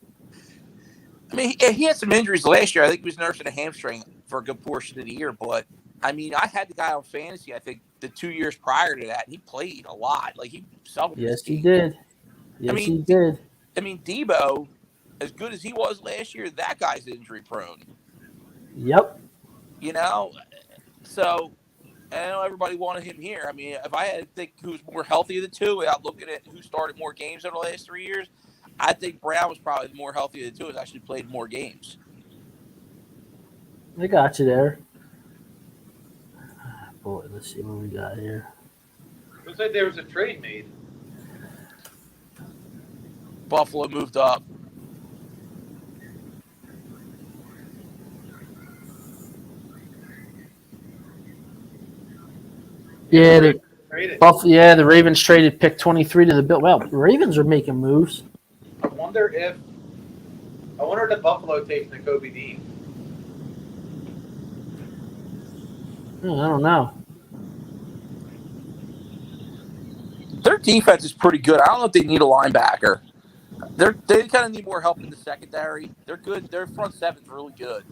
I mean, he had some injuries last year. I think he was nursing a hamstring for a good portion of the year. But, I mean, I had the guy on fantasy, I think, the 2 years prior to that. He played a lot. Like, he suffered. Yes, he did. Yes, he did. I mean, Debo, as good as he was last year, that guy's injury prone. Yep. You know? So, I know everybody wanted him here. I mean, if I had to think who's more healthy of the two without looking at who started more games over the last 3 years, I think Brown was probably more healthy of the two. Has actually played more games. I got you there. Boy, let's see what we got here. Looks like there was a trade made. Buffalo moved up. Yeah, Traded. the Ravens traded pick 23 to the Bills. Well, the Ravens are making moves. I wonder if Buffalo takes Nakobe Dean. I don't know. Their defense is pretty good. I don't know if they need a linebacker. They kind of need more help in the secondary. They're good. Their front seven's really good.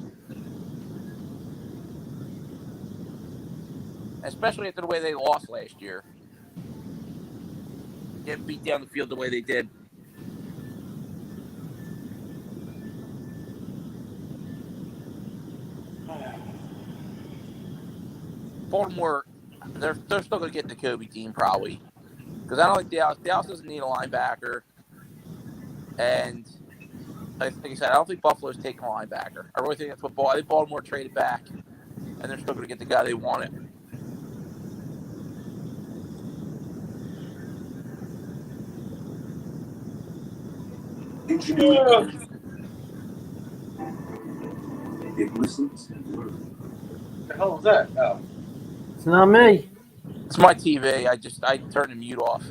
Especially after the way they lost last year. Getting beat down the field the way they did. Baltimore, they're still going to get the Kobe team probably because I don't think Dallas doesn't need a linebacker, and like I said, I don't think Buffalo's taking a linebacker. I really think that's what I think Baltimore traded back, and they're still going to get the guy they wanted. It listens and learns. What the hell was that? Oh. It's not me. It's my TV. I turned the mute off.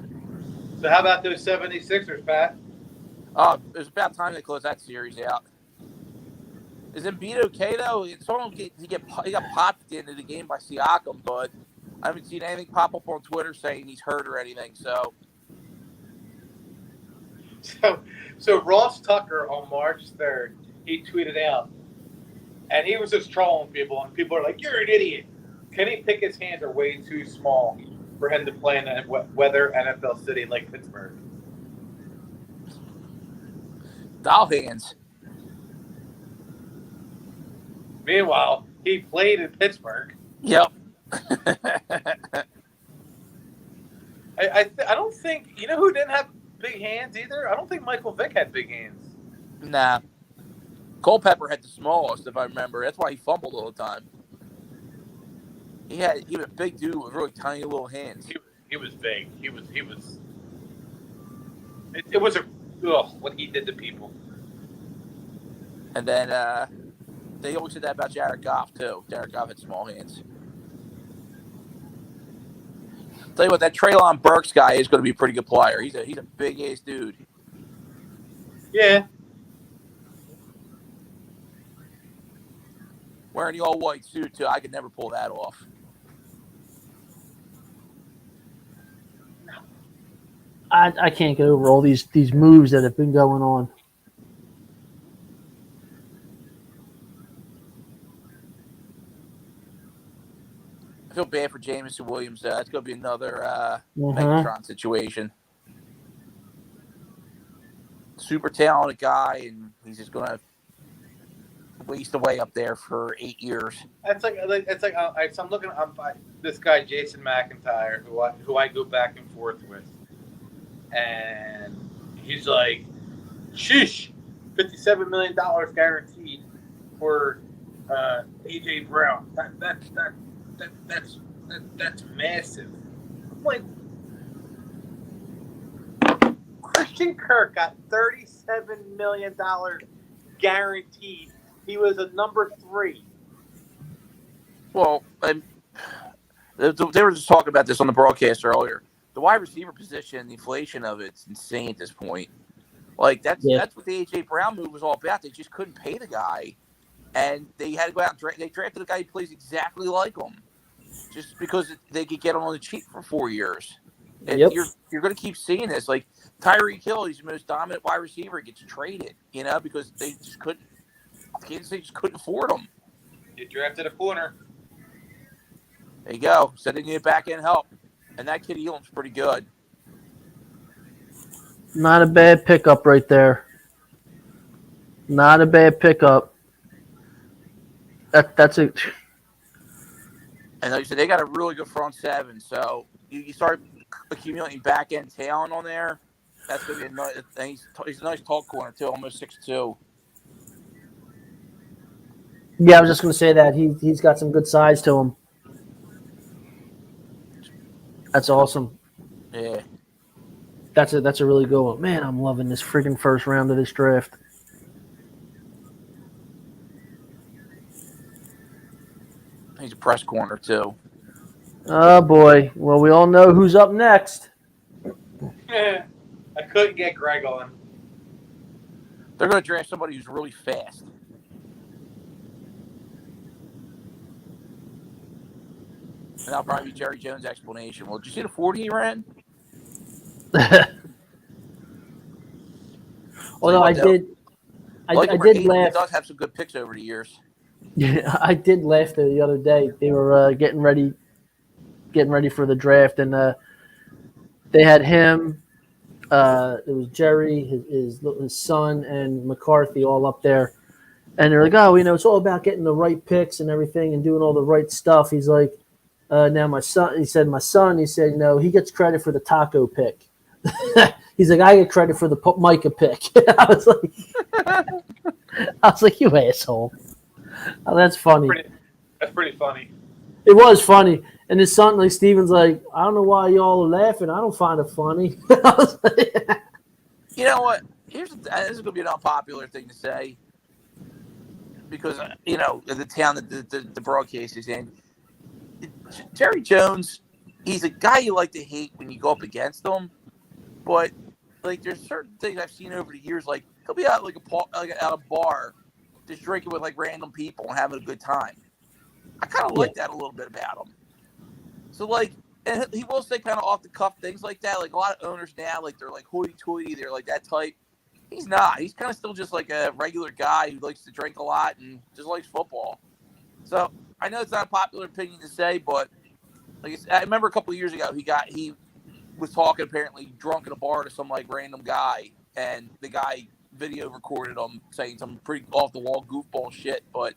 So how about those 76ers, Pat? It was about time they closed that series out. Is Embiid okay though? He got popped into the game by Siakam, but I haven't seen anything pop up on Twitter saying he's hurt or anything. So Ross Tucker on March 3rd, he tweeted out, and he was just trolling people, and people are like, "You're an idiot. Kenny Pickett's hands are way too small for him to play in a weather NFL city like Pittsburgh." Doll hands. Meanwhile, he played in Pittsburgh. Yep. I don't think, you know who didn't have big hands either? I don't think Michael Vick had big hands. Nah. Culpepper had the smallest, if I remember. That's why he fumbled all the time. He was a big dude with really tiny little hands. He was big. It was what he did to people. And then they always said that about Jared Goff too. Jared Goff had small hands. Tell you what, that Treylon Burks guy is going to be a pretty good player. He's a big ass dude. Yeah. Wearing the all white suit too. I could never pull that off. I can't get over all these moves that have been going on. I feel bad for Jamison Williams. That's going to be another Megatron situation. Super talented guy, and he's just going to waste away up there for 8 years. I'm looking at this guy Jason McIntyre, who I go back and forth with, and he's like, "Sheesh, $57 million guaranteed for AJ Brown. That's massive." I'm like, Christian Kirk got $37 million guaranteed. He was a number 3. Well, they were just talking about this on the broadcast earlier. The wide receiver position, the inflation of it's insane at this point. Like that's what the AJ Brown move was all about. They just couldn't pay the guy, and they had to go out and they drafted a guy who plays exactly like him, just because they could get him on the cheap for 4 years. And you're going to keep seeing this. Like Tyreek Hill, he's the most dominant wide receiver. He gets traded, because they just couldn't. Kansas City just couldn't afford him. You drafted a corner. There you go. So they need back end help, and that kid Elam's pretty good. Not a bad pickup right there. Not a bad pickup. That's it. And like you said, they got a really good front seven. So you start accumulating back end talent on there. That's going to be a nice. And he's a nice tall corner too, almost 6'2". Yeah, I was just going to say that he's got some good size to him. That's awesome. Yeah, that's a really good one. Man, I'm loving this freaking first round of this draft. he's a press corner too. Oh boy. Well, we all know who's up next. I couldn't get Greg on. They're going to draft somebody who's really fast. And that'll probably be Jerry Jones' explanation. Well, did you see the 40 he ran? Although I did laugh. He does have some good picks over the years. Yeah, I did laugh the other day. They were getting ready for the draft, and they had him. It was Jerry, his son, and McCarthy all up there, and they're like, "Oh, it's all about getting the right picks and everything, and doing all the right stuff." He's like, Now my son, he said, no, he gets credit for the taco pick. He's like, I get credit for the Micah pick. I was like, you asshole. Oh, that's funny. That's pretty funny. It was funny. And his son, like Steven's like, I don't know why y'all are laughing. I don't find it funny. I was like, You know what? This is going to be an unpopular thing to say because, the town that the broadcast is in. Jerry Jones, he's a guy you like to hate when you go up against him. But, like, there's certain things I've seen over the years. Like, he'll be out at a bar just drinking with, like, random people and having a good time. I kind of like that a little bit about him. So, like, and he will say kind of off-the-cuff things like that. Like, a lot of owners now, like, they're, like, hoity-toity. They're, like, that type. He's not. He's kind of still just, like, a regular guy who likes to drink a lot and just likes football. So, I know it's not a popular opinion to say, but like I remember a couple of years ago, he was talking apparently drunk in a bar to some, like, random guy, and the guy video recorded him saying some pretty off-the-wall goofball shit. But,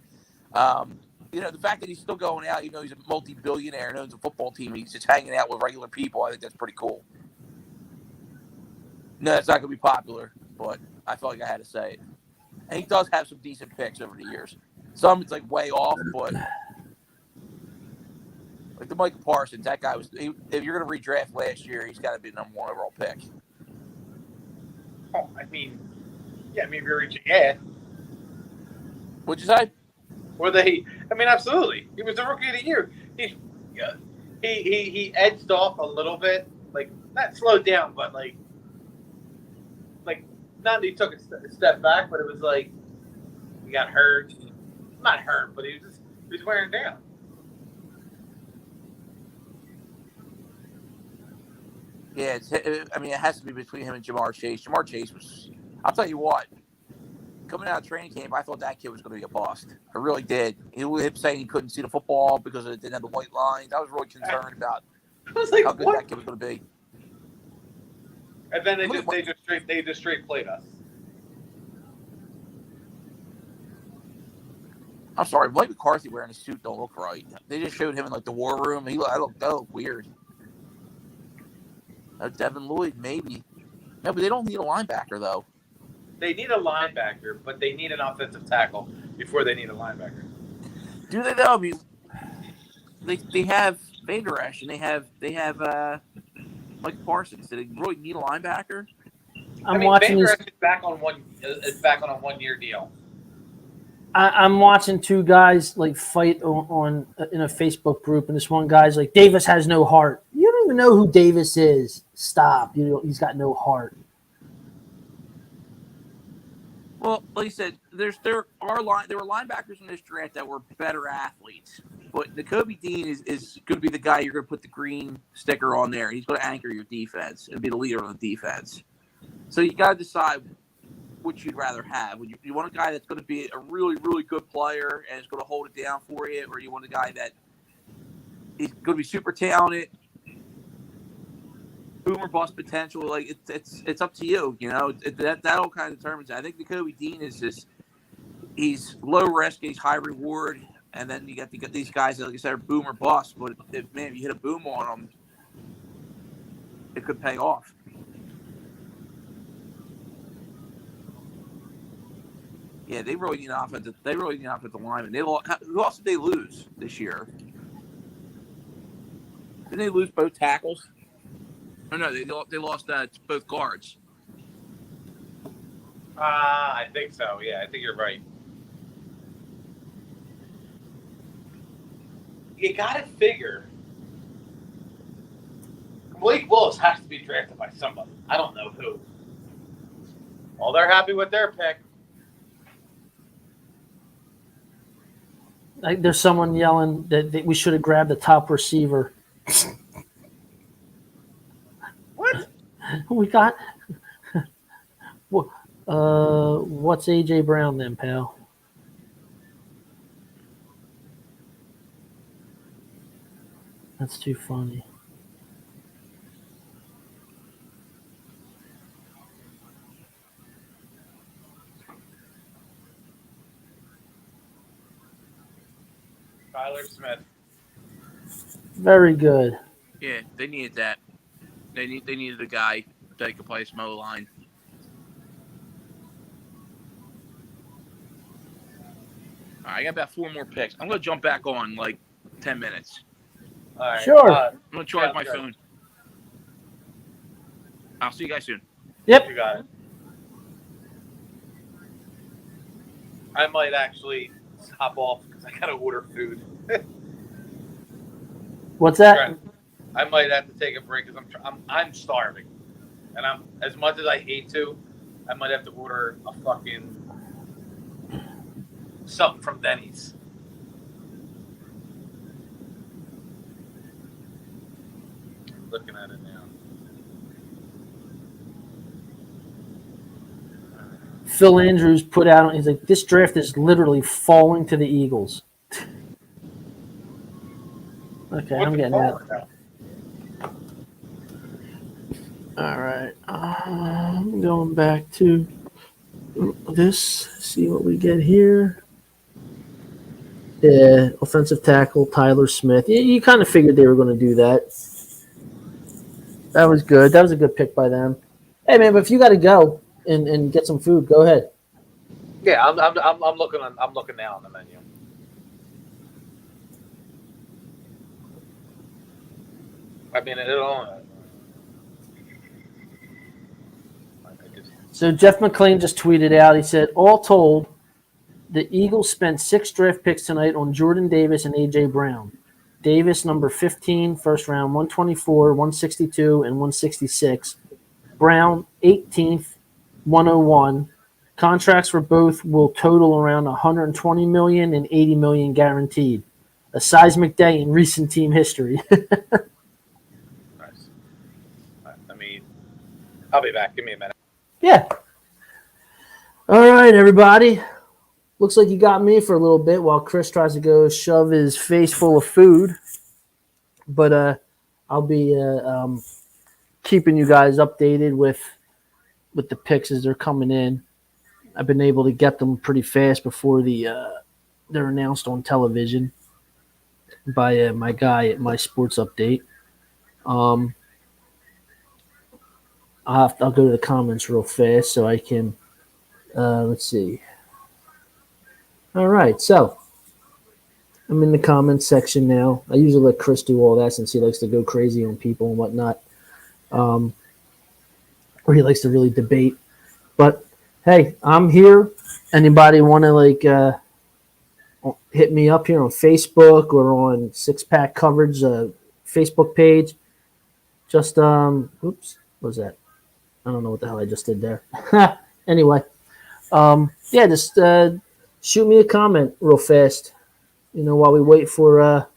the fact that he's still going out, even though he's a multi-billionaire and owns a football team, he's just hanging out with regular people. I think that's pretty cool. No, it's not going to be popular, but I felt like I had to say it. And he does have some decent picks over the years. Some it's like way off, but like the Michael Parsons, that guy was. If you're going to redraft last year, he's got to be the number 1 overall pick. Oh, I mean, if you're reaching, yeah. What'd you say? Were they? I mean, absolutely. He was the rookie of the year. He edged off a little bit, like not slowed down, but like not that he took a step back, but it was like he got hurt. Not hurt, but he was wearing down. Yeah, it has to be between him and Jamar Chase. Jamar Chase was. I'll tell you what. Coming out of training camp, I thought that kid was going to be a bust. I really did. He was saying he couldn't see the football because it didn't have the white lines. I was really concerned about I was like, how good that kid was going to be. And then they just straight played us. I'm sorry, Mike McCarthy wearing a suit don't look right. They just showed him in like the war room. That looked weird. Devin Lloyd, maybe. No, but they don't need a linebacker though. They need a linebacker, but they need an offensive tackle before they need a linebacker. Do they though? I mean, they have Vander Esch and they have Mike Parsons. Do they really need a linebacker? Vander Esch is back on a 1-year deal. I'm watching two guys like fight on in a Facebook group, and this one guy's like, Davis has no heart. You don't even know who Davis is. Stop. He's got no heart. Well, like you said, there were linebackers in this draft that were better athletes, but Nakobe Dean is going to be the guy you're going to put the green sticker on there. He's going to anchor your defense and be the leader of the defense. So you got to decide what you'd rather have. Would you want a guy that's going to be a really, really good player and is going to hold it down for you, or you want a guy that is going to be super talented, boom or bust potential? Like it's up to you. That all kind of determines it. I think Nakobe Dean he's low risk, he's high reward, and then you get these guys that, like I said, are boom or bust. But if you hit a boom on them, it could pay off. Yeah, they really need an offensive lineman. Who else did they lose this year? Didn't they lose both tackles? Oh no, they lost both guards. I think so. Yeah, I think you're right. You got to figure Blake Willis has to be drafted by somebody. I don't know who. Well, they're happy with their pick. Like there's someone yelling that we should have grabbed the top receiver. What? We got. What's AJ Brown then, pal? That's too funny. Tyler Smith. Very good. Yeah, they needed that. They needed a guy that could play some O-line. All right, I got about 4 more picks. I'm gonna jump back on like 10 minutes. All right. Sure. I'm gonna charge my good. phone. I'll see you guys soon. Yep. You got it. I might actually hop off because I gotta order food. What's that? I might have to take a break because I'm starving, and I'm as much as I hate to, I might have to order a fucking something from Denny's. Looking at it now. Phil Andrews put out, he's like, this draft is literally falling to the Eagles. Okay, I'm getting that. All right. I'm going back to this, see what we get here. Yeah, offensive tackle, Tyler Smith. You kind of figured they were going to do that. That was good. That was a good pick by them. Hey, man, but if you got to go and get some food, go ahead. Yeah, I'm looking now on the menu. I mean, So Jeff McClain just tweeted out, he said, all told, the Eagles spent 6 draft picks tonight on Jordan Davis and A.J. Brown. Davis, number 15, first round, 124, 162, and 166. Brown, 18th, 101. Contracts for both will total around $120 million and $80 million guaranteed. A seismic day in recent team history. nice. I mean, I'll be back. Give me a minute. Yeah. All right, everybody. Looks like you got me for a little bit while Chris tries to go shove his face full of food. But I'll be keeping you guys updated with the picks as they're coming in. I've been able to get them pretty fast before they're announced on television by my guy at My Sports Update. I'll go to the comments real fast so I can let's see. All right, so I'm in the comments section now. I usually let Chris do all that since he likes to go crazy on people and whatnot, or he likes to really debate. But hey, I'm here. Anybody want to hit me up here on Facebook or on Six Pack Coverage Facebook page? Just oops, what was that? I don't know what the hell I just did there. Anyway, yeah, just shoot me a comment real fast. While we wait for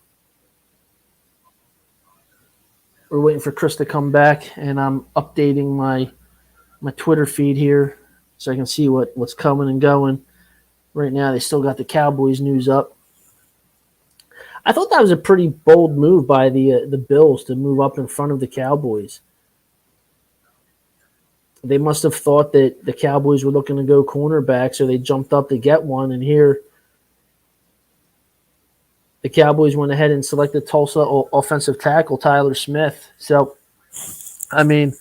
we're waiting for Chris to come back, and I'm updating my Twitter feed here so I can see what's coming and going. Right now, they still got the Cowboys news up. I thought that was a pretty bold move by the Bills to move up in front of the Cowboys. They must have thought that the Cowboys were looking to go cornerback, so they jumped up to get one. And here, the Cowboys went ahead and selected Tulsa offensive tackle Tyler Smith. So, I mean,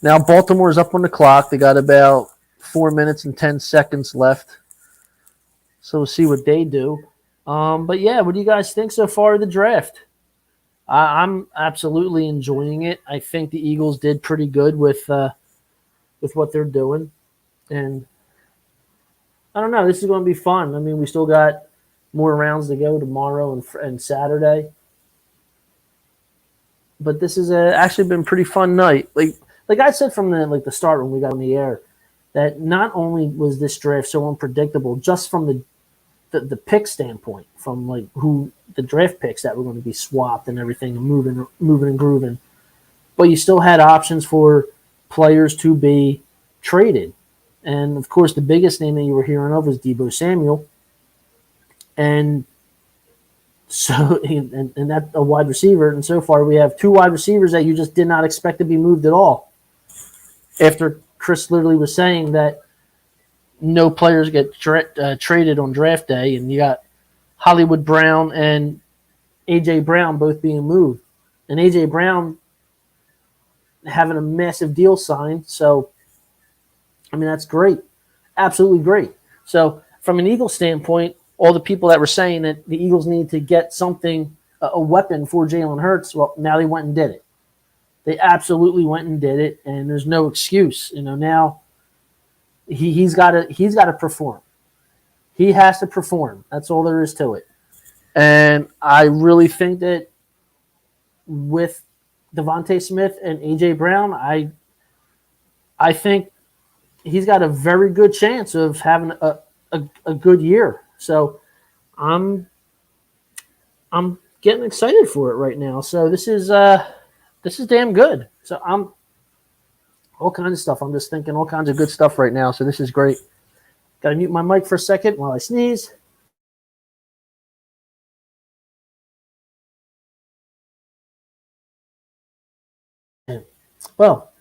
now Baltimore's up on the clock. They got about 4 minutes and 10 seconds left. So we'll see what they do. But, yeah, what do you guys think so far of the draft? I'm absolutely enjoying it. I think the Eagles did pretty good with what they're doing. And I don't know. This is going to be fun. I mean, we still got more rounds to go tomorrow and Saturday. But this has actually been a pretty fun night. Like I said from the start when we got on the air, that not only was this draft so unpredictable just from the pick standpoint, from who the draft picks that were going to be swapped and everything and moving and grooving, but you still had options for players to be traded. And, of course, the biggest name that you were hearing of was Deebo Samuel. And so, and that's a wide receiver. And so far, we have 2 wide receivers that you just did not expect to be moved at all. After Chris literally was saying that no players get traded on draft day, and you got Hollywood Brown and A.J. Brown both being moved. and A.J. Brown having a massive deal signed. So, I mean, that's great. Absolutely great. So, from an Eagles standpoint, all the people that were saying that the Eagles need to get something, a weapon for Jalen Hurts, well, now they went and did it. They absolutely went and did it, and there's no excuse. Now he's got to perform. He has to perform. That's all there is to it. And I really think that with Devontae Smith and A.J. Brown, I think he's got a very good chance of having a good year. So I'm getting excited for it right now. So this is damn good. So I'm all kinds of stuff. I'm just thinking all kinds of good stuff right now. So this is great. Got to mute my mic for a second while I sneeze. Well,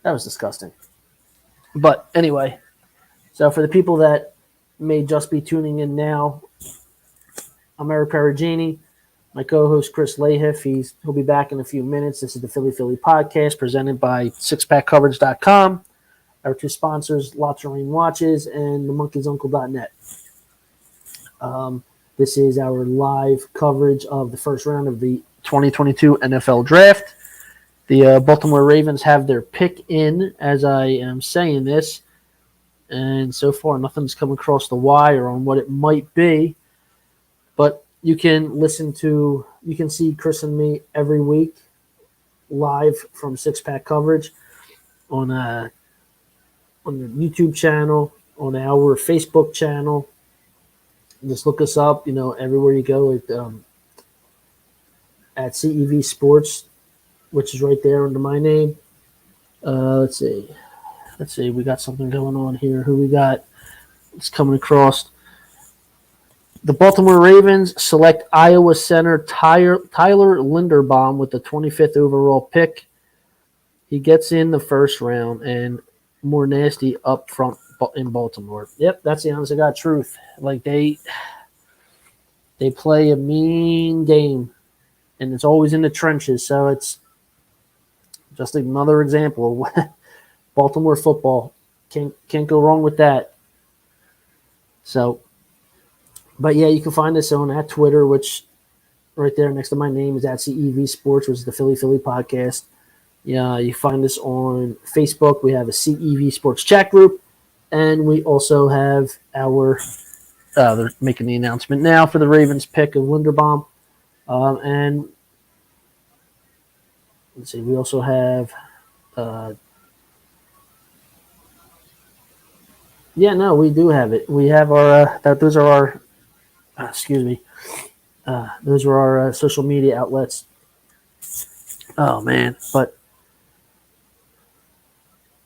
that was disgusting. But anyway, so for the people that may just be tuning in now, I'm Eric Perugini. My co-host Chris Lahiff, he'll be back in a few minutes. This is the Philly podcast presented by SixPackCoverage.com. Our two sponsors, La Terrain Watches and themonkeysuncle.net. This is our live coverage of the first round of the 2022 NFL Draft. The Baltimore Ravens have their pick in as I am saying this, and so far nothing's come across the wire on what it might be, but you can see Chris and me every week live from Six Pack Coverage on the YouTube channel, on our Facebook channel. Just look us up, everywhere you go at CEV Sports, which is right there under my name. Let's see. We got something going on here. Who we got? It's coming across. The Baltimore Ravens select Iowa center Tyler Linderbaum with the 25th overall pick. He gets in the first round, and more nasty up front in Baltimore. Yep, that's the honest to God truth. Like they play a mean game, and it's always in the trenches. So it's just another example of Baltimore football. Can't go wrong with that. So, but yeah, you can find us on at Twitter, which right there next to my name is at CEV Sports, which is the Philly podcast. Yeah, you find us on Facebook. We have a CEV Sports chat group, and we also have our they're making the announcement now for the Ravens pick of Linderbaum, and let's see, we also have we do have it. We have our those are our those are our social media outlets. Oh man, but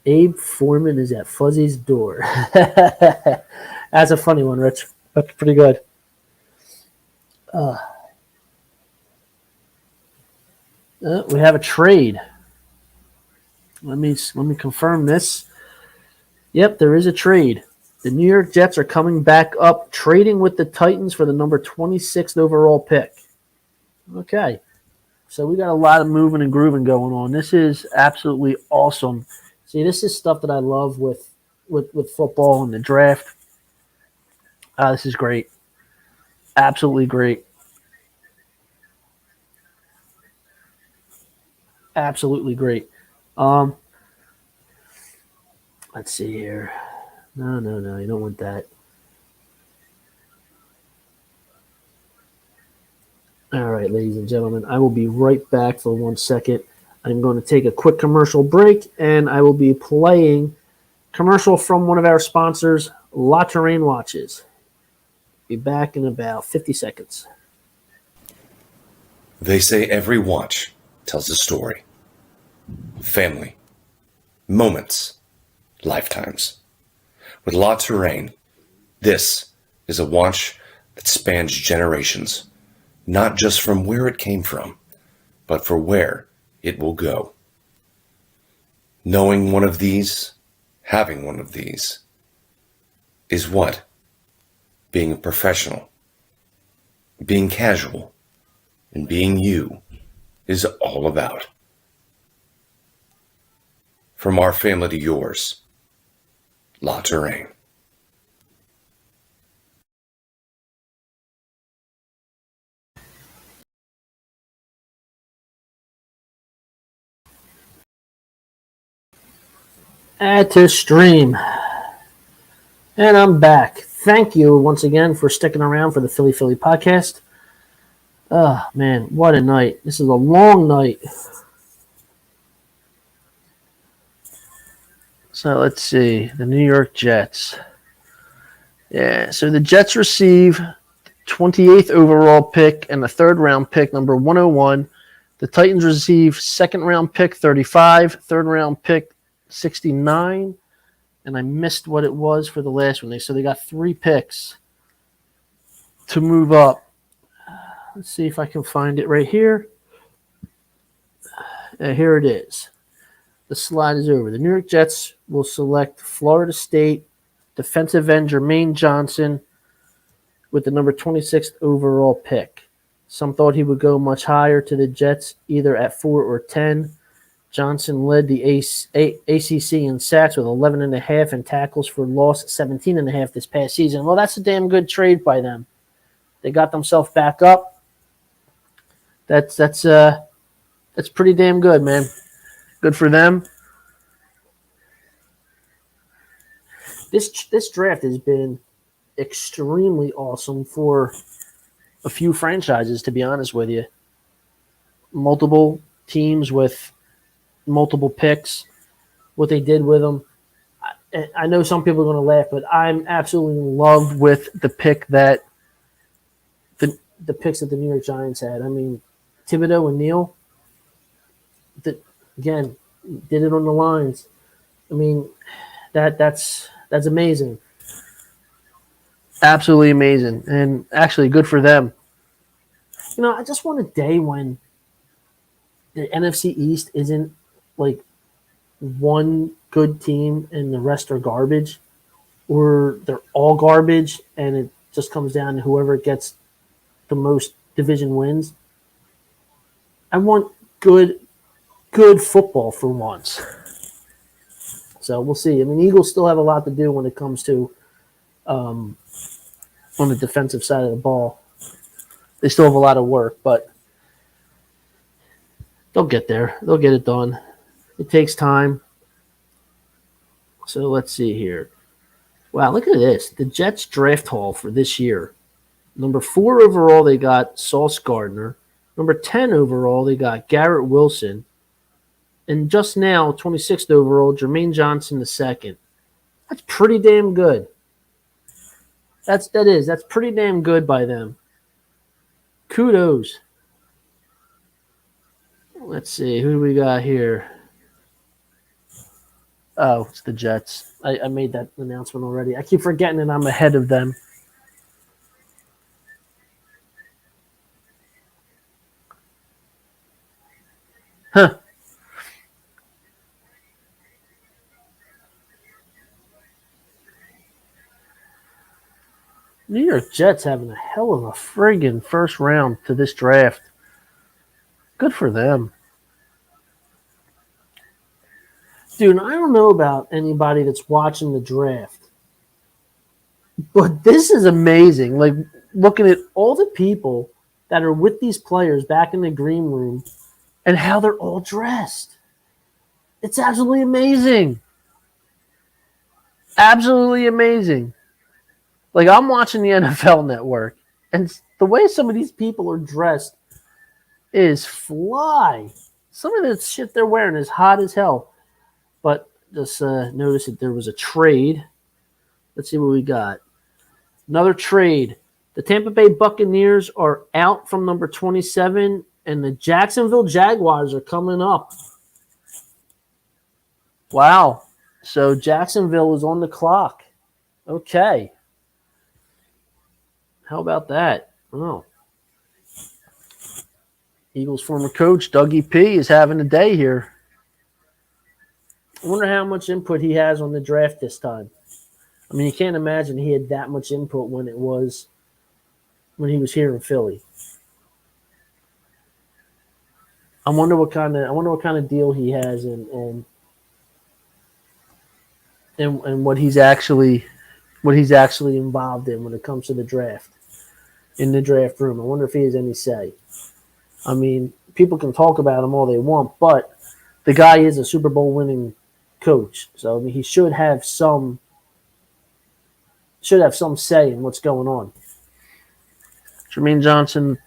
Abe Foreman is at Fuzzy's door. That's a funny one, Rich. That's pretty good. We have a trade. Let me confirm this. Yep, there is a trade. The New York Jets are coming back up, trading with the Titans for the number 26th overall pick. Okay. So we got a lot of moving and grooving going on. This is absolutely awesome. See, this is stuff that I love with football and the draft. This is great. Absolutely great. Absolutely great. Let's see here. No, you don't want that. All right, ladies and gentlemen, I will be right back for 1 second. I'm going to take a quick commercial break, and I will be playing commercial from one of our sponsors, La Terrain Watches. Be back in about 50 seconds. They say every watch tells a story. Family. Moments. Lifetimes. With La Terrain, this is a watch that spans generations, not just from where it came from, but for where it will go. Knowing one of these, having one of these, is what? Being a professional, being casual, and being you is all about. From our family to yours, La Terrain. Add to stream. And I'm back. Thank you once again for sticking around for the Philly podcast. Oh, man, what a night. This is a long night. So let's see. The New York Jets. Yeah, so the Jets receive 28th overall pick and the third round pick, number 101. The Titans receive second round pick 35, third round pick 69. And I missed what it was for the last one. So they got 3 picks to move up. Let's see if I can find it right here. Here it is. The slide is over. The New York Jets will select Florida State defensive end Jermaine Johnson with the number 26th overall pick. Some thought he would go much higher to the Jets, either at 4 or 10. Johnson led the ACC in sacks with 11.5 and tackles for loss 17.5 this past season. Well, that's a damn good trade by them. They got themselves back up. That's pretty damn good, man. Good for them. This draft has been extremely awesome for a few franchises, to be honest with you. Multiple teams with multiple picks, what they did with them. I know some people are going to laugh, but I'm absolutely in love with the pick that the picks that the New York Giants had. I mean, Thibodeau and Neal, again, did it on the lines. I mean, that's amazing. Absolutely amazing. And actually good for them. You know, I just want a day when the NFC East isn't like one good team and the rest are garbage, or they're all garbage and it just comes down to whoever gets the most division wins. I want good football for once. So we'll see. I mean, Eagles still have a lot to do when it comes to on the defensive side of the ball. They still have a lot of work, but they'll get there. They'll get it done. It takes time. So let's see here. Wow, look at this. The Jets draft haul for this year. Number 4 overall, they got Sauce Gardner. Number 10 overall, they got Garrett Wilson. And just now, 26th overall, Jermaine Johnson II. That's pretty damn good. That's pretty damn good by them. Kudos. Let's see, who do we got here? Oh, it's the Jets. I made that announcement already. I keep forgetting that I'm ahead of them. Huh. New York Jets having a hell of a friggin' first round to this draft. Good for them. Dude, I don't know about anybody that's watching the draft, but this is amazing. Like, looking at all the people that are with these players back in the green room and how they're all dressed. It's absolutely amazing. Absolutely amazing. Like, I'm watching the NFL Network, and the way some of these people are dressed is fly. Some of the shit they're wearing is hot as hell. But just notice that there was a trade. Let's see what we got. Another trade. The Tampa Bay Buccaneers are out from number 27, and the Jacksonville Jaguars are coming up. Wow. So Jacksonville is on the clock. Okay. How about that? Oh. Eagles former coach Dougie P is having a day here. I wonder how much input he has on the draft this time. I mean, you can't imagine he had that much input when he was here in Philly. I wonder what kind of deal he has and what he's actually involved in when it comes to the draft, in the draft room. I wonder if he has any say. I mean, people can talk about him all they want, but the guy is a Super Bowl winning coach, so I mean, he should have some say in what's going on. Jermaine Johnson,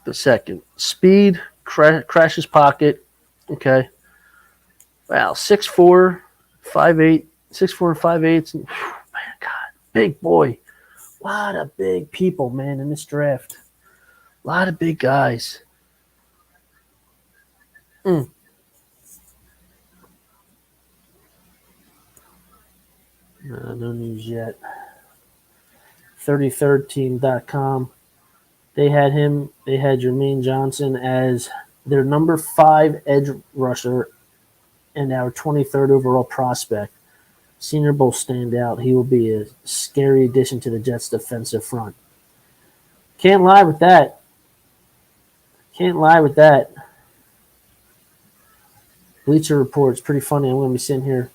the second. Speed, crashes pocket. Okay. Wow, 6'4", 5'8", 6'4" and 5'8". Man, God, big boy. A lot of big people, man, in this draft. A lot of big guys. No news yet. 33rdteam.com. They had Jermaine Johnson as their number 5 edge rusher and our 23rd overall prospect. Senior Bowl standout. He will be a scary addition to the Jets' defensive front. Can't lie with that. Bleacher Report's pretty funny. I'm going to be sitting here.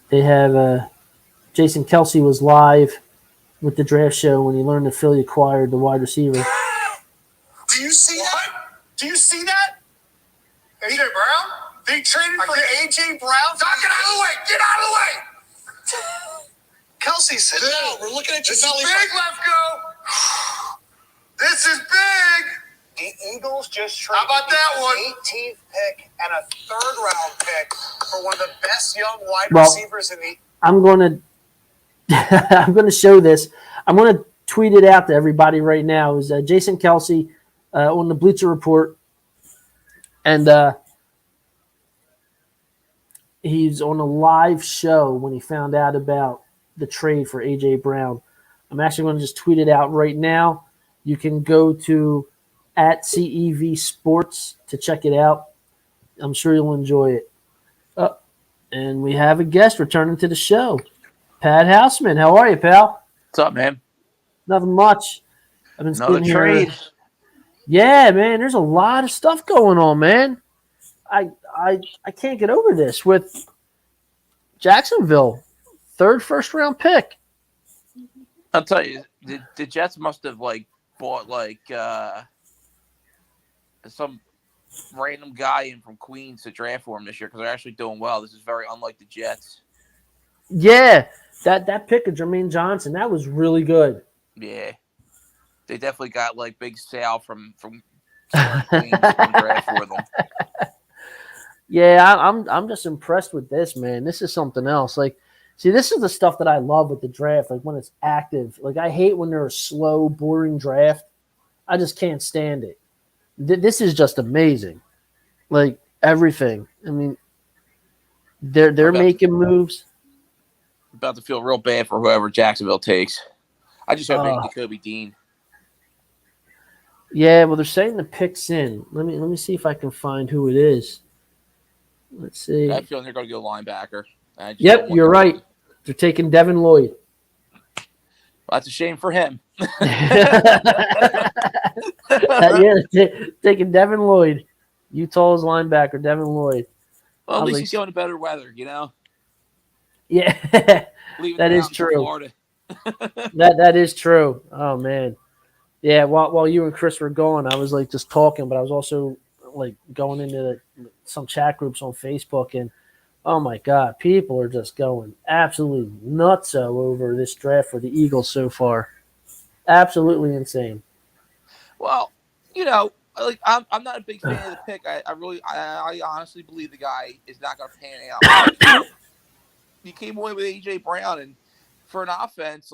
They have Jason Kelce was live with the draft show when he learned that Philly acquired the wide receiver. Do you see that? Do you see that? AJ Brown? They traded for AJ Brown? Get out of the way! Get out of the way! Kelsey, sit down. We're looking at your belly. This is big, left go. This is big. The Eagles just traded the 18th pick and a third-round pick for one of the best young wide receivers in the. I'm going to show this. I'm going to tweet it out to everybody right now. It was Jason Kelce on the Bleacher Report, and he's on a live show when he found out about the trade for A.J. Brown. I'm actually going to just tweet it out right now. You can go to @CEV Sports to check it out. I'm sure you'll enjoy it. And we have a guest returning to the show. Pat Houseman, how are you, pal? What's up, man? Nothing much. I've been Another sitting trade. here. Yeah, man. There's a lot of stuff going on, man. I can't get over this with Jacksonville, 3rd first-round pick. I'll tell you, the Jets must have bought some random guy in from Queens to draft for him this year because they're actually doing well. This is very unlike the Jets. Yeah, that pick of Jermaine Johnson, that was really good. Yeah, they definitely got Big Sal from Queens to draft for them. Yeah, I'm just impressed with this, man. This is something else. See, this is the stuff that I love with the draft. When it's active. I hate when they're a slow, boring draft. I just can't stand it. This is just amazing. Everything. I mean, they're making moves. I'm about to feel real bad for whoever Jacksonville takes. I just hope they Kobe Dean. Yeah, well, they're saying the pick's in. Let me see if I can find who it is. Let's see. I have a feeling they're going to go linebacker. Yep, you're right. They're taking Devin Lloyd. Well, that's a shame for him. Taking Devin Lloyd. Utah's linebacker, Devin Lloyd. Well, at least he's going to better weather, you know? Yeah, that is true. that is true. Oh, man. Yeah, while you and Chris were gone, I was just talking, but I was also going into some chat groups on Facebook, and oh my God, people are just going absolutely nutso over this draft for the Eagles so far. Absolutely insane. Well, I'm not a big fan of the pick. I honestly believe the guy is not going to pan out. He came away with AJ Brown, and for an offense,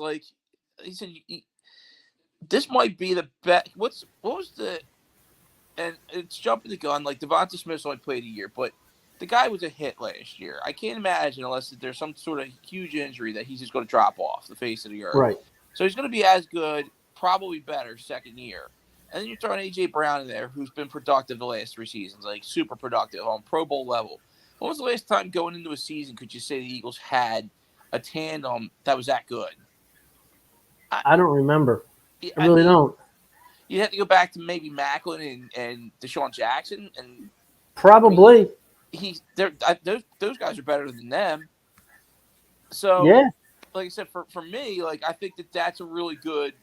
he said, this might be the best. What was the? And it's jumping the gun. Devonta Smith's only played a year, but the guy was a hit last year. I can't imagine unless there's some sort of huge injury that he's just going to drop off the face of the earth. Right. So he's going to be as good, probably better second year. And then you're throwing A.J. Brown in there, who's been productive the last 3 seasons, super productive on Pro Bowl level. When was the last time going into a season could you say the Eagles had a tandem that was that good? I don't remember. I really don't. you have to go back to maybe Macklin and Deshaun Jackson, and Probably. Those guys are better than them. So, Yeah. like I said, for me, like I think that's a really good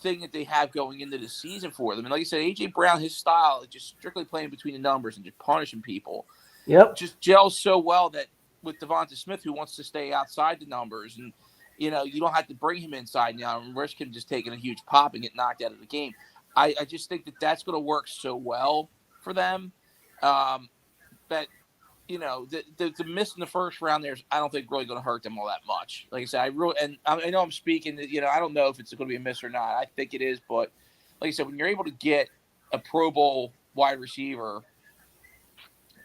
thing that they have going into the season for them. And like I said, AJ Brown, his style is just strictly playing between the numbers and just punishing people. Yep. Just gels so well that with Devonta Smith, who wants to stay outside the numbers, and you don't have to bring him inside now and risk him just taking a huge pop and get knocked out of the game. I just think that's going to work so well for them that. The miss in the first round there, I don't think really going to hurt them all that much. Like I said, I know I'm speaking. I don't know if it's going to be a miss or not. I think it is, but like I said, when you're able to get a Pro Bowl wide receiver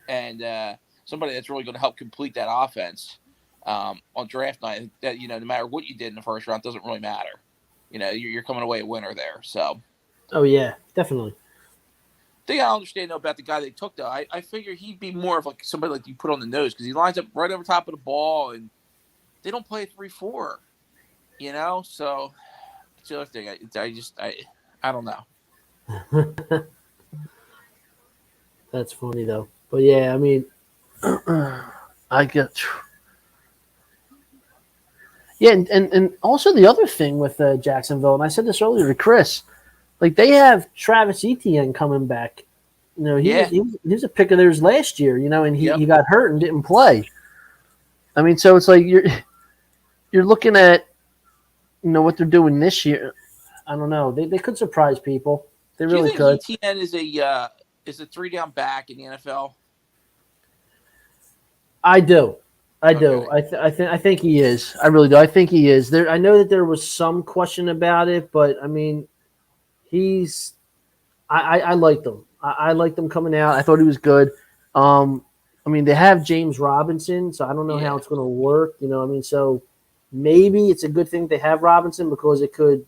and somebody that's really going to help complete that offense on draft night, that no matter what you did in the first round, doesn't really matter. You're coming away a winner there. So. Oh yeah, definitely. Thing I understand though about the guy they took though, I figure he'd be more of like somebody like you put on the nose because he lines up right over top of the ball and they don't play 3-4, So it's the other thing. I don't know. That's funny though, but yeah, I mean, I get. Yeah, and also the other thing with Jacksonville, and I said this earlier to Chris. Like they have Travis Etienne coming back. He was a pick of theirs last year, and he got hurt and didn't play. I mean, so it's like you're looking at what they're doing this year. I don't know. They could surprise people. They really could. Do you think Etienne is a 3-down back in the NFL? I do. Okay. I think he is. I really do. I think he is. I know that there was some question about it, but I mean. I liked him. I liked him coming out. I thought he was good. I mean, they have James Robinson, so I don't know how it's going to work. So maybe it's a good thing they have Robinson because it could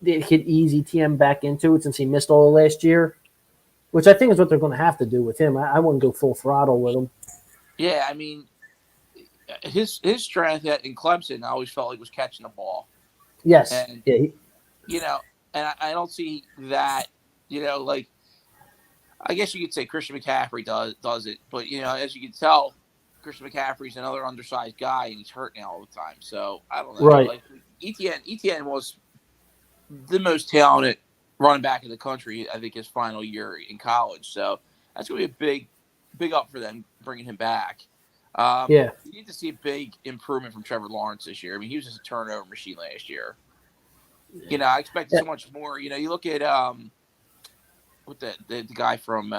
ease ETM back into it since he missed all of last year, which I think is what they're going to have to do with him. I wouldn't go full throttle with him. Yeah, I mean, his strength in Clemson, I always felt like was catching the ball. Yes. And, and I don't see that, like, I guess you could say Christian McCaffrey does it. But, as you can tell, Christian McCaffrey's another undersized guy, and he's hurt now all the time. So, I don't know. Right. Like, Etienne was the most talented running back in the country, I think, his final year in college. So, that's going to be a big up for them bringing him back. You need to see a big improvement from Trevor Lawrence this year. I mean, he was just a turnover machine last year. I expected so much more. You look at with the guy from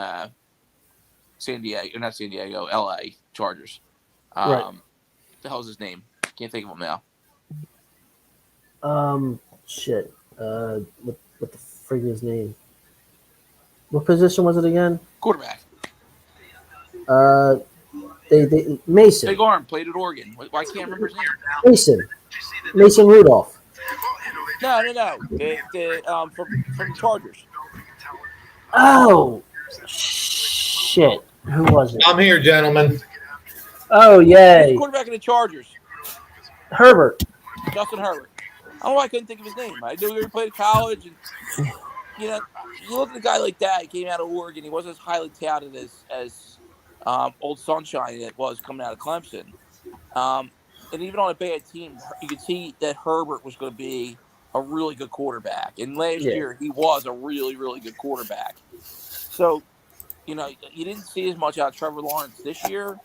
San Diego, not San Diego, L.A. Chargers. Right. The hell's his name? Can't think of him now. Shit. What the frig is his name? What position was it again? Quarterback. They Mason. Big arm, played at Oregon. Why can't I remember his name? Mason Rudolph. No. From the Chargers. Oh, shit. Who was it? I'm here, gentlemen. Oh, yay. Quarterback of the Chargers. Herbert. Justin Herbert. I don't know why I couldn't think of his name. I knew he played at college. And, you look at a guy like that. He came out of Oregon. He wasn't as highly touted as Old Sunshine that was coming out of Clemson. And even on a bad team, you could see that Herbert was going to be a really good quarterback. And last year, he was a really, really good quarterback. So, you didn't see as much out of Trevor Lawrence this year.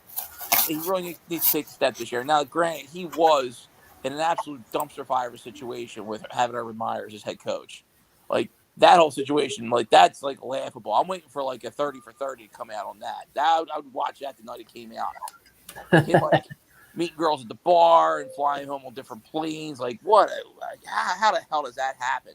He really needs to take a step this year. Now, granted, he was in an absolute dumpster fire situation with having Urban Meyer as head coach. Like, that whole situation, that's, laughable. I'm waiting for, a 30 for 30 to come out on that. I would watch that the night it came out. Him, meeting girls at the bar and flying home on different planes. What? How the hell does that happen?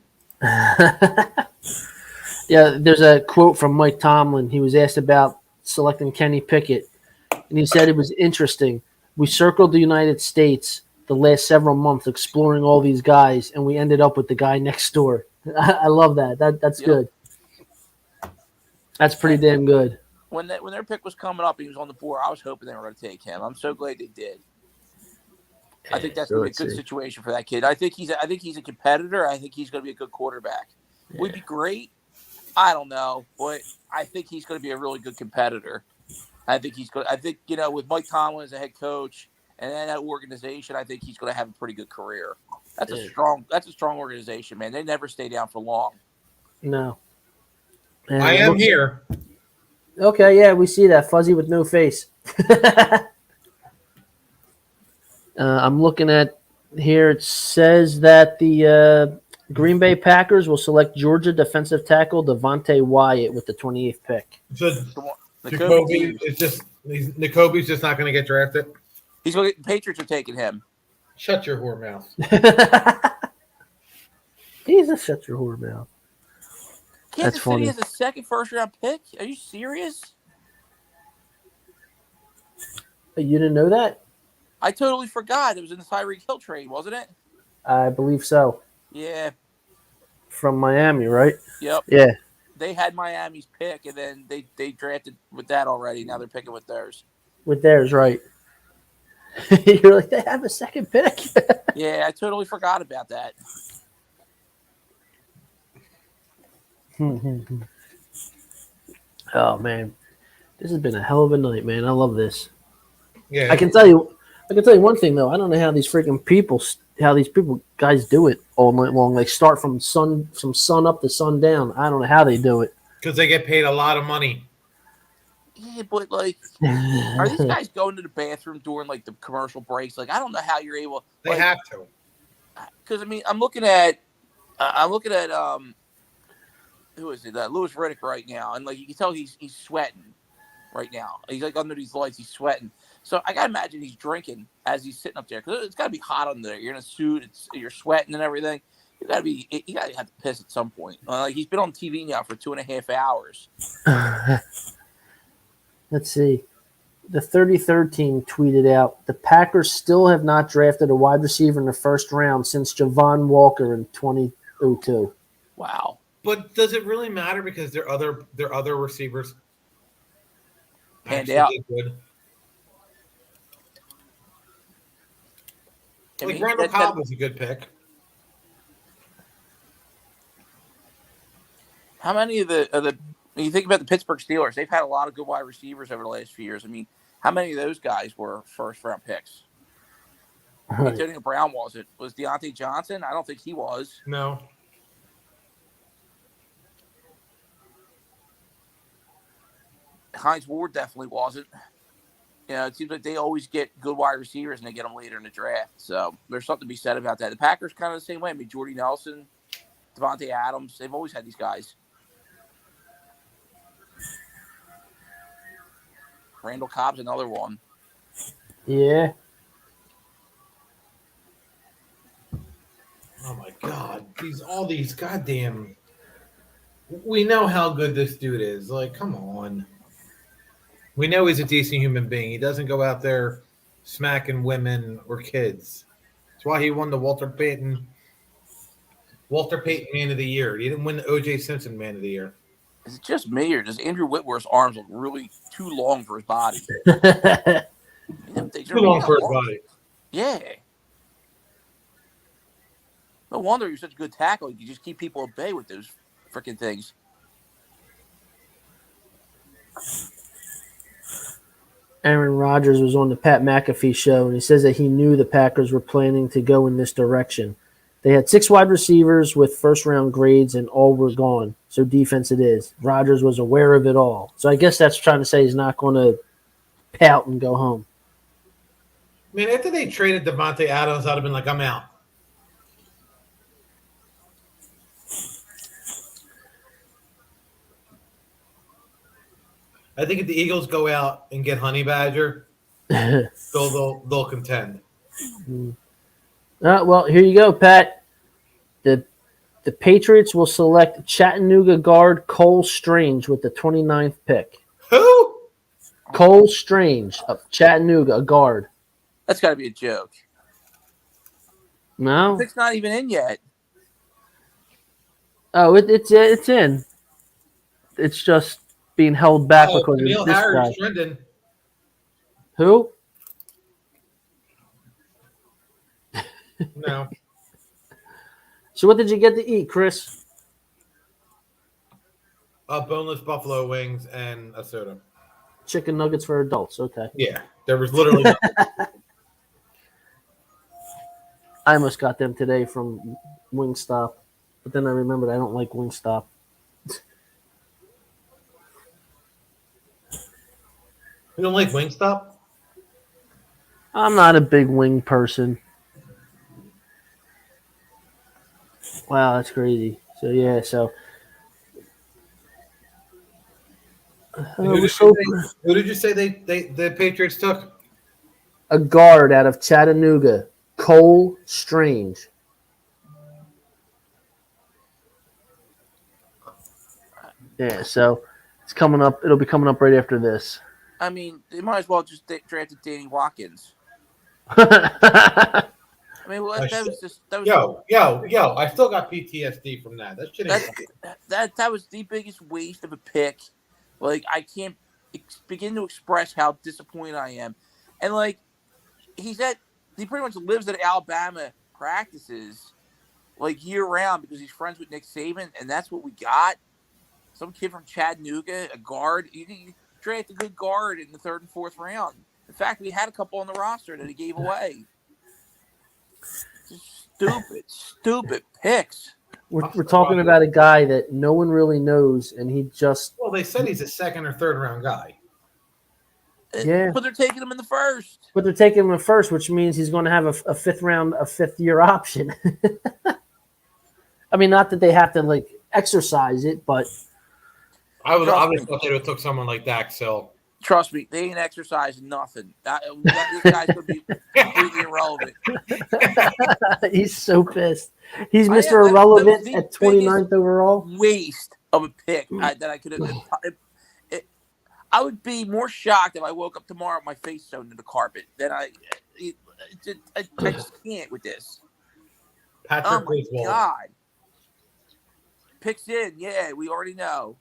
Yeah, there's a quote from Mike Tomlin. He was asked about selecting Kenny Pickett, and he said it was interesting. We circled the United States the last several months exploring all these guys, and we ended up with the guy next door. I love that. That's good. That's pretty damn good. When their pick was coming up, he was on the board. I was hoping they were going to take him. I'm so glad they did. I think that's going to be a good situation for that kid. I think he's a competitor. I think he's going to be a good quarterback. would be great. I don't know, but I think he's going to be a really good competitor. I think with Mike Tomlin as a head coach and then that organization, I think he's going to have a pretty good career. That's a strong organization, man. They never stay down for long. No. And I am here. Okay, yeah, we see that fuzzy with no face. I'm looking at here. It says that the Green Bay Packers will select Georgia defensive tackle Devontae Wyatt with the 28th pick. So Nakobe's just not going to get drafted. The Patriots are taking him. Shut your whore mouth. He's a shut your whore mouth. Kansas City has a second first-round pick? Are you serious? You didn't know that? I totally forgot. It was in the Tyreek Hill trade, wasn't it? I believe so. Yeah. From Miami, right? Yep. Yeah. They had Miami's pick, and then they drafted with that already. Now they're picking with theirs. With theirs, right. You're like, they have a second pick? Yeah, I totally forgot about that. Oh, man. This has been a hell of a night, man. I love this. Yeah. I can tell you one thing, though. I don't know how these guys do it all night long. Like, start from sun up to sun down. I don't know how they do it. Because they get paid a lot of money. Yeah, but, like, are these guys going to the bathroom during, like, the commercial breaks? Like, I don't know how you're able. They have to. Because, I mean, I'm looking at who is it? Louis Riddick right now, and like you can tell he's sweating right now. He's like under these lights, he's sweating. So I gotta imagine he's drinking as he's sitting up there because it's gotta be hot under there. You're in a suit, you're sweating and everything. You gotta have to piss at some point. Like he's been on TV now for 2.5 hours. Let's see. The 33rd team tweeted out, the Packers still have not drafted a wide receiver in the first round since Javon Walker in 2002. Wow. But does it really matter because their other receivers panned out? Good. Like Randall Cobb was a good pick. How many of the when you think about the Pittsburgh Steelers, they've had a lot of good wide receivers over the last few years. I mean, how many of those guys were first round picks? Right. Antonio Brown wasn't. Was Deontay Johnson? I don't think he was. No. Hines Ward definitely wasn't. You know, it seems like they always get good wide receivers and they get them later in the draft. So there's something to be said about that. The Packers kind of the same way. I mean, Jordy Nelson, Devontae Adams, they've always had these guys. Randall Cobb's another one. Yeah. Oh my God! All these goddamn. We know how good this dude is. Like, come on. We know he's a decent human being. He doesn't go out there smacking women or kids. That's why he won the Walter Payton Man of the Year. He didn't win the O.J. Simpson Man of the Year. Is it just me, or does Andrew Whitworth's arms look really too long for his body? Too long for his body. Yeah. No wonder he was such a good tackle. You just keep people at bay with those freaking things. Aaron Rodgers was on the Pat McAfee show, and he says that he knew the Packers were planning to go in this direction. They had 6 wide receivers with first-round grades, and all were gone. So defense it is. Rodgers was aware of it all. So I guess that's trying to say he's not going to pout and go home. I mean, after they traded Devontae Adams, I'd have been like, I'm out. I think if the Eagles go out and get Honey Badger, they'll contend. Well, here you go, Pat. The Patriots will select Chattanooga guard Cole Strange with the 29th pick. Who? Cole Strange of Chattanooga, a guard. That's got to be a joke. No? It's not even in yet. Oh, it's in. It's just being held back because of Neil this Harris guy. trending. Who? No. So what did you get to eat, Chris? boneless buffalo wings and a soda. Chicken nuggets for adults. Okay. Yeah, there was literally nothing. I almost got them today from Wingstop, but then I remembered I don't like Wingstop. You don't like Wingstop? I'm not a big wing person. Wow, that's crazy. So yeah, Who did you say the Patriots took? a guard out of Chattanooga, Cole Strange. Yeah, so it's coming up. It'll be coming up right after this. I mean, they might as well just drafted Danny Watkins. I mean, well, that was just Yo! I still got PTSD from that. That shit ain't that was the biggest waste of a pick. Like, I can't begin to express how disappointed I am. And like, he pretty much lives at Alabama practices like year round because he's friends with Nick Saban, and that's what we got. Some kid from Chattanooga, a guard. You draft a good guard in the 3rd and 4th round. In fact, we had a couple on the roster that he gave away. Just stupid picks. We're talking about a guy that no one really knows, and he just. Well, they said he's a 2nd or 3rd round guy. Yeah, but they're taking him in the 1st. But they're taking him in first, which means he's going to have a 5th round, a 5th year option. I mean, not that they have to like exercise it, but I would thought they would have took someone like Dax Hill. Trust me, they ain't exercising nothing. This guy's going to be completely irrelevant. He's so pissed. He's Mr. Irrelevant at 29th overall. Waste of a pick that I could have. I would be more shocked if I woke up tomorrow with my face sewn to the carpet than I just can't with this. Patrick oh my God. Picks in, yeah, we already know.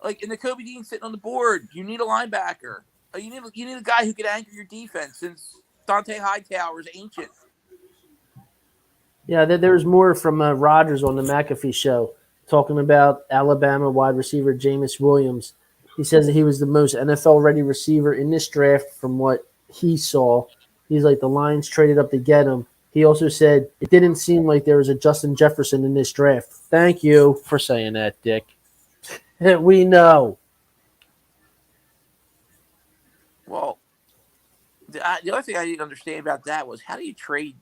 Like, and the Kobe Dean sitting on the board. You need a linebacker. You need a guy who can anchor your defense since Dante Hightower is ancient. Yeah, there's more from Rodgers on the McAfee show talking about Alabama wide receiver Jamison Williams. He says that he was the most NFL-ready receiver in this draft from what he saw. He's like, the Lions traded up to get him. He also said, it didn't seem like there was a Justin Jefferson in this draft. Thank you for saying that, Dick. We know. Well, the other thing I didn't understand about that was, how do you trade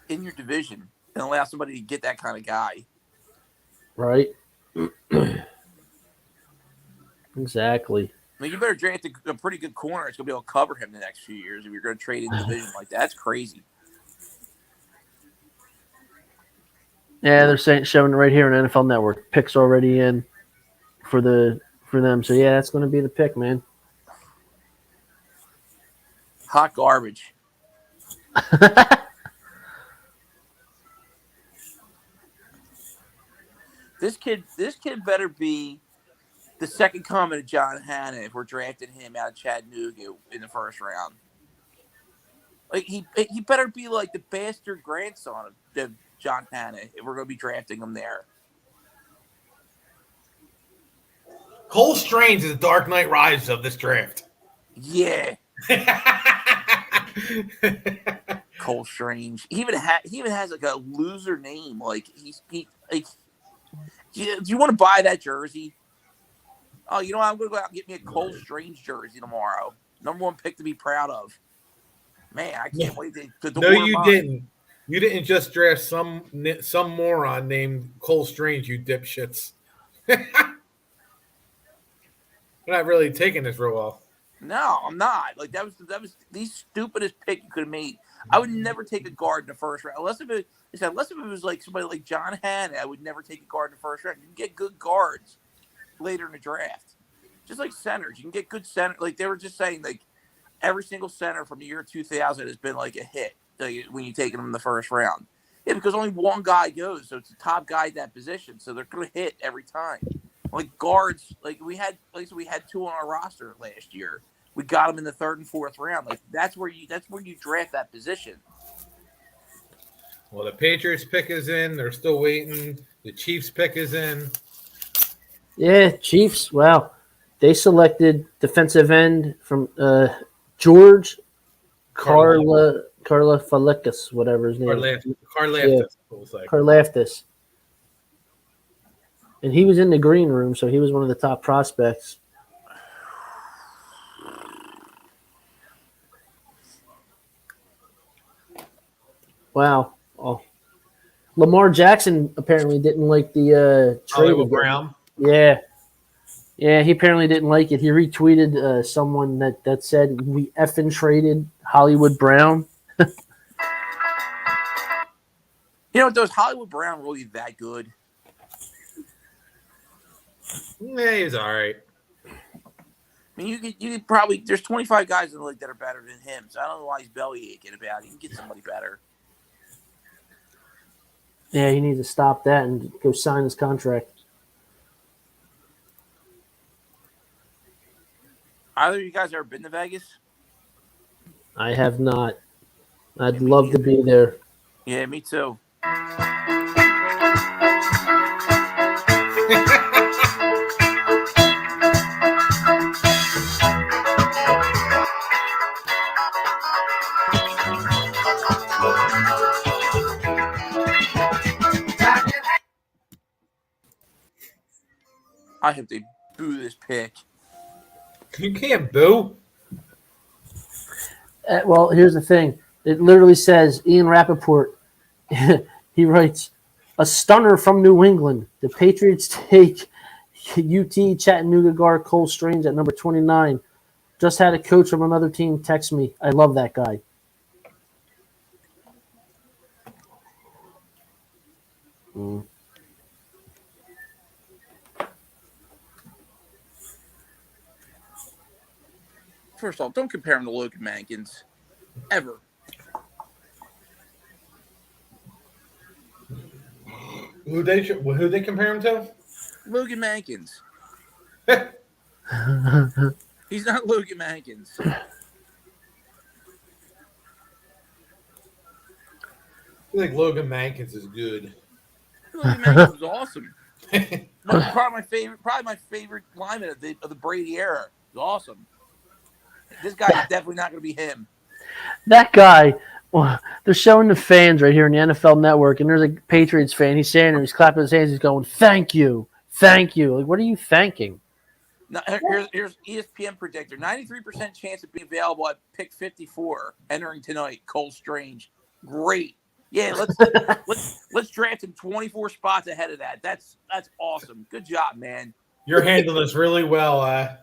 in your division and allow somebody to get that kind of guy? Right. Exactly. I mean, you better draft a pretty good corner. It's going to be able to cover him the next few years if you're going to trade in division like that. That's crazy. Yeah, they're showing it right here on NFL Network. Picks already in for them. So yeah, that's going to be the pick, man. Hot garbage. This kid better be the second coming of John Hanna if we're drafting him out of Chattanooga in the 1st round. Like, he better be like the bastard grandson of John Hanna if we're going to be drafting him there. Cole Strange is the Dark Knight Rises of this draft. Yeah. Cole Strange. He even has like a loser name. Like, do you want to buy that jersey? Oh, you know what? I'm going to go out and get me a Cole Strange jersey tomorrow. Number 1 pick to be proud of. Man, I can't wait to No, you didn't. You didn't just draft some moron named Cole Strange, you dipshits. You're not really taking this real well. No, I'm not. Like, that was the stupidest pick you could have made. I would never take a guard in the 1st round. Unless if it was like somebody like John Hanna, I would never take a guard in the 1st round. You can get good guards later in the draft. Just like centers. You can get good center. Like, they were just saying, like, every single center from the year 2000 has been like a hit, like, when you take them in the 1st round. Yeah, because only one guy goes, so it's the top guy at that position, so they're going to hit every time. Like, guards, like we had 2 on our roster last year. We got them in the 3rd and 4th round. Like, that's where you draft that position. Well, the Patriots pick is in. They're still waiting. The Chiefs pick is in. Yeah, Chiefs. Wow, they selected defensive end from George Carla Falekas, whatever his name. Yeah, Karlaftis. And he was in the green room, so he was one of the top prospects. Wow. Oh. Lamar Jackson apparently didn't like the trade. Hollywood Brown. Yeah. Yeah, he apparently didn't like it. He retweeted someone that said, "We effing traded Hollywood Brown." You know, does Hollywood Brown really that good? Yeah, he's all right. I mean, you could probably there's 25 guys in the league that are better than him, so I don't know why he's belly aching about it. You can get somebody better. Yeah, he needs to stop that and go sign his contract. Either of you guys ever been to Vegas? I have not. I'd love to be there. Yeah, me too. I have to boo this pick. You can't boo. Well, here's the thing. It literally says, Ian Rappaport, he writes, a stunner from New England. The Patriots take UT Chattanooga guard Cole Strange at number 29. Just had a coach from another team text me. I love that guy. First of all, don't compare him to Logan Mankins. Ever. Who they compare him to? Logan Mankins. He's not Logan Mankins. I think Logan Mankins is good. Logan Mankins was awesome. Probably my favorite lineman of the Brady era. It was awesome. This guy is definitely not going to be him. That guy, well, they're showing the fans right here in the NFL Network, and there's a Patriots fan. He's standing there, he's clapping his hands, he's going, "Thank you, thank you." Like, what are you thanking? Now, here's ESPN predictor: 93% chance of being available at pick 54 entering tonight. Cole Strange, great. Yeah, let's draft him 24 spots ahead of that. That's awesome. Good job, man. You're handling this really well.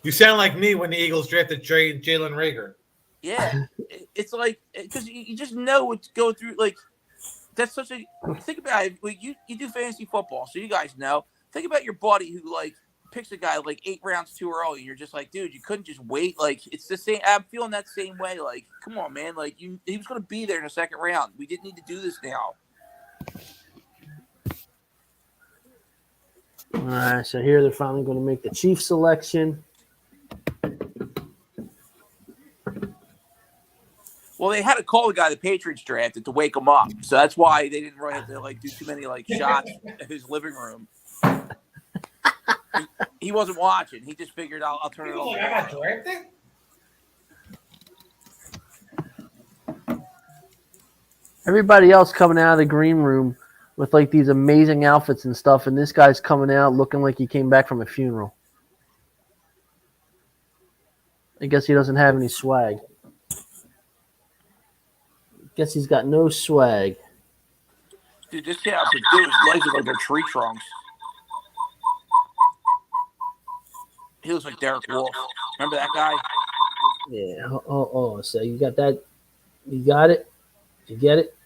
You sound like me when the Eagles drafted Jalen Reagor. Yeah, it's like because you just know what's going through. Like that's such a think about it. Like, you do fantasy football, so you guys know. Think about your buddy who like picks a guy like 8 rounds too early, and you're just like, dude, you couldn't just wait. Like it's the same. I'm feeling that same way. Like, come on, man. Like he was going to be there in the second round. We didn't need to do this now. All right, so here they're finally going to make the Chiefs selection. Well, they had to call the guy the Patriots drafted to wake him up, so that's why they didn't really have to like do too many like shots at his living room. He wasn't watching. He just figured I'll turn it over. I got drafted? Everybody else coming out of the green room with like these amazing outfits and stuff, and this guy's coming out looking like he came back from a funeral. I guess he doesn't have any swag. Guess he's got no swag. Dude, this kid out to do his legs look like they're tree trunks. He looks like Derek Wolf. Remember that guy? Yeah. Oh. So you got that? You got it? Did you get it?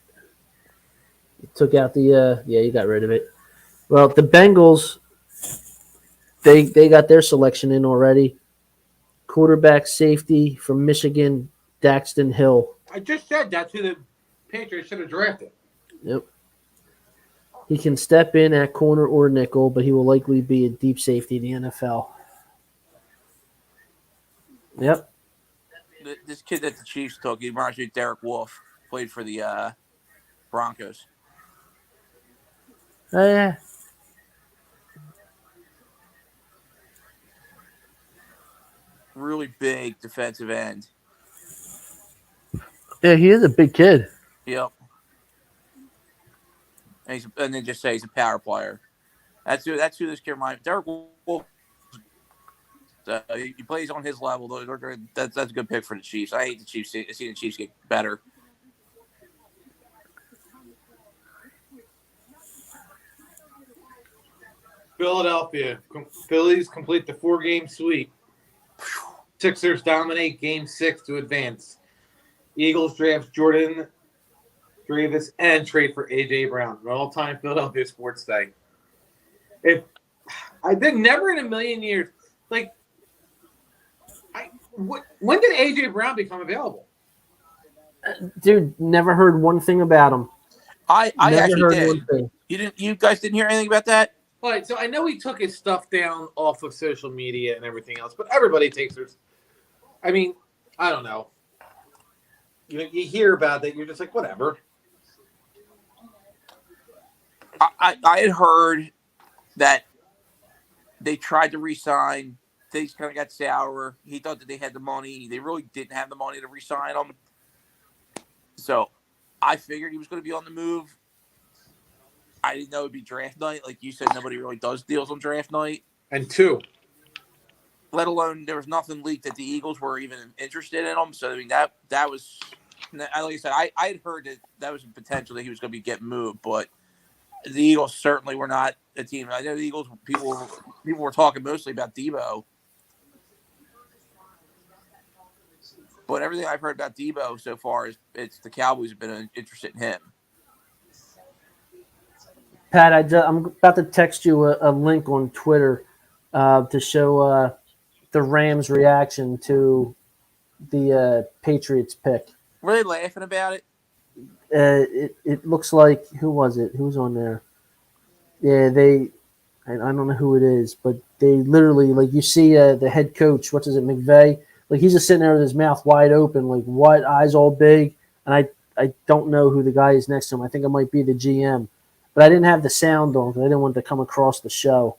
You took out the. Yeah, you got rid of it. Well, the Bengals, they got their selection in already. Quarterback safety from Michigan, Daxton Hill. I just said that's who the Patriots should have drafted. Yep. He can step in at corner or nickel, but he will likely be a deep safety in the NFL. Yep. This kid that the Chiefs took, he reminds me of Derek Wolf. Played for the Broncos. Oh, yeah. really big defensive end. Yeah, he is a big kid. Yep. And then just say he's a power player. That's who this kid reminds me. Derek Wolf. He plays on his level. That's a good pick for the Chiefs. I hate the Chiefs. I see the Chiefs get better. Philadelphia. Phillies complete the 4-game sweep. Sixers dominate Game 6 to advance. Eagles draft Jordan Davis and trade for A.J. Brown. An all-time Philadelphia sports day. If I did never in a million years, like, when did A.J. Brown become available? Dude, never heard one thing about him. I Never actually heard did. one thing. You guys didn't hear anything about that? All right, so I know he took his stuff down off of social media and everything else, but everybody takes their. I mean, I don't know. You hear about that, you're just like, whatever. I had heard that they tried to re-sign. Things kind of got sour. He thought that they had the money. They really didn't have the money to re-sign him. So I figured he was going to be on the move. I didn't know it would be draft night. Like you said, nobody really does deals on draft night. And 2. Let alone there was nothing leaked that the Eagles were even interested in him. So, I mean, that was – like I said, I had heard that was a potential that he was going to be getting moved. But the Eagles certainly were not a team. I know the Eagles – people were talking mostly about Debo. But everything I've heard about Debo so far is it's the Cowboys have been interested in him. Pat, I'm about to text you a link on Twitter to show the Rams' reaction to the Patriots pick. Were they laughing about it? It looks like – who was it? Who's on there? Yeah, I don't know who it is, but they literally – like you see the head coach, McVay? Like he's just sitting there with his mouth wide open, like what, eyes all big. And I don't know who the guy is next to him. I think it might be the GM. But I didn't have the sound on because I didn't want it to come across the show.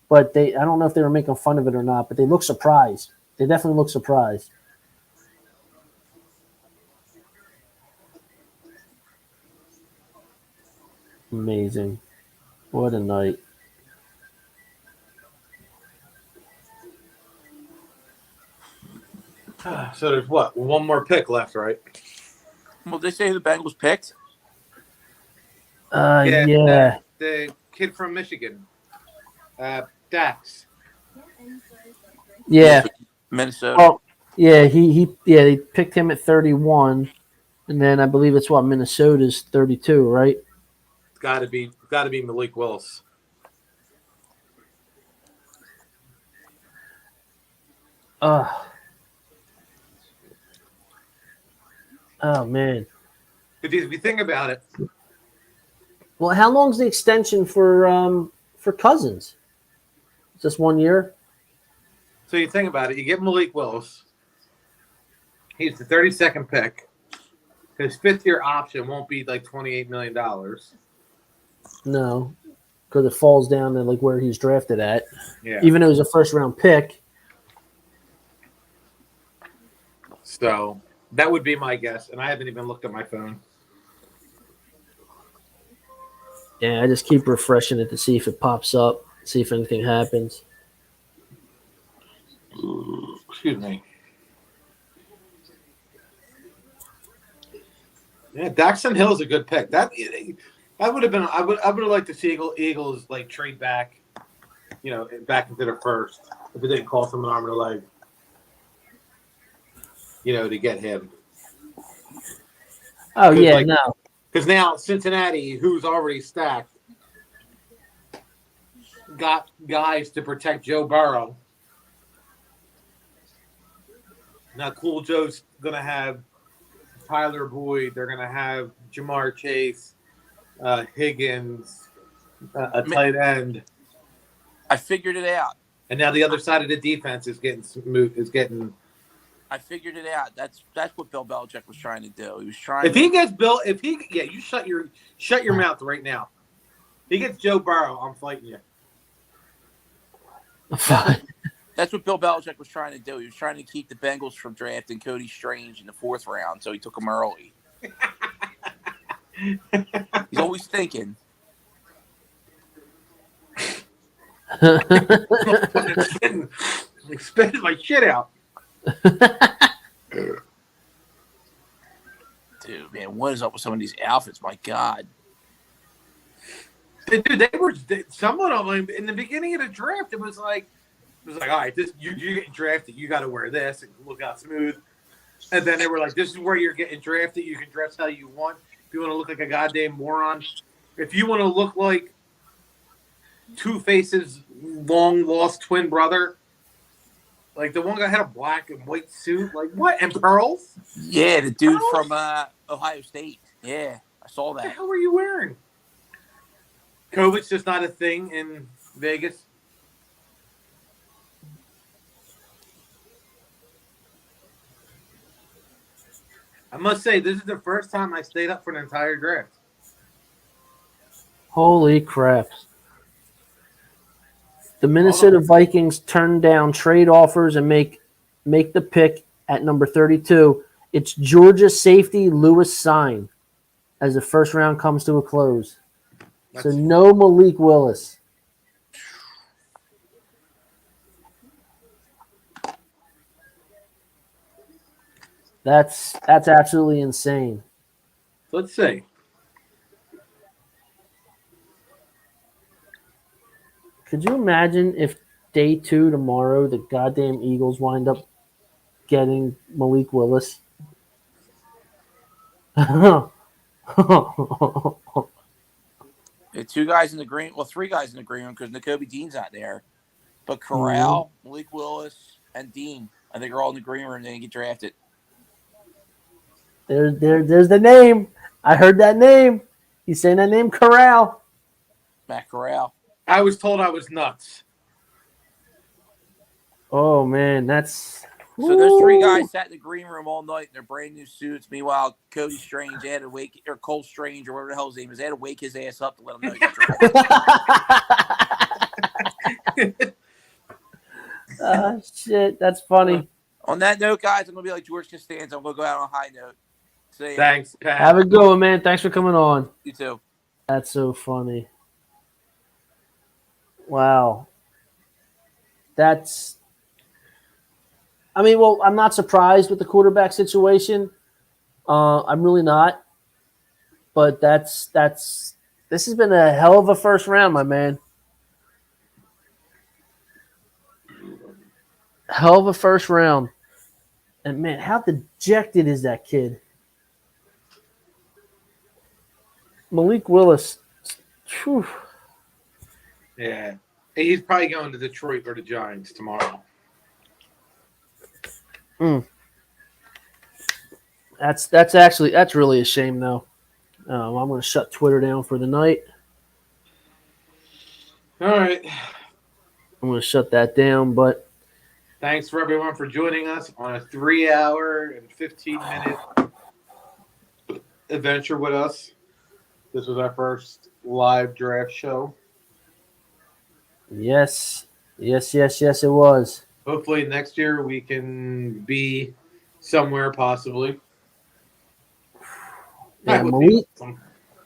But I don't know if they were making fun of it or not, but they look surprised. They definitely look surprised. Amazing. What a night. So there's what? One more pick left, right? Well, they say the Bengals picked. Yeah. The kid from Michigan, Dax. Yeah. Minnesota. Well, yeah, they picked him at 31, and then I believe it's Minnesota's 32, right? It's got to be Malik Willis. Oh man. If you think about it, well, how long's the extension for Cousins? Just 1 year? so you think about it, you get Malik Willis. He's the 32nd pick. His 5th-year option won't be like $28 million. No, because it falls down to like where he's drafted at. Yeah. Even though it was a first-round pick. So that would be my guess, and I haven't even looked at my phone. Yeah, I just keep refreshing it to see if it pops up, see if anything happens. Excuse me. Yeah, Daxton Hill's a good pick. That would have been. I would have liked to see Eagles like trade back, back into the first if it didn't cost them an arm and a leg. To get him. Oh yeah, no. Because now Cincinnati, who's already stacked, got guys to protect Joe Burrow. Now, Cool Joe's going to have Tyler Boyd. They're going to have Jamar Chase, Higgins, a tight end. I figured it out. And now the other side of the defense is getting. I figured it out. That's what Bill Belichick was trying to do. He was trying. If he gets Bill, you shut your mouth right now. He gets Joe Burrow, I'm fighting you. That's That's what Bill Belichick was trying to do. He was trying to keep the Bengals from drafting Cody Strange in the 4th round, so he took him early. He's always thinking. Spitting my shit out. Dude, man, what is up with some of these outfits? My God. Dude, some of them like, in the beginning of the draft. It was like, all right, this you're getting drafted. You got to wear this and look out smooth. And then they were like, this is where you're getting drafted. You can dress how you want. If you want to look like a goddamn moron, if you want to look like Two-Face's long lost twin brother, like the one guy had a black and white suit, like what, and pearls? Yeah, the dude Pearls? from Ohio State. Yeah, I saw What the that. hell were you wearing? COVID's just not a thing in Vegas. I must say, this is the first time I stayed up for an entire draft. Holy crap. The Minnesota Vikings turned down trade offers and make the pick at number 32. It's Georgia safety Lewis Sign as the first round comes to a close. So no Malik Willis. That's absolutely insane. Let's see. Could you imagine if day 2 tomorrow the goddamn Eagles wind up getting Malik Willis? There are 2 guys in the green. Well, 3 guys in the green room because Nakobe Dean's not there. But Corral, Malik Willis, and Dean, I think are all in the green room. They didn't get drafted. There's the name. I heard that name. He's saying that name, Corral. Matt Corral. I was told I was nuts. Oh man, that's so. Those 3 guys sat in the green room all night in their brand new suits. Meanwhile, Cody Strange had to wake, or Cole Strange, or whatever the hell his name is, they had to wake his ass up to let him know he got drafted. Shit, that's funny. On that note, guys, I'm gonna be like George Costanza. I'm gonna go out on a high note. See ya. Thanks, Pat. Have a good one, man. Thanks for coming on. You too. That's so funny. Wow. I'm not surprised with the quarterback situation. I'm really not. But this has been a hell of a first round, my man. Hell of a first round. And man, how dejected is that kid? Malik Willis. Whew. Yeah. He's probably going to Detroit or the Giants tomorrow. That's really a shame though. I'm going to shut Twitter down for the night. All right. I'm going to shut that down, but thanks for everyone for joining us on a 3-hour and 15-minute adventure with us. This was our first live draft show. Yes, it was. Hopefully next year we can be somewhere possibly. Yeah,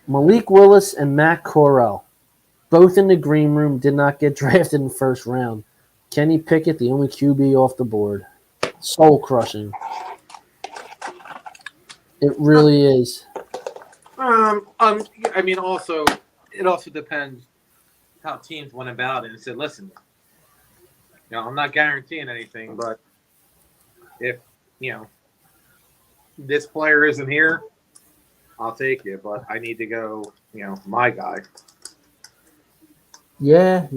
Malik Willis and Matt Corral, both in the green room, did not get drafted in the first round. Kenny Pickett, the only QB off the board. Soul crushing. It really is. Also, it also depends how teams went about it and said, listen, I'm not guaranteeing anything, but if, this player isn't here, I'll take you, but I need to go, my guy. Yeah.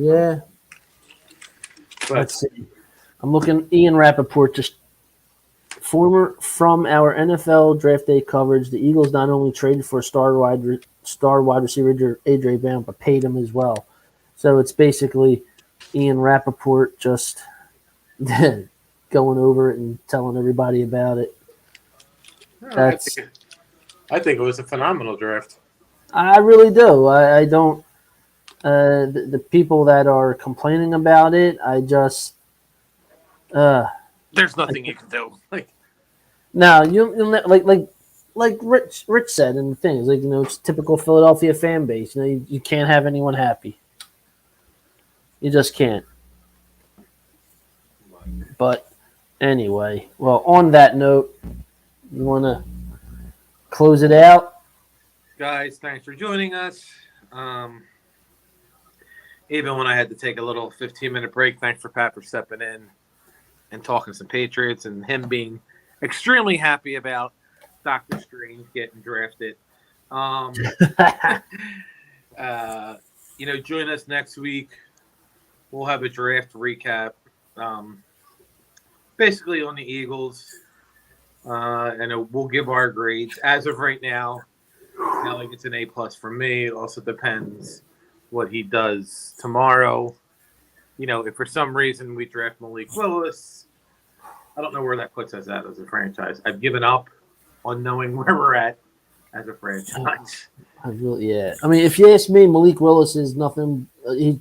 But, let's see. I'm looking, Ian Rappaport, just from our NFL draft day coverage, the Eagles not only traded for star wide receiver A.J. Brown, but paid him as well. So it's basically Ian Rappaport just going over it and telling everybody about it. I think it was a phenomenal draft. I really do. I don't. The people that are complaining about it, There's nothing you can do. Like, No, like Rich said in the things, like, you know, it's typical Philadelphia fan base. You know, you can't have anyone happy. You just can't. But anyway, well, on that note, you want to close it out? guys, thanks for joining us. Even when I had to take a little 15-minute break, thanks for Pat for stepping in and talking some Patriots and him being extremely happy about Dr. Strange getting drafted. You know, join us next week. We'll have a draft recap, basically on the Eagles, and we'll give our grades. As of right now, Nelly gets an A+ from me. It also depends what he does tomorrow. You know, if for some reason we draft Malik Willis, I don't know where that puts us at as a franchise. I've given up on knowing where we're at as a franchise. I mean, if you ask me, Malik Willis is nothing.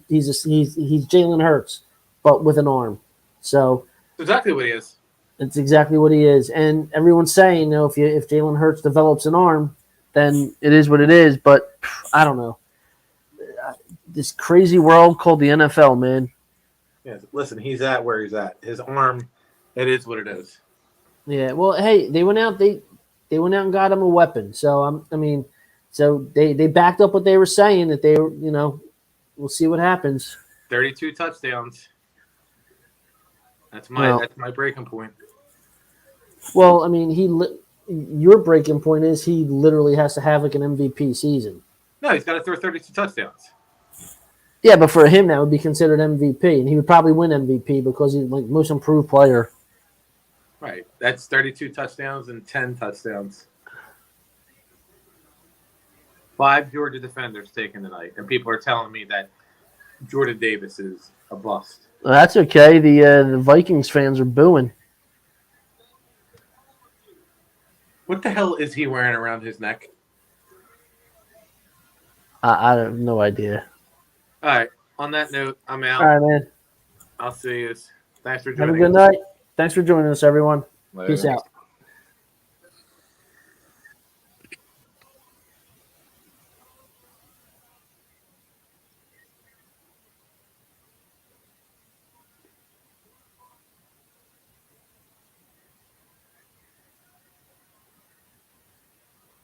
He's Jalen Hurts, but with an arm. So That's exactly what he is. it's exactly what he is. And everyone's saying, you know, if Jalen Hurts develops an arm, then it is what it is. But I don't know. This crazy world called the NFL, man. Yeah, listen, he's at where he's at. His arm, it is what it is. Yeah. Well, hey, they went out. They went out and got him a weapon. So so they backed up what they were saying, that they were, you know, we'll see what happens. 32 touchdowns. That's my breaking point. Well, I mean, your breaking point is he literally has to have like an MVP season. No, he's got to throw 32 touchdowns. Yeah, but for him that would be considered MVP, and he would probably win MVP because he's like most improved player. Right. That's 32 touchdowns and 10 touchdowns. 5 Georgia defenders taken tonight, and people are telling me that Jordan Davis is a bust. Well, that's okay. The Vikings fans are booing. What the hell is he wearing around his neck? I have no idea. All right. On that note, I'm out. All right, man. I'll see you. Thanks for Have joining a good us. night. Thanks for joining us, everyone. Later. Peace out.